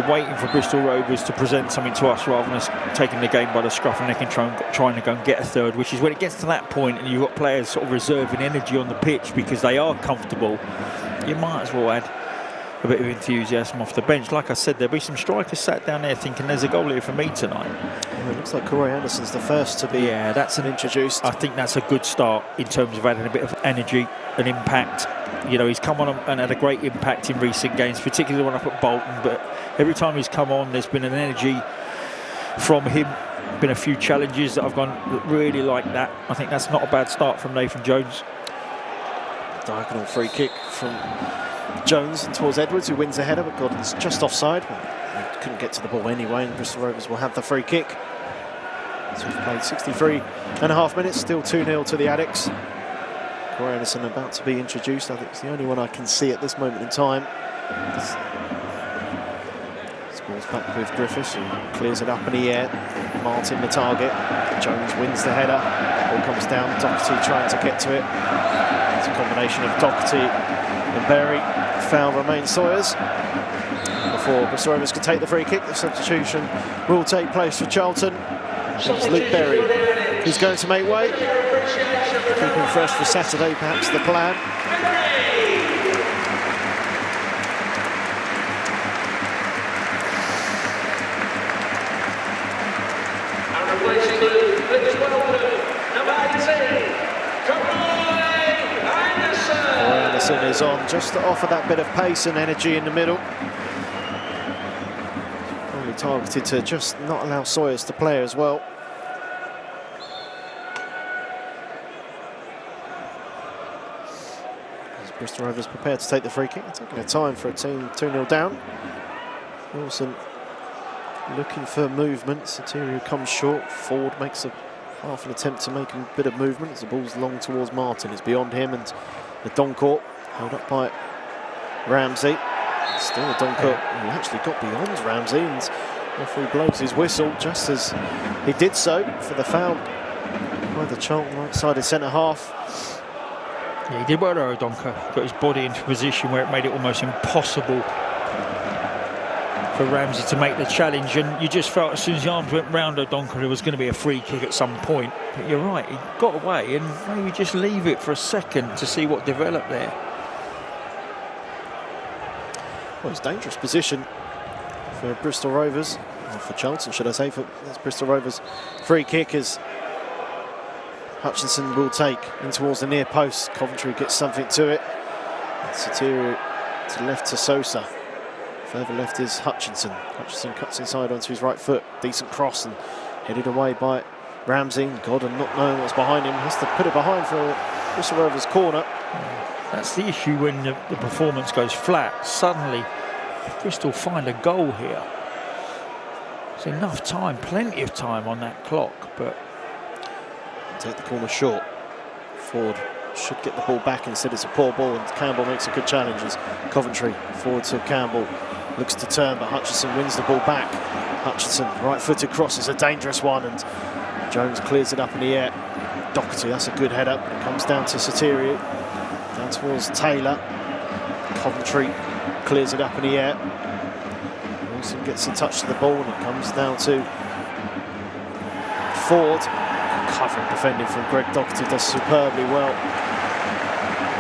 waiting for Bristol Rovers to present something to us rather than us taking the game by the scruff and neck and trying to go and get a third, which is when it gets to that point and you've got players sort of reserving energy on the pitch because they are comfortable, you might as well add a bit of enthusiasm off the bench. Like I said, there'll be some strikers sat down there thinking there's a goal here for me tonight. Well, it looks like Corey Anderson's the first to be introduced. I think that's a good start in terms of adding a bit of energy and impact. You know, he's come on and had a great impact in recent games, particularly the one up at Bolton, but every time he's come on, there's been an energy from him. Been a few challenges that I've gone really like that. I think that's not a bad start from Nathan Jones. Diagonal free kick from Jones and towards Edwards, who wins the header, but Gordon's just offside. Well, he couldn't get to the ball anyway, and Bristol Rovers will have the free kick. So we've played 63.5 minutes, still 2-0 to the Addicts. Corey Anderson about to be introduced. I think it's the only one I can see at this moment in time. Scores back with Griffiths, who clears it up in the air. Martin the target. Jones wins the header. Ball comes down. Doherty trying to get to it. It's a combination of Doherty and Berry. Foul remains Sawyers. Before Bristol Rovers can take the free kick, the substitution will take place for Charlton. It's Luke Berry who's going to make way. Keeping fresh for Saturday, perhaps the plan. And replacing Luke, please welcome number 18, Corey Anderson is on just to offer that bit of pace and energy in the middle. Only targeted to just not allow Sawyers to play as well. As Bristol Rovers prepared to take the free kick, taking a time for a team 2-0 down. Wilson looking for movement. Soterio comes short. Ford makes half an attempt to make a bit of movement as the ball's long towards Martin. It's beyond him, and the Doncourt held up by Ramsey. Still a Doncourt who actually got beyond Ramsey, and referee blows his whistle just as he did so for the foul by the Charlton right-sided centre-half. Yeah, he did well there, O'Donker. Got his body into a position where it made it almost impossible for Ramsey to make the challenge, and you just felt as soon as the arms went round O'Donker there was going to be a free kick at some point. But you're right, he got away, and maybe just leave it for a second to see what developed there. Well, it's a dangerous position for Bristol Rovers, or for Charlton, should I say, for this Bristol Rovers free kick as Hutchinson will take in towards the near post. Coventry gets something to it. Soterio to left to Sosa. Further left is Hutchinson. Hutchinson cuts inside onto his right foot. Decent cross and headed away by Ramsey. Godden, not knowing what's behind him, has to put it behind for Bristol Rovers corner. That's the issue when the performance goes flat. Suddenly, Bristol find a goal here. There's enough time, plenty of time on that clock, but take the corner short. Ford should get the ball back, instead it's a poor ball, and Campbell makes a good challenge as Coventry forward to Campbell. Looks to turn, but Hutchinson wins the ball back. Hutchinson, right-footed cross is a dangerous one, and Jones clears it up in the air. Doherty, that's a good header. It comes down to Soterio, down towards Taylor. Coventry clears it up in the air. Wilson gets in touch to the ball, and it comes down to Ford. Covering defending from Greg Doherty, does superbly well.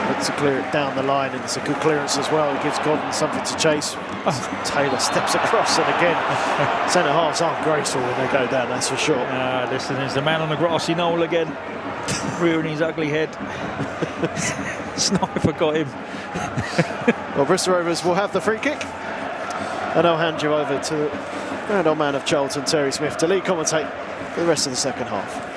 Looks to clear it down the line, and it's a good clearance as well. It gives Godden something to chase. Taylor steps across, and again, centre-halves aren't graceful when they go down, that's for sure. Listen, there's the man on the grassy knoll again, rearing his ugly head. Sniper got him. Well, Bristol Rovers will have the free kick, and I'll hand you over to the grand old man of Charlton, Terry Smith, to lead commentate for the rest of the second half.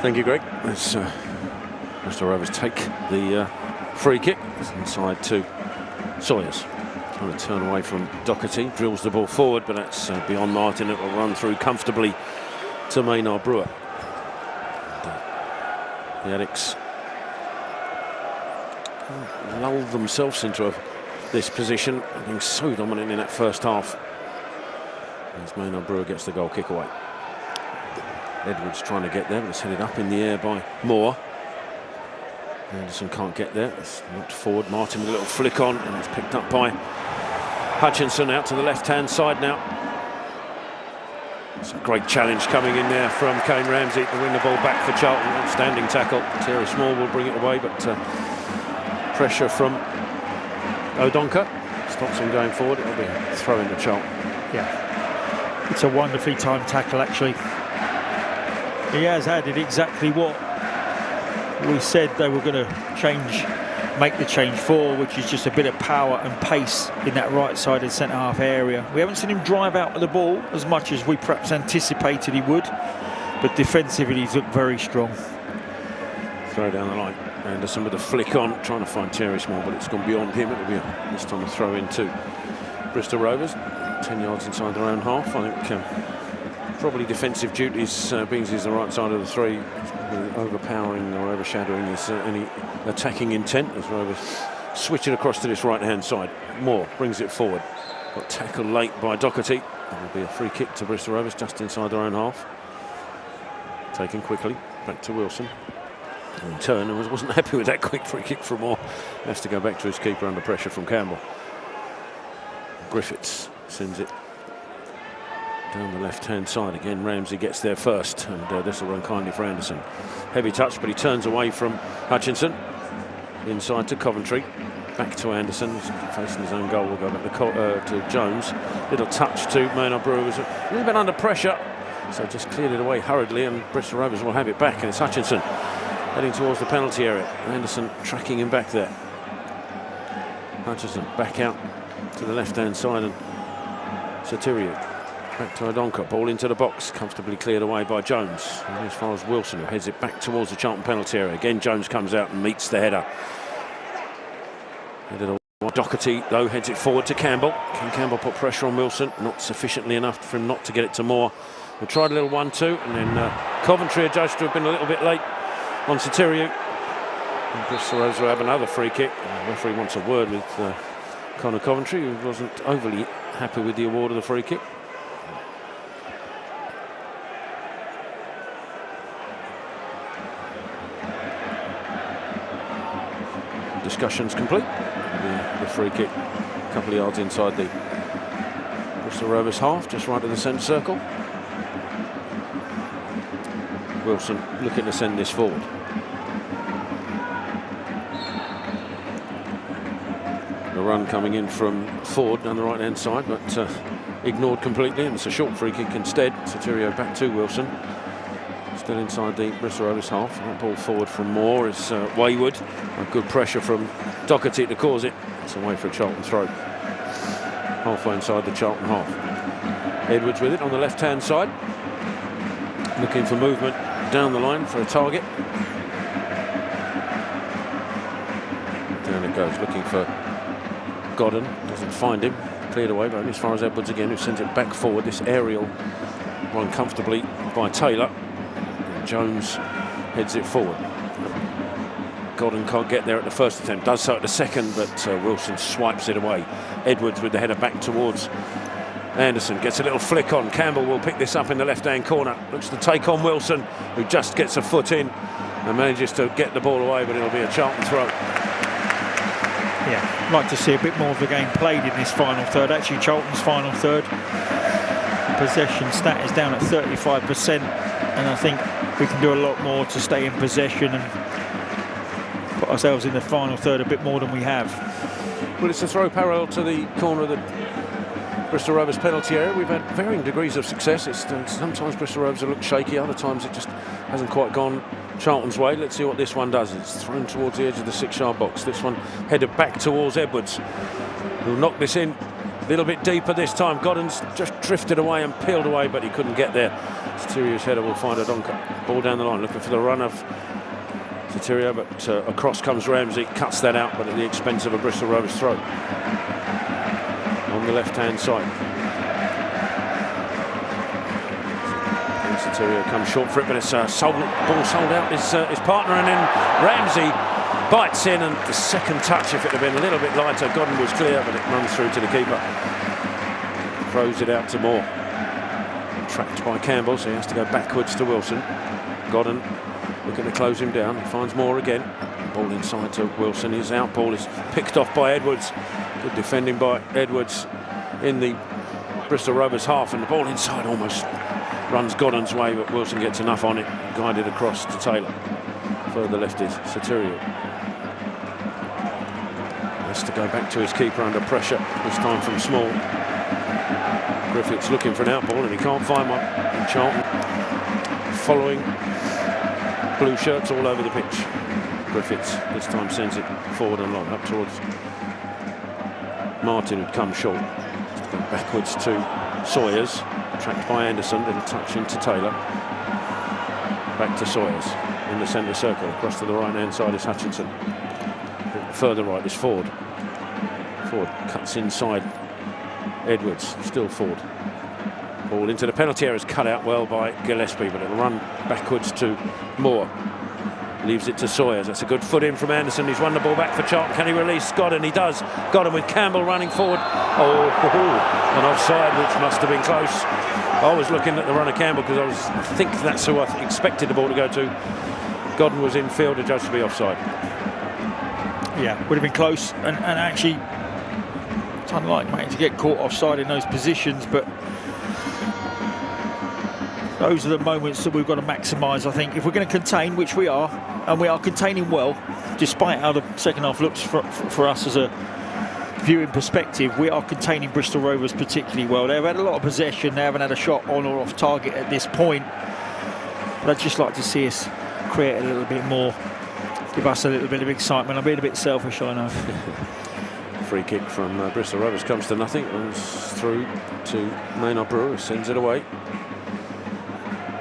Thank you, Greg. As Bristol Rovers take the free kick, it's inside to Sawyers. Trying to turn away from Doherty, drills the ball forward, but that's beyond Martin. It will run through comfortably to Maynard Brewer. The Addicts lulled themselves into this position, being so dominant in that first half. As Maynard Brewer gets the goal kick away. Edwards trying to get there, but it's headed up in the air by Moore. Anderson can't get there. It's knocked forward. Martin with a little flick on, and it's picked up by Hutchinson out to the left-hand side now. It's a great challenge coming in there from Kane Ramsey to win the ball back for Charlton. Outstanding tackle. Terry Small will bring it away, but pressure from O'Donker stops him going forward. It'll be a throw in the Charlton. yeah, it's a wonderfully timed tackle, actually. He has added exactly what we said they were going to make the change for, which is just a bit of power and pace in that right-sided centre-half area. We haven't seen him drive out with the ball as much as we perhaps anticipated he would, but defensively he's looked very strong. Throw down the line. Anderson with a flick on, trying to find Terry Small, but it's gone beyond him. It'll be this time a throw into Bristol Rovers, 10 yards inside their own half. I think probably defensive duties, being he's the right side of the three, overpowering or overshadowing his any attacking intent as Rovers switch it across to this right-hand side. Moore brings it forward. Got tackled late by Doherty. It will be a free kick to Bristol Rovers just inside their own half. Taken quickly, back to Wilson. In turn, and wasn't happy with that quick free kick from Moore. Has to go back to his keeper under pressure from Campbell. Griffiths sends it down the left-hand side again. Ramsey gets there first, and this will run kindly for Anderson. Heavy touch, but he turns away from Hutchinson. Inside to Coventry. Back to Anderson, facing his own goal. We'll go back to Jones. Little touch to Maynard Brewer, was a little bit under pressure, so just cleared it away hurriedly, and Bristol Rovers will have it back, and it's Hutchinson heading towards the penalty area. Anderson tracking him back there. Hutchinson back out to the left-hand side, and Sotirio back to Odonka. Ball into the box, comfortably cleared away by Jones. And as far as Wilson, who heads it back towards the Charlton penalty area. Again, Jones comes out and meets the header. Doherty, though, heads it forward to Campbell. Can Campbell put pressure on Wilson? Not sufficiently enough for him not to get it to Moore. We tried a little 1-2, and then Coventry are judged to have been a little bit late on Sotirio. And Bristol Rovers will have another free kick. The referee wants a word with Connor Coventry, who wasn't overly happy with the award of the free kick. Discussions complete. The free kick a couple of yards inside the Bristol Rovers half, just right of the centre circle. Wilson looking to send this forward. The run coming in from Ford down the right hand side, but ignored completely, and it's a short free kick instead. Sotirio back to Wilson. Still inside the Bristol Rovers half. That ball forward from Moore is wayward. A good pressure from Doherty to cause it. It's away for a Charlton throw. Halfway inside the Charlton half. Edwards with it on the left-hand side. Looking for movement down the line for a target. Down it goes, looking for Godden. Doesn't find him. Cleared away, but only as far as Edwards again, who sends it back forward. This aerial run comfortably by Taylor. Jones heads it forward. Godden can't get there at the first attempt, does so at the second, but Wilson swipes it away. Edwards with the header back towards Anderson, gets a little flick on. Campbell will pick this up in the left-hand corner. Looks to take on Wilson, who just gets a foot in and manages to get the ball away, but it'll be a Charlton throw. Yeah, I'd like to see a bit more of the game played in this final third. Actually, Charlton's final third. The possession stat is down at 35%, and I think we can do a lot more to stay in possession and put ourselves in the final third a bit more than we have. Well, it's a throw parallel to the corner of the Bristol Rovers penalty area. We've had varying degrees of success. Sometimes Bristol Rovers have looked shaky, other times it just hasn't quite gone Charlton's way. Let's see what this one does. It's thrown towards the edge of the 6-yard box. This one headed back towards Edwards, who'll knock this in a little bit deeper this time. Godden's just drifted away and peeled away, but he couldn't get there. Sotirio's header will find Odonka. Ball down the line, looking for the run of Sotirio, but across comes Ramsey, cuts that out, but at the expense of a Bristol Rovers throw. On the left-hand side. And Sotirio comes short for it, but it's ball sold out his partner, and then Ramsey bites in, and the second touch, if it had been a little bit lighter, Godden was clear, but it runs through to the keeper. Throws it out to Moore. Trapped by Campbell, so he has to go backwards to Wilson. Godden looking to close him down. He finds Moore again. Ball inside to Wilson. His out ball is picked off by Edwards. Good defending by Edwards in the Bristol Rovers half, and the ball inside almost runs Godden's way, but Wilson gets enough on it, guided across to Taylor. Further left is Sotirio. Has to go back to his keeper under pressure, this time from Small. Griffiths looking for an out ball, and he can't find one. And Charlton following blue shirts all over the pitch. Griffiths this time sends it forward and long, up towards Martin, who'd come short. Go backwards to Sawyers, tracked by Anderson, little touch into Taylor. Back to Sawyers in the centre circle. Across to the right-hand side is Hutchinson. Further right is Ford. Ford cuts inside Edwards, still Ford. Ball into the penalty area is cut out well by Gillespie, but it'll run backwards to Moore. Leaves it to Sawyers. That's a good foot in from Anderson. He's won the ball back for Charlton. Can he release Godden? He does. Godden with Campbell running forward. Oh, an offside, which must have been close. I was looking at the run of Campbell because I think that's who I expected the ball to go to. Godden was in field, adjudged to be offside. Yeah, would have been close, and actually it's unlike, mate, to get caught offside in those positions, but those are the moments that we've got to maximise. I think if we're going to contain, which we are, and we are containing well, despite how the second half looks for us as a viewing perspective, we are containing Bristol Rovers particularly well. They've had a lot of possession, they haven't had a shot on or off target at this point, but I'd just like to see us create a little bit more, give us a little bit of excitement. I'm being a bit selfish, I know. Free kick from Bristol Rovers comes to nothing, runs through to Maynard Brewer, sends it away.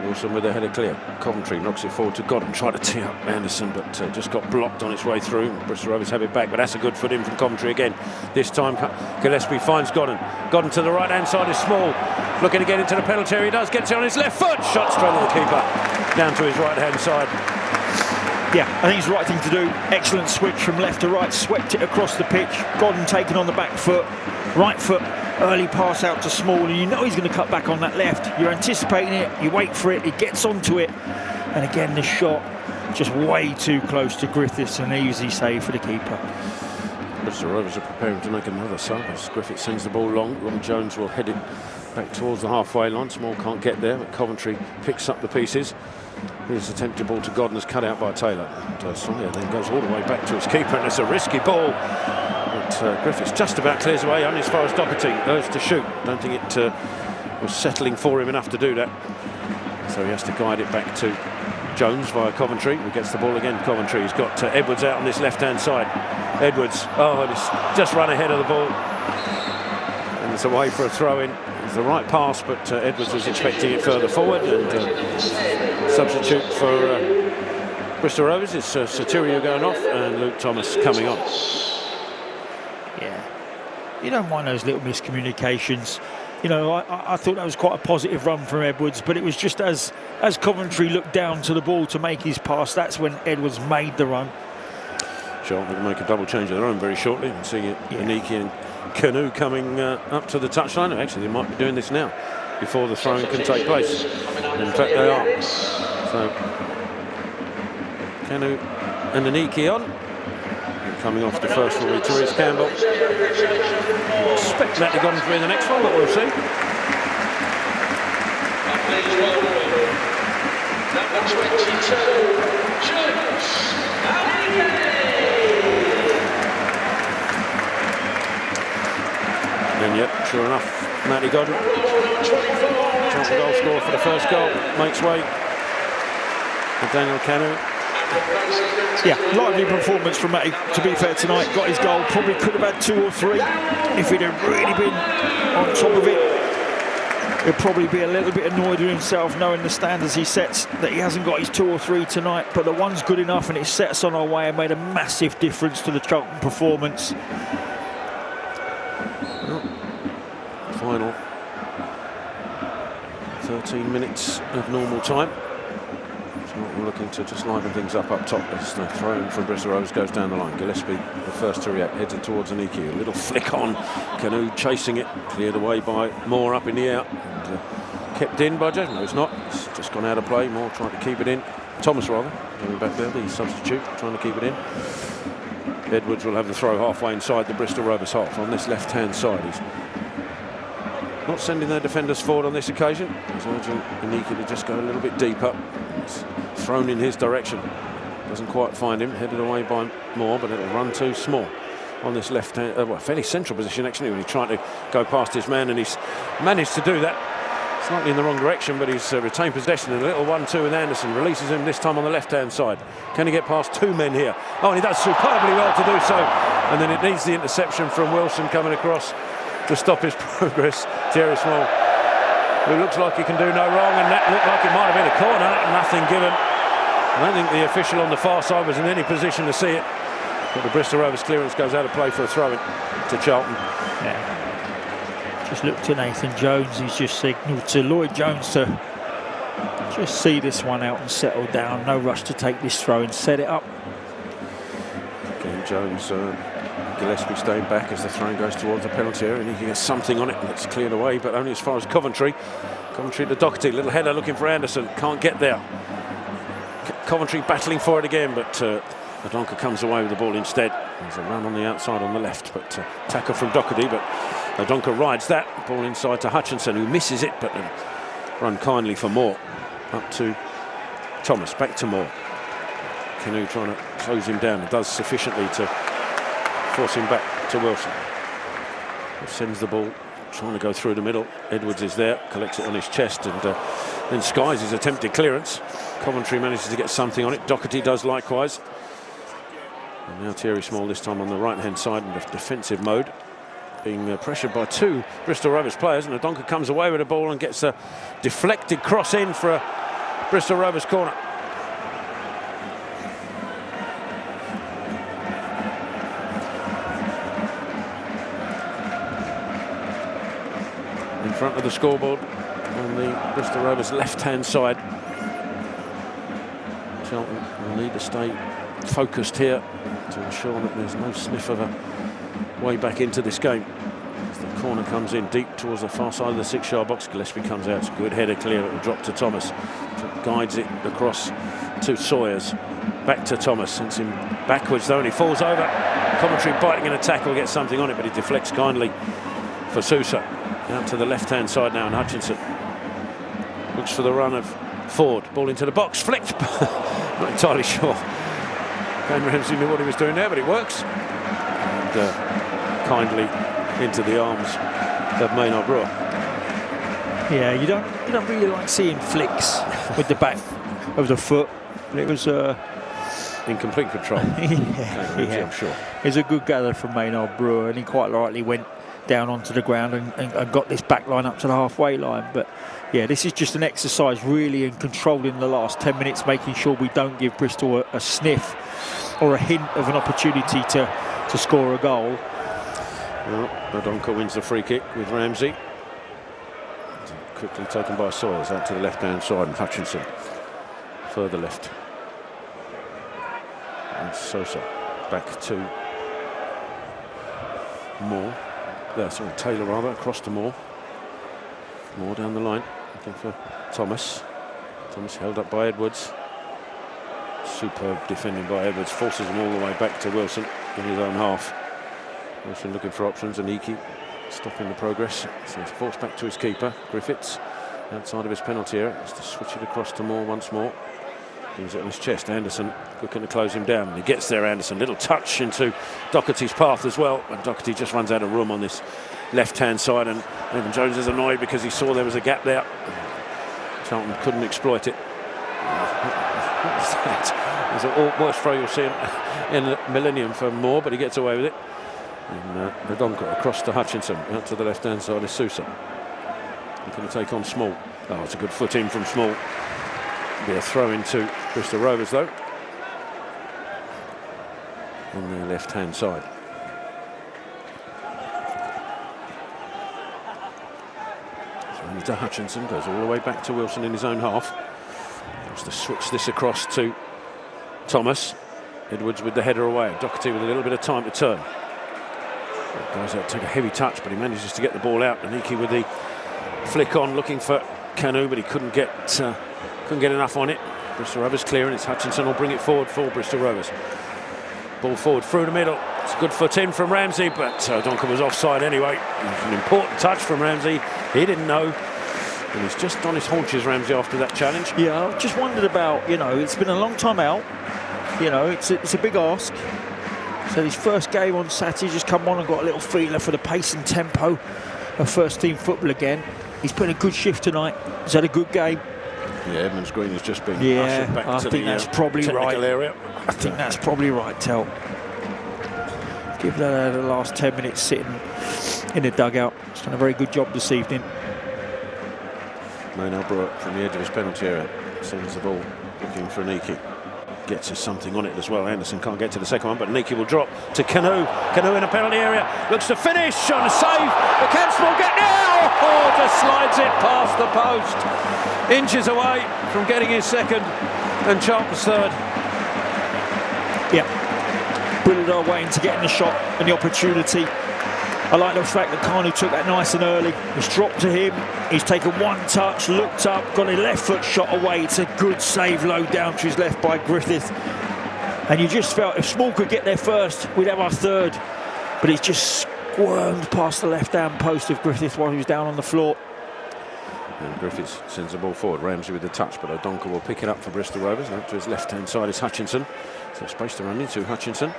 Wilson with a header clear. Coventry knocks it forward to Godden, tried to tee up Anderson, but just got blocked on its way through. Bristol Rovers have it back, but that's a good foot in from Coventry again. This time Gillespie finds Godden. Godden to the right hand side is Small, looking to get into the penalty area. He does, gets it on his left foot, shot straight at the keeper, down to his right hand side. Yeah, I think it's the right thing to do. Excellent switch from left to right, swept it across the pitch. Godden taken on the back foot, right foot, early pass out to Small, and you know he's going to cut back on that left. You're anticipating it, you wait for it, he gets onto it, and again the shot just way too close to Griffiths, and an easy save for the keeper. Bristol Rovers are preparing to make another sub as Griffiths sends the ball long. Long Jones will head it back towards the halfway line. Small can't get there, but Coventry picks up the pieces. His attempted ball to Godden is cut out by Taylor. And Sawyer then goes all the way back to his keeper, and it's a risky ball. But Griffiths just about clears away, only as far as Doherty goes to shoot. Don't think it was settling for him enough to do that. So he has to guide it back to Jones via Coventry, who gets the ball again. Coventry, he's got Edwards out on this left-hand side. Edwards, just run ahead of the ball. And it's away for a throw-in. It's the right pass, but Edwards was expecting it further forward. And substitute for Bristol Rovers is Sotirio going off and Luke Thomas coming on. Yeah, you don't mind those little miscommunications. You know, I thought that was quite a positive run from Edwards, but it was just as Coventry looked down to the ball to make his pass, that's when Edwards made the run. Charlton will make a double change of their own very shortly. You can see Aniki and Canoe coming up to the touchline. Actually, they might be doing this now before the throw-in can take place. In fact, they are. So, Canoe and Aniki on. And coming off the first will be Therese Campbell. I expect that to go through in the next one, but we'll see. And yet, sure enough, Matty Godden, Charlton goal scorer for the first goal, makes way for Daniel Canoe. Yeah, lively performance from Matty, to be fair, tonight. Got his goal, probably could have had 2 or 3 if he'd have really been on top of it. He'll probably be a little bit annoyed with himself knowing the standards he sets, that he hasn't got his 2 or 3 tonight, but the one's good enough and it sets on our way and made a massive difference to the Charlton performance. Final 13 minutes of normal time. So we're looking to just liven things up top as the throw-in from Bristol Rovers goes down the line. Gillespie, the first to react, heads it towards Aniki. A little flick on. Canoe chasing it, cleared away by Moore up in the air. And, kept in by Jones. No, it's not. It's just gone out of play. Moore trying to keep it in. Thomas, rather, going back there, the substitute, trying to keep it in. Edwards will have the throw halfway inside the Bristol Rovers half on this left-hand side. He's not sending their defenders forward on this occasion. He's urging Aniki to just go a little bit deeper. It's thrown in his direction. Doesn't quite find him. Headed away by Moore, but it'll run too small on this left-hand, fairly central position actually, when he's trying to go past his man, and he's managed to do that. Slightly in the wrong direction, but he's retained possession. And a little 1-2 with Anderson releases him this time on the left-hand side. Can he get past 2 men here? Oh, and he does superbly well to do so. And then it needs the interception from Wilson coming across to stop his progress. Thierry Small, who looks like he can do no wrong, and that looked like it might have been a corner. Nothing given. I don't think the official on the far side was in any position to see it. But the Bristol Rovers clearance goes out of play for a throw-in to Charlton. Yeah. Just looked at Nathan Jones. He's just signalled to Lloyd Jones to just see this one out and settle down. No rush to take this throw and set it up. Again, Jones, Gillespie staying back as the throw goes towards the penalty area, and he can get something on it, and it's cleared away, but only as far as Coventry. Coventry to Doherty, little header looking for Anderson, can't get there. Coventry battling for it again, but Adonka comes away with the ball instead. There's a run on the outside on the left, but tackle from Doherty, but Adonka rides that. Ball inside to Hutchinson, who misses it, but run kindly for Moore. Up to Thomas, back to Moore. Canoe trying to close him down. It does sufficiently to force him back to Wilson. He sends the ball, trying to go through the middle. Edwards is there, collects it on his chest, and then skies his attempted clearance. Coventry manages to get something on it. Doherty does likewise. And now Thierry Small, this time on the right-hand side in the defensive mode, being pressured by two Bristol Rovers players, and Adonka comes away with the ball and gets a deflected cross in for a Bristol Rovers corner. In front of the scoreboard on the Bristol Rovers left-hand side. Charlton will need to stay focused here to ensure that there's no sniff of a way back into this game. As the corner comes in deep towards the far side of the 6-yard box, Gillespie comes out. It's a good header clear. It will drop to Thomas. Guides it across to Sawyers. Back to Thomas. Sends him backwards though, and he falls over. Coventry biting in a tackle, gets something on it, but he deflects kindly for Sousa. Out to the left-hand side now, and Hutchinson looks for the run of Ford. Ball into the box, flicked. Not entirely sure Van Ramsey knew what he was doing there, but it works. And kindly into the arms of Maynard Brewer. Yeah, you don't really like seeing flicks with the back of the foot, but it was in complete control. yeah. I'm sure. It was a good gather from Maynard Brewer, and he quite rightly went down onto the ground and got this back line up to the halfway line. But yeah, this is just an exercise really in controlling the last 10 minutes, making sure we don't give Bristol a sniff or a hint of an opportunity to score a goal. Well, Adonka wins the free kick with Ramsey. Quickly taken by Sawyers out to the left-hand side, and Hutchinson further left. And Sosa back to Moore. Sorry, Taylor rather, across to Moore. Moore down the line, looking for Thomas. Thomas held up by Edwards. Superb defending by Edwards, forces him all the way back to Wilson in his own half. Wilson looking for options, and Iki stopping the progress. So he's forced back to his keeper, Griffiths, outside of his penalty area. Has to switch it across to Moore once more. Brings it on his chest. Anderson looking to close him down. He gets there, Anderson. Little touch into Doherty's path as well. And Doherty just runs out of room on this left-hand side. And Nathan Jones is annoyed because he saw there was a gap there. Charlton couldn't exploit it. What was that? It's the worst throw you'll see in the millennium for Moore, but he gets away with it. And Adonka across to Hutchinson. Out to the left-hand side is Sousa. Looking to take on Small. Oh, it's a good foot in from Small. Be a throw into Bristol Rovers though, on their left-hand side. So to Hutchinson, goes all the way back to Wilson in his own half. Wants to switch this across to Thomas. Edwards with the header away. Doherty with a little bit of time to turn. Goes out, take a heavy touch, but he manages to get the ball out. And Iki with the flick on, looking for Canoe, but he couldn't get enough on it. Bristol Rovers clearing. It's Hutchinson will bring it forward for Bristol Rovers. Ball forward through the middle. It's a good foot in from Ramsey, but Donker was offside anyway. An important touch from Ramsey. He didn't know. And he's just on his haunches, Ramsey, after that challenge. Yeah, I just wondered about, it's been a long time out. It's a big ask. So his first game on Saturday, just come on and got a little feeler for the pace and tempo of first-team football again. He's put in a good shift tonight. He's had a good game. Yeah, Edmonds Green has just been ushered back to the that's probably right. area. I think that's probably right, Tel. Give that the last 10 minutes sitting in the dugout. He's done a very good job this evening. Maynard Brewer from the edge of his penalty area sends the ball looking for Niki. gets us something on it as well. Anderson can't get to the second one, but Niki will drop to Canoe. Canoe in a penalty area, looks to finish on a save, but can Small get now? Oh, just slides it past the post, inches away from getting his second and Charlton's third. Yeah, bullied our way into getting the shot and the opportunity. I like the fact that Kanu took that nice and early. It's dropped to him. He's taken one touch, looked up, got a left foot shot away. It's a good save low down to his left by Griffith. And you just felt if Small could get there first, we'd have our third. But he's just squirmed past the left-hand post of Griffith while he was down on the floor. And Griffiths sends the ball forward. Ramsey with the touch, but O'Donker will pick it up for Bristol Rovers. And up to his left-hand side is Hutchinson. So space to run into Hutchinson.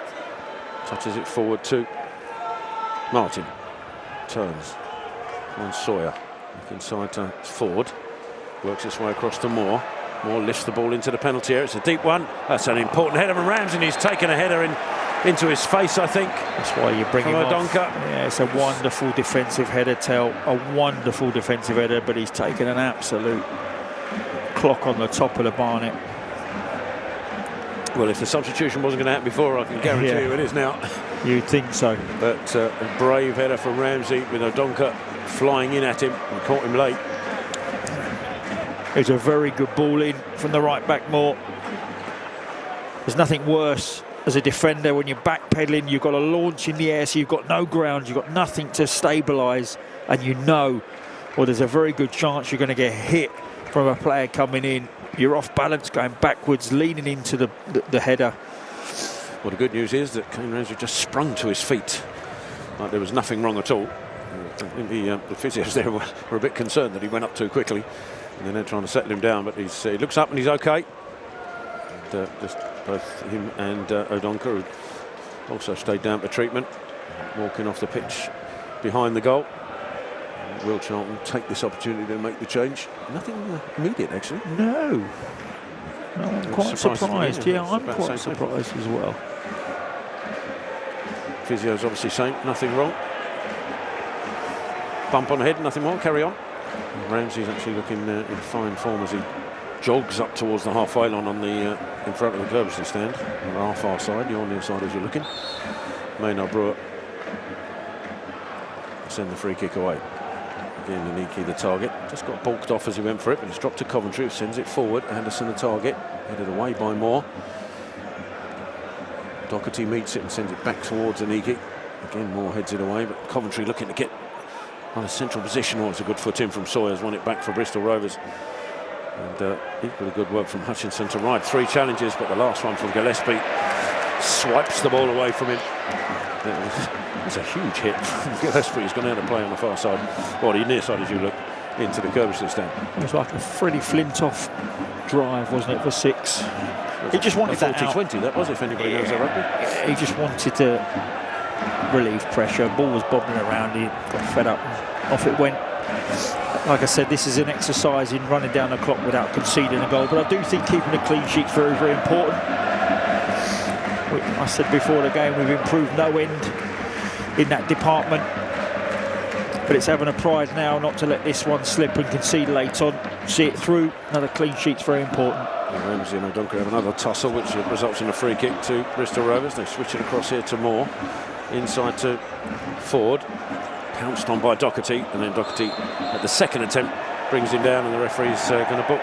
Touches it forward to Martin. Turns on Sawyer. Back inside to Ford. Works its way across to Moore. Moore lifts the ball into the penalty area. It's a deep one. That's an important header from Ramsey. And he's taken a header into his face, I think. That's why you bring him off. O'Donker. Yeah, it's a wonderful defensive header, Tell. A wonderful defensive header, but he's taken an absolute clock on the top of the Barnet. Well, if the substitution wasn't going to happen before, I can guarantee you it is now. You'd think so. But a brave header from Ramsey with O'Donker flying in at him and caught him late. It's a very good ball in from the right back Moore. There's nothing worse as a defender when you're backpedaling, you've got to launch in the air, so you've got no ground, you've got nothing to stabilise, and you know, well, there's a very good chance you're going to get hit from a player coming in. You're off balance, going backwards, leaning into the header. Well, the good news is that Kane Ramsey just sprung to his feet like there was nothing wrong at all. I think the physios there were a bit concerned that he went up too quickly, and then they're trying to settle him down, but he looks up and he's okay. And, just both him and O'Donker, who also stayed down for treatment, walking off the pitch behind the goal. Will Charlton take this opportunity to make the change? Nothing immediate, actually. No, I'm quite surprised. Yeah, I'm quite surprised as well. Physio's obviously saying nothing wrong. Bump on the head, nothing more, carry on. And Ramsey's actually looking in fine form as he jogs up towards the halfway line on the in front of the Curbishley stand on our far side. You're on the side as you're looking. Maynard Brewer send the free kick away. Again, Aniki the target. Just got balked off as he went for it, but it's dropped to Coventry, who sends it forward. Anderson the target, headed away by Moore. Doherty meets it and sends it back towards Aniki. Again, Moore heads it away, but Coventry looking to get on a central position. Oh, it's a good foot in from Sawyers, won it back for Bristol Rovers. And equally good work from Hutchinson to ride 3 challenges, but the last one from Gillespie swipes the ball away from him. It's a huge hit from Gillespie. He's gone out to play on the far side, or the near side as you look into the Curbishley stand. It was like a Freddie Flintoff drive, wasn't it, for 6? He just wanted that 40-20, that was, if anybody knows that rugby. He just wanted to relieve pressure. Ball was bobbing around, he got fed up and off it went. Like I said, this is an exercise in running down the clock without conceding a goal, but I do think keeping a clean sheet is very, very important. I said before the game, we've improved no end in that department, but it's having a pride now not to let this one slip and concede late on. See it through. Another clean sheet's very important. Ramsey and O'Donker have another tussle, which results in a free kick to Bristol Rovers. They switch it across here to Moore, inside to Ford, pounced on by Doherty, and then Doherty at the second attempt brings him down, and the referee's going to book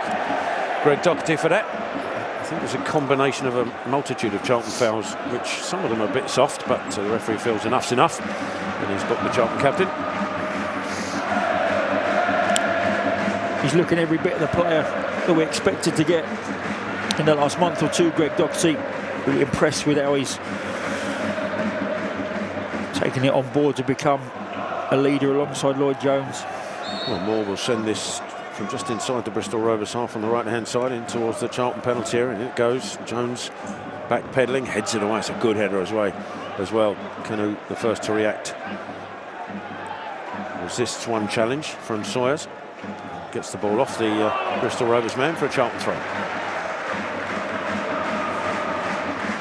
Greg Doherty for that. I think there's a combination of a multitude of Charlton fouls, which some of them are a bit soft, but the referee feels enough's enough, and he's booked the Charlton captain. He's looking every bit of the player that we expected to get in the last month or two. Greg Doherty, really impressed with how he's taking it on board to become a leader alongside Lloyd Jones. Well, Moore will send this from just inside the Bristol Rovers half on the right-hand side in towards the Charlton penalty area, and it goes. Jones back pedalling, heads it away. It's a good header as well. Canoe the first to react. Resists one challenge from Sawyers. Gets the ball off the Bristol Rovers man for a Charlton throw.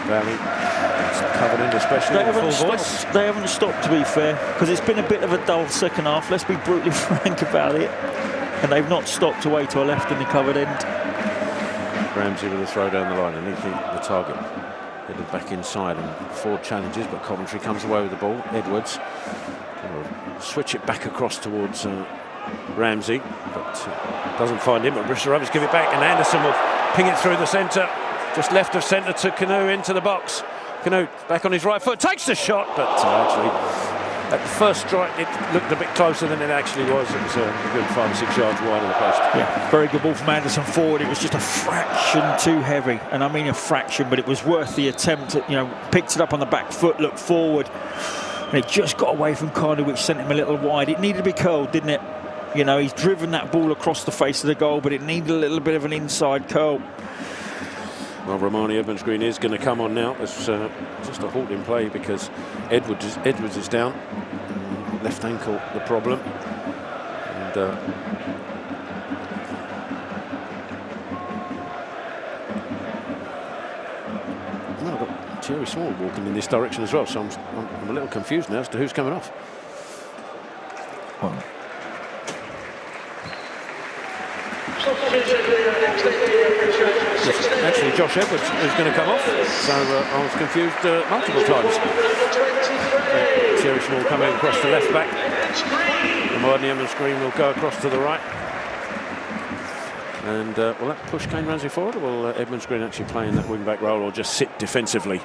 Valley, covered in especially in full voice. They haven't stopped, to be fair, because it's been a bit of a dull second half. Let's be brutally frank about it. And they've not stopped away to a left in the covered end. Ramsey with a throw down the line, and Inky the target. Headed back inside, and Ford challenges, but Coventry comes away with the ball. Edwards switch it back across towards Ramsey, but doesn't find him. But Bristol Rovers give it back, and Anderson will ping it through the centre, just left of centre to Canoe into the box. Canoe back on his right foot, takes the shot, but actually at the first strike it looked a bit closer than it actually was. It was a good 5 or 6 yards wide of the post. Yeah, very good ball from Anderson forward. It was just a fraction too heavy, and I mean a fraction, but it was worth the attempt. Picked it up on the back foot, looked forward, and it just got away from Carter, which sent him a little wide. It needed to be curled, didn't it? He's driven that ball across the face of the goal, but it needed a little bit of an inside curl. Well, Romani Evans-Green is going to come on now. It's just a halt in play because Edwards is down. Left ankle the problem. And I've got Thierry Small walking in this direction as well, so I'm a little confused now as to who's coming off. Well, actually, Josh Edwards is going to come off, so I was confused multiple times. Thierry Small coming across the left back, and Romani Evans-Green will go across to the right. And will that push Kane Ramsey forward, or will Evans-Green actually play in that wing-back role, or just sit defensively?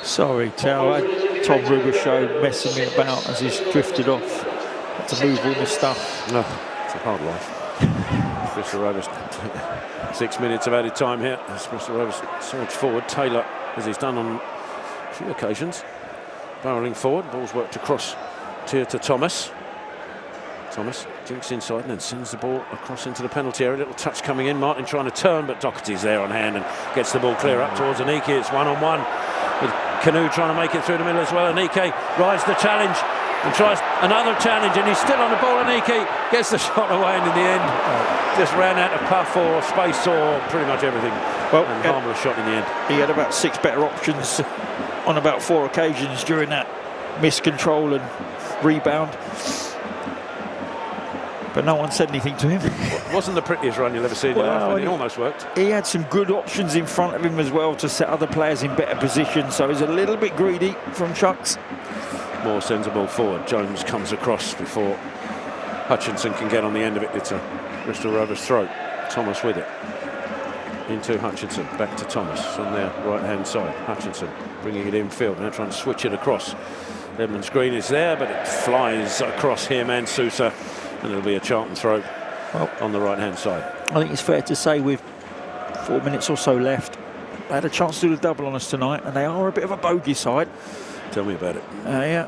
sorry, Tal. I had Tom Rubershow messing me about as he's drifted off. Had to move all my stuff. No, it's a hard life. Bristol Rovers, 6 minutes of added time here as Bristol Rovers surge forward. Taylor, as he's done on a few occasions, barrelling forward. Ball's worked across to Thomas. Thomas jinks inside and then sends the ball across into the penalty area. Little touch coming in. Martin trying to turn, but Doherty's there on hand and gets the ball clear up towards Anike. It's one-on-one with Canoe trying to make it through the middle as well. Anike rides the challenge and tries another challenge, and he's still on the ball. Anike gets the shot away, and in the end just ran out of puff or space or pretty much everything. Well, and harmless shot in the end. He had about 6 better options on about 4 occasions during that miscontrol and rebound. But no one said anything to him. Wasn't the prettiest run you'll ever see in your life, but it almost worked. He had some good options in front of him as well to set other players in better position, so he's a little bit greedy from Chucks. Moore sends the ball forward. Jones comes across before Hutchinson can get on the end of it. It's a Bristol Rovers throw. Thomas with it. Into Hutchinson. Back to Thomas on their right-hand side. Hutchinson bringing it infield. Now trying to switch it across. Evans-Green is there, but it flies across him and Sousa. And it'll be a Charlton throw on the right-hand side. I think it's fair to say with 4 minutes or so left, they had a chance to do the double on us tonight, and they are a bit of a bogey side. Tell me about it. Yeah,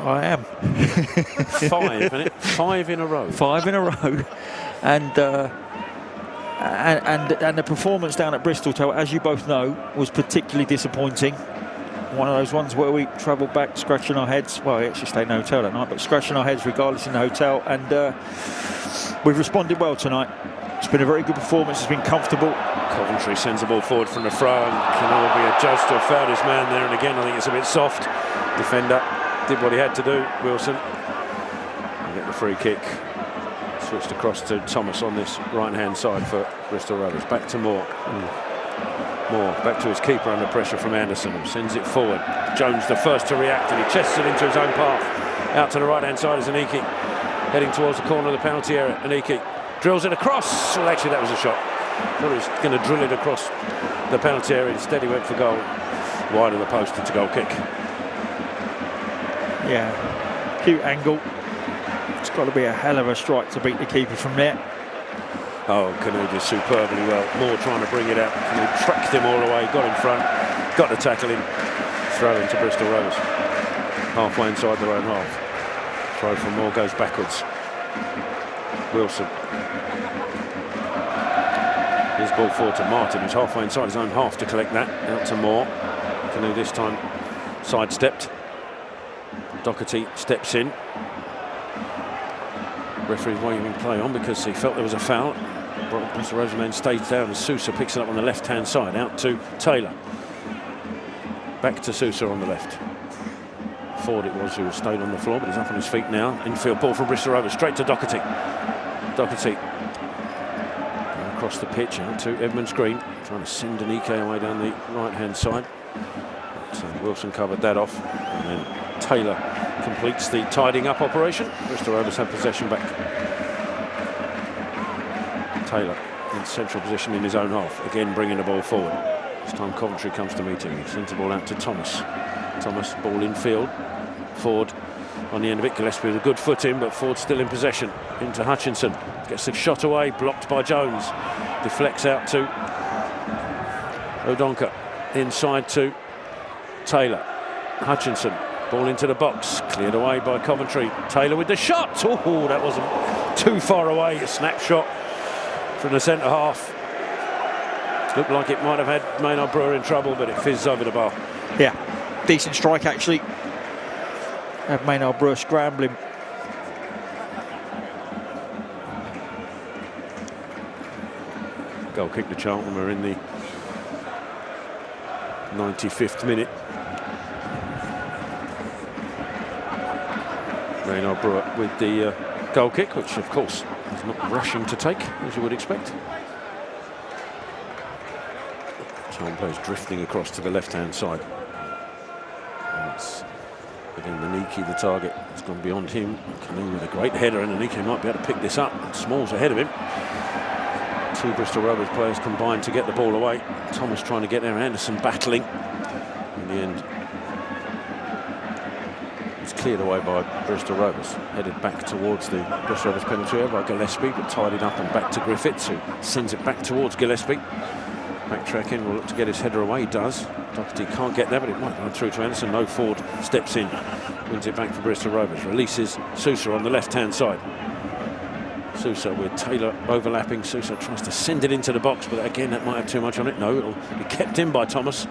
I am. 5, isn't it? 5 in a row. 5 in a row. And the performance down at Bristol, as you both know, was particularly disappointing. One of those ones where we travelled back scratching our heads. Well, we actually stayed in the hotel that night, but scratching our heads regardless in the hotel. And we've responded well tonight. It's been a very good performance. It's been comfortable. Coventry sends the ball forward from the throw, and Canoe will be adjudged to have fouled his man there. And again, I think it's a bit soft. Defender did what he had to do. Wilson will get the free kick. Switched across to Thomas on this right-hand side for Bristol Rovers. Back to Moore. Moore back to his keeper under pressure from Anderson, who sends it forward. Jones the first to react, and he chests it into his own path. Out to the right-hand side is Anike, heading towards the corner of the penalty area. Anike drills it across. Well, actually, that was a shot. Thought he was going to drill it across the penalty area. Instead, he went for goal. Wide of the post, it's a goal kick. Yeah, cute angle. It's got to be a hell of a strike to beat the keeper from there. Oh, Canoe did superbly well. Moore trying to bring it out. Canoe tracked him all the way, got in front, got to tackle him. Throw into Bristol Rovers. Halfway inside their own half. Throw from Moore goes backwards. Wilson. His ball forward to Martin, who's halfway inside his own half to collect that. Out to Moore. Canoe this time sidestepped. Doherty steps in. Referee waving play on because he felt there was a foul. Bristol Rovers man stays down and Sousa picks it up on the left-hand side. Out to Taylor. Back to Sousa on the left. Ford it was who stayed on the floor, but he's up on his feet now. Infield ball from Bristol Rovers straight to Doherty. Doherty across across the pitch out to Edmonds Green, trying to send Anike away down the right-hand side. So Wilson covered that off, and then Taylor completes the tidying up operation. Bristol Rovers have possession back. Taylor in central position in his own half, again bringing the ball forward. This time Coventry comes to meet him. He sends the ball out to Thomas. Thomas, ball in field. Ford on the end of it. Gillespie with a good foot in, but Ford still in possession. Into Hutchinson. Gets the shot away, blocked by Jones. Deflects out to O'Donker. Inside to Taylor. Hutchinson. Ball into the box. Cleared away by Coventry. Taylor with the shot. Oh, that wasn't too far away. A snapshot from the centre half. Looked like it might have had Maynard Brewer in trouble, but it fizzed over the bar. Yeah, decent strike actually. Had Maynard Brewer scrambling. Goal kick to Charlton. We're in the 95th minute. Maynard Brewer with the goal kick, which of course is not rushing to take, as you would expect. Charlton players drifting across to the left-hand side. And it's again Anike, the target. It's gone beyond him. Canning with a great header, and Anike might be able to pick this up. Small's ahead of him. Two Bristol Rovers players combined to get the ball away. Thomas trying to get there, Anderson battling. In the end, it's cleared away by Bristol Rovers. Headed back towards the Bristol Rovers penalty area by Gillespie, but tidied up and back to Griffiths, who sends it back towards Gillespie. Backtracking, will look to get his header away, he does. Doherty can't get there, but it might run through to Anderson. No, Ford steps in, wins it back for Bristol Rovers. Releases Sousa on the left-hand side. Sousa with Taylor overlapping. Sousa tries to send it into the box, but again, that might have too much on it. No, it'll be kept in by Thomas.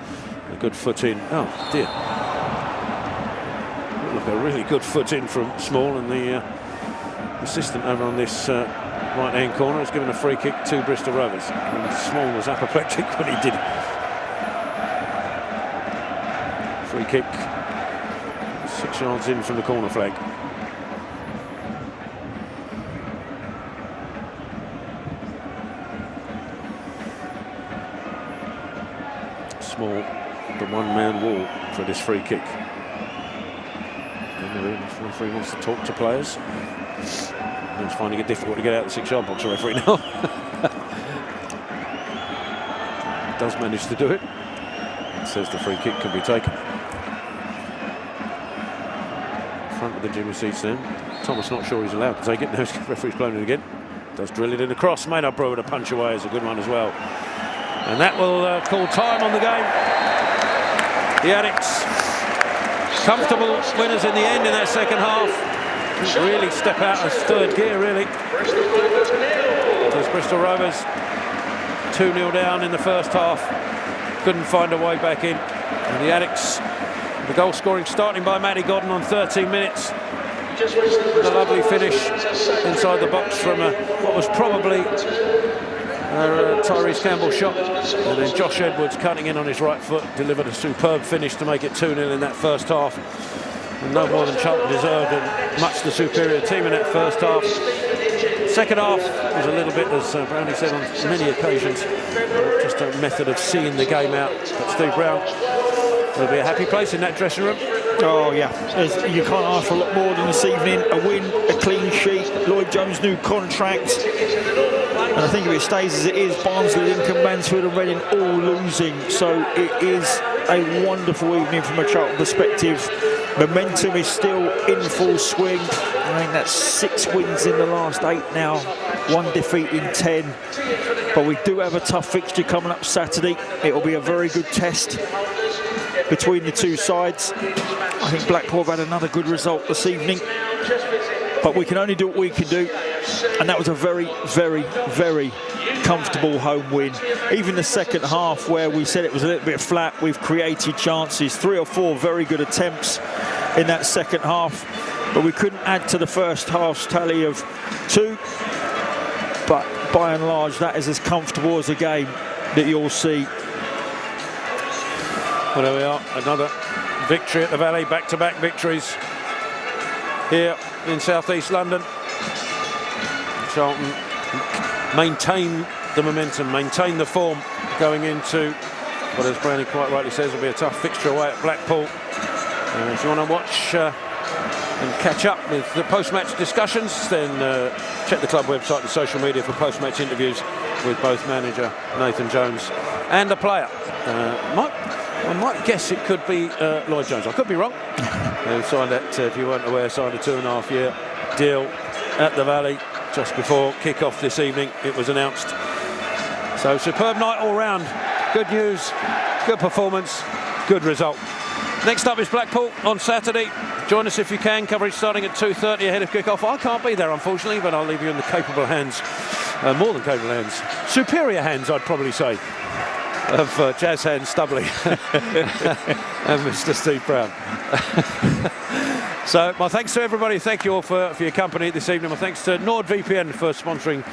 A good foot in. Oh, dear. Look, a really good foot in from Small, and the assistant over on this right-hand corner has given a free kick to Bristol Rovers. And Small was apoplectic when he did. Free kick, 6 yards in from the corner flag. Small, the one-man wall for this free kick. And the referee wants to talk to players. He's finding it difficult to get out of the 6-yard box, the referee now. Does manage to do it. It says the free kick can be taken. Front of the Jimmy seats then. Thomas not sure he's allowed to take it. Now the referee's blown it again. Does drill it in across. Maynard Brewer to punch away is a good one as well. And that will call time on the game. The Addicts, comfortable winners in the end in that second half. Really step out of third gear, really. There's Bristol Rovers 2-0 down in the first half. Couldn't find a way back in. And the Addicts, the goal scoring starting by Matty Godden on 13 minutes. A lovely finish inside the box from what was probably Tyrese Campbell's shot. And then Josh Edwards cutting in on his right foot, delivered a superb finish to make it 2-0 in that first half. And no more than Charlton deserved, and much the superior team in that first half. Second half was a little bit, as Brownie said on many occasions, just a method of seeing the game out. But Steve Brown will be a happy place in that dressing room. Oh yeah, you can't ask for a lot more than this evening. A win, a clean sheet, Lloyd Jones' new contract. And I think if it stays as it is, Barnsley, Lincoln, Mansfield and Reading all losing. So it is a wonderful evening from a Charlton perspective. Momentum is still in full swing. I think that's 6 wins in the last 8 now, 1 defeat in 10. But we do have a tough fixture coming up Saturday. It will be a very good test between the two sides. I think Blackpool have had another good result this evening. But we can only do what we can do. And that was a very, very, very comfortable home win. Even the second half, where we said it was a little bit flat, we've created chances, 3 or 4 very good attempts in that second half, but we couldn't add to the first half's tally of 2. But by and large, that is as comfortable as a game that you'll see. Well, there we are, another victory at the Valley, back-to-back victories here in South East London. Charlton maintain the momentum, maintain the form going into what, as Brownie quite rightly says, will be a tough fixture away at Blackpool. If you want to watch and catch up with the post-match discussions, then check the club website and social media for post-match interviews with both manager Nathan Jones and the player. I might guess it could be Lloyd Jones. I could be wrong. Who signed that, if you weren't aware, signed a 2.5-year deal at the Valley just before kick-off this evening. It was announced. So superb night all round. Good news, good performance, good result. Next up is Blackpool on Saturday. Join us if you can. Coverage starting at 2:30 ahead of kick-off. I can't be there, unfortunately, but I'll leave you in the capable hands, more than capable hands, superior hands, I'd probably say, of Jazz Hand Stubley and Mr. Steve Brown. So my thanks to everybody. Thank you all for your company this evening. My thanks to NordVPN for sponsoring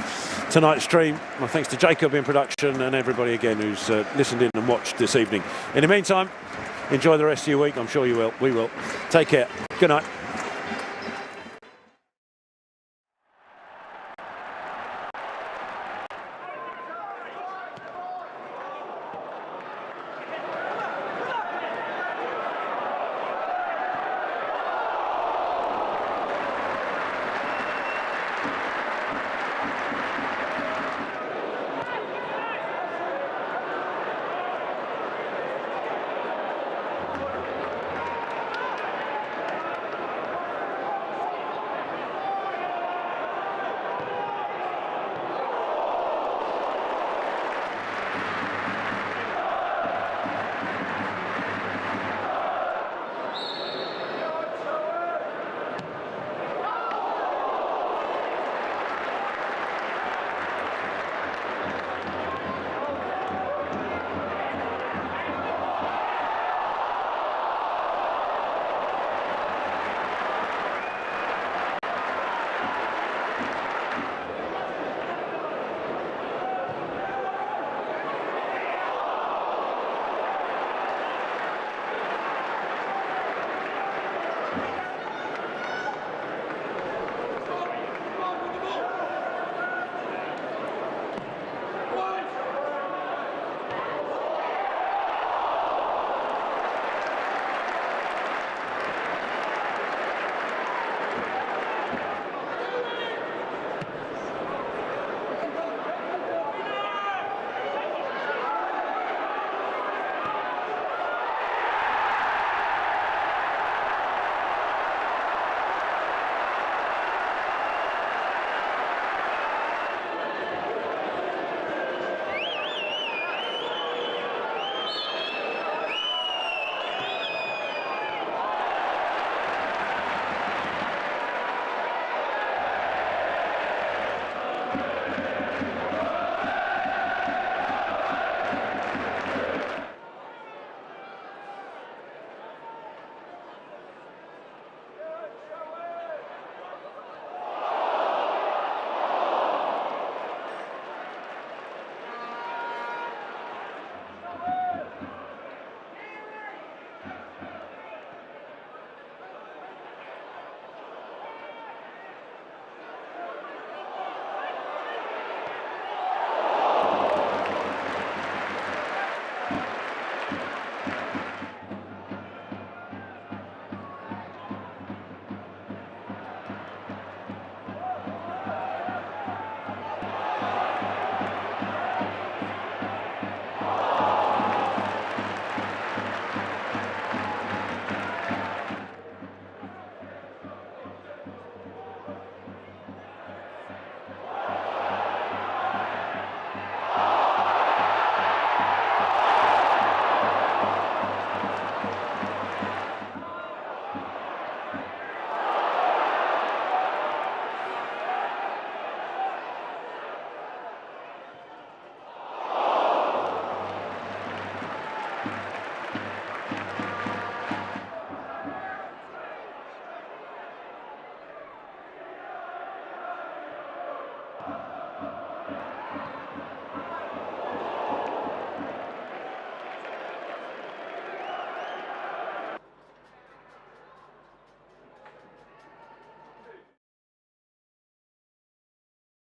tonight's stream. My thanks to Jacob in production and everybody again who's listened in and watched this evening. In the meantime, enjoy the rest of your week. I'm sure you will. We will. Take care. Good night.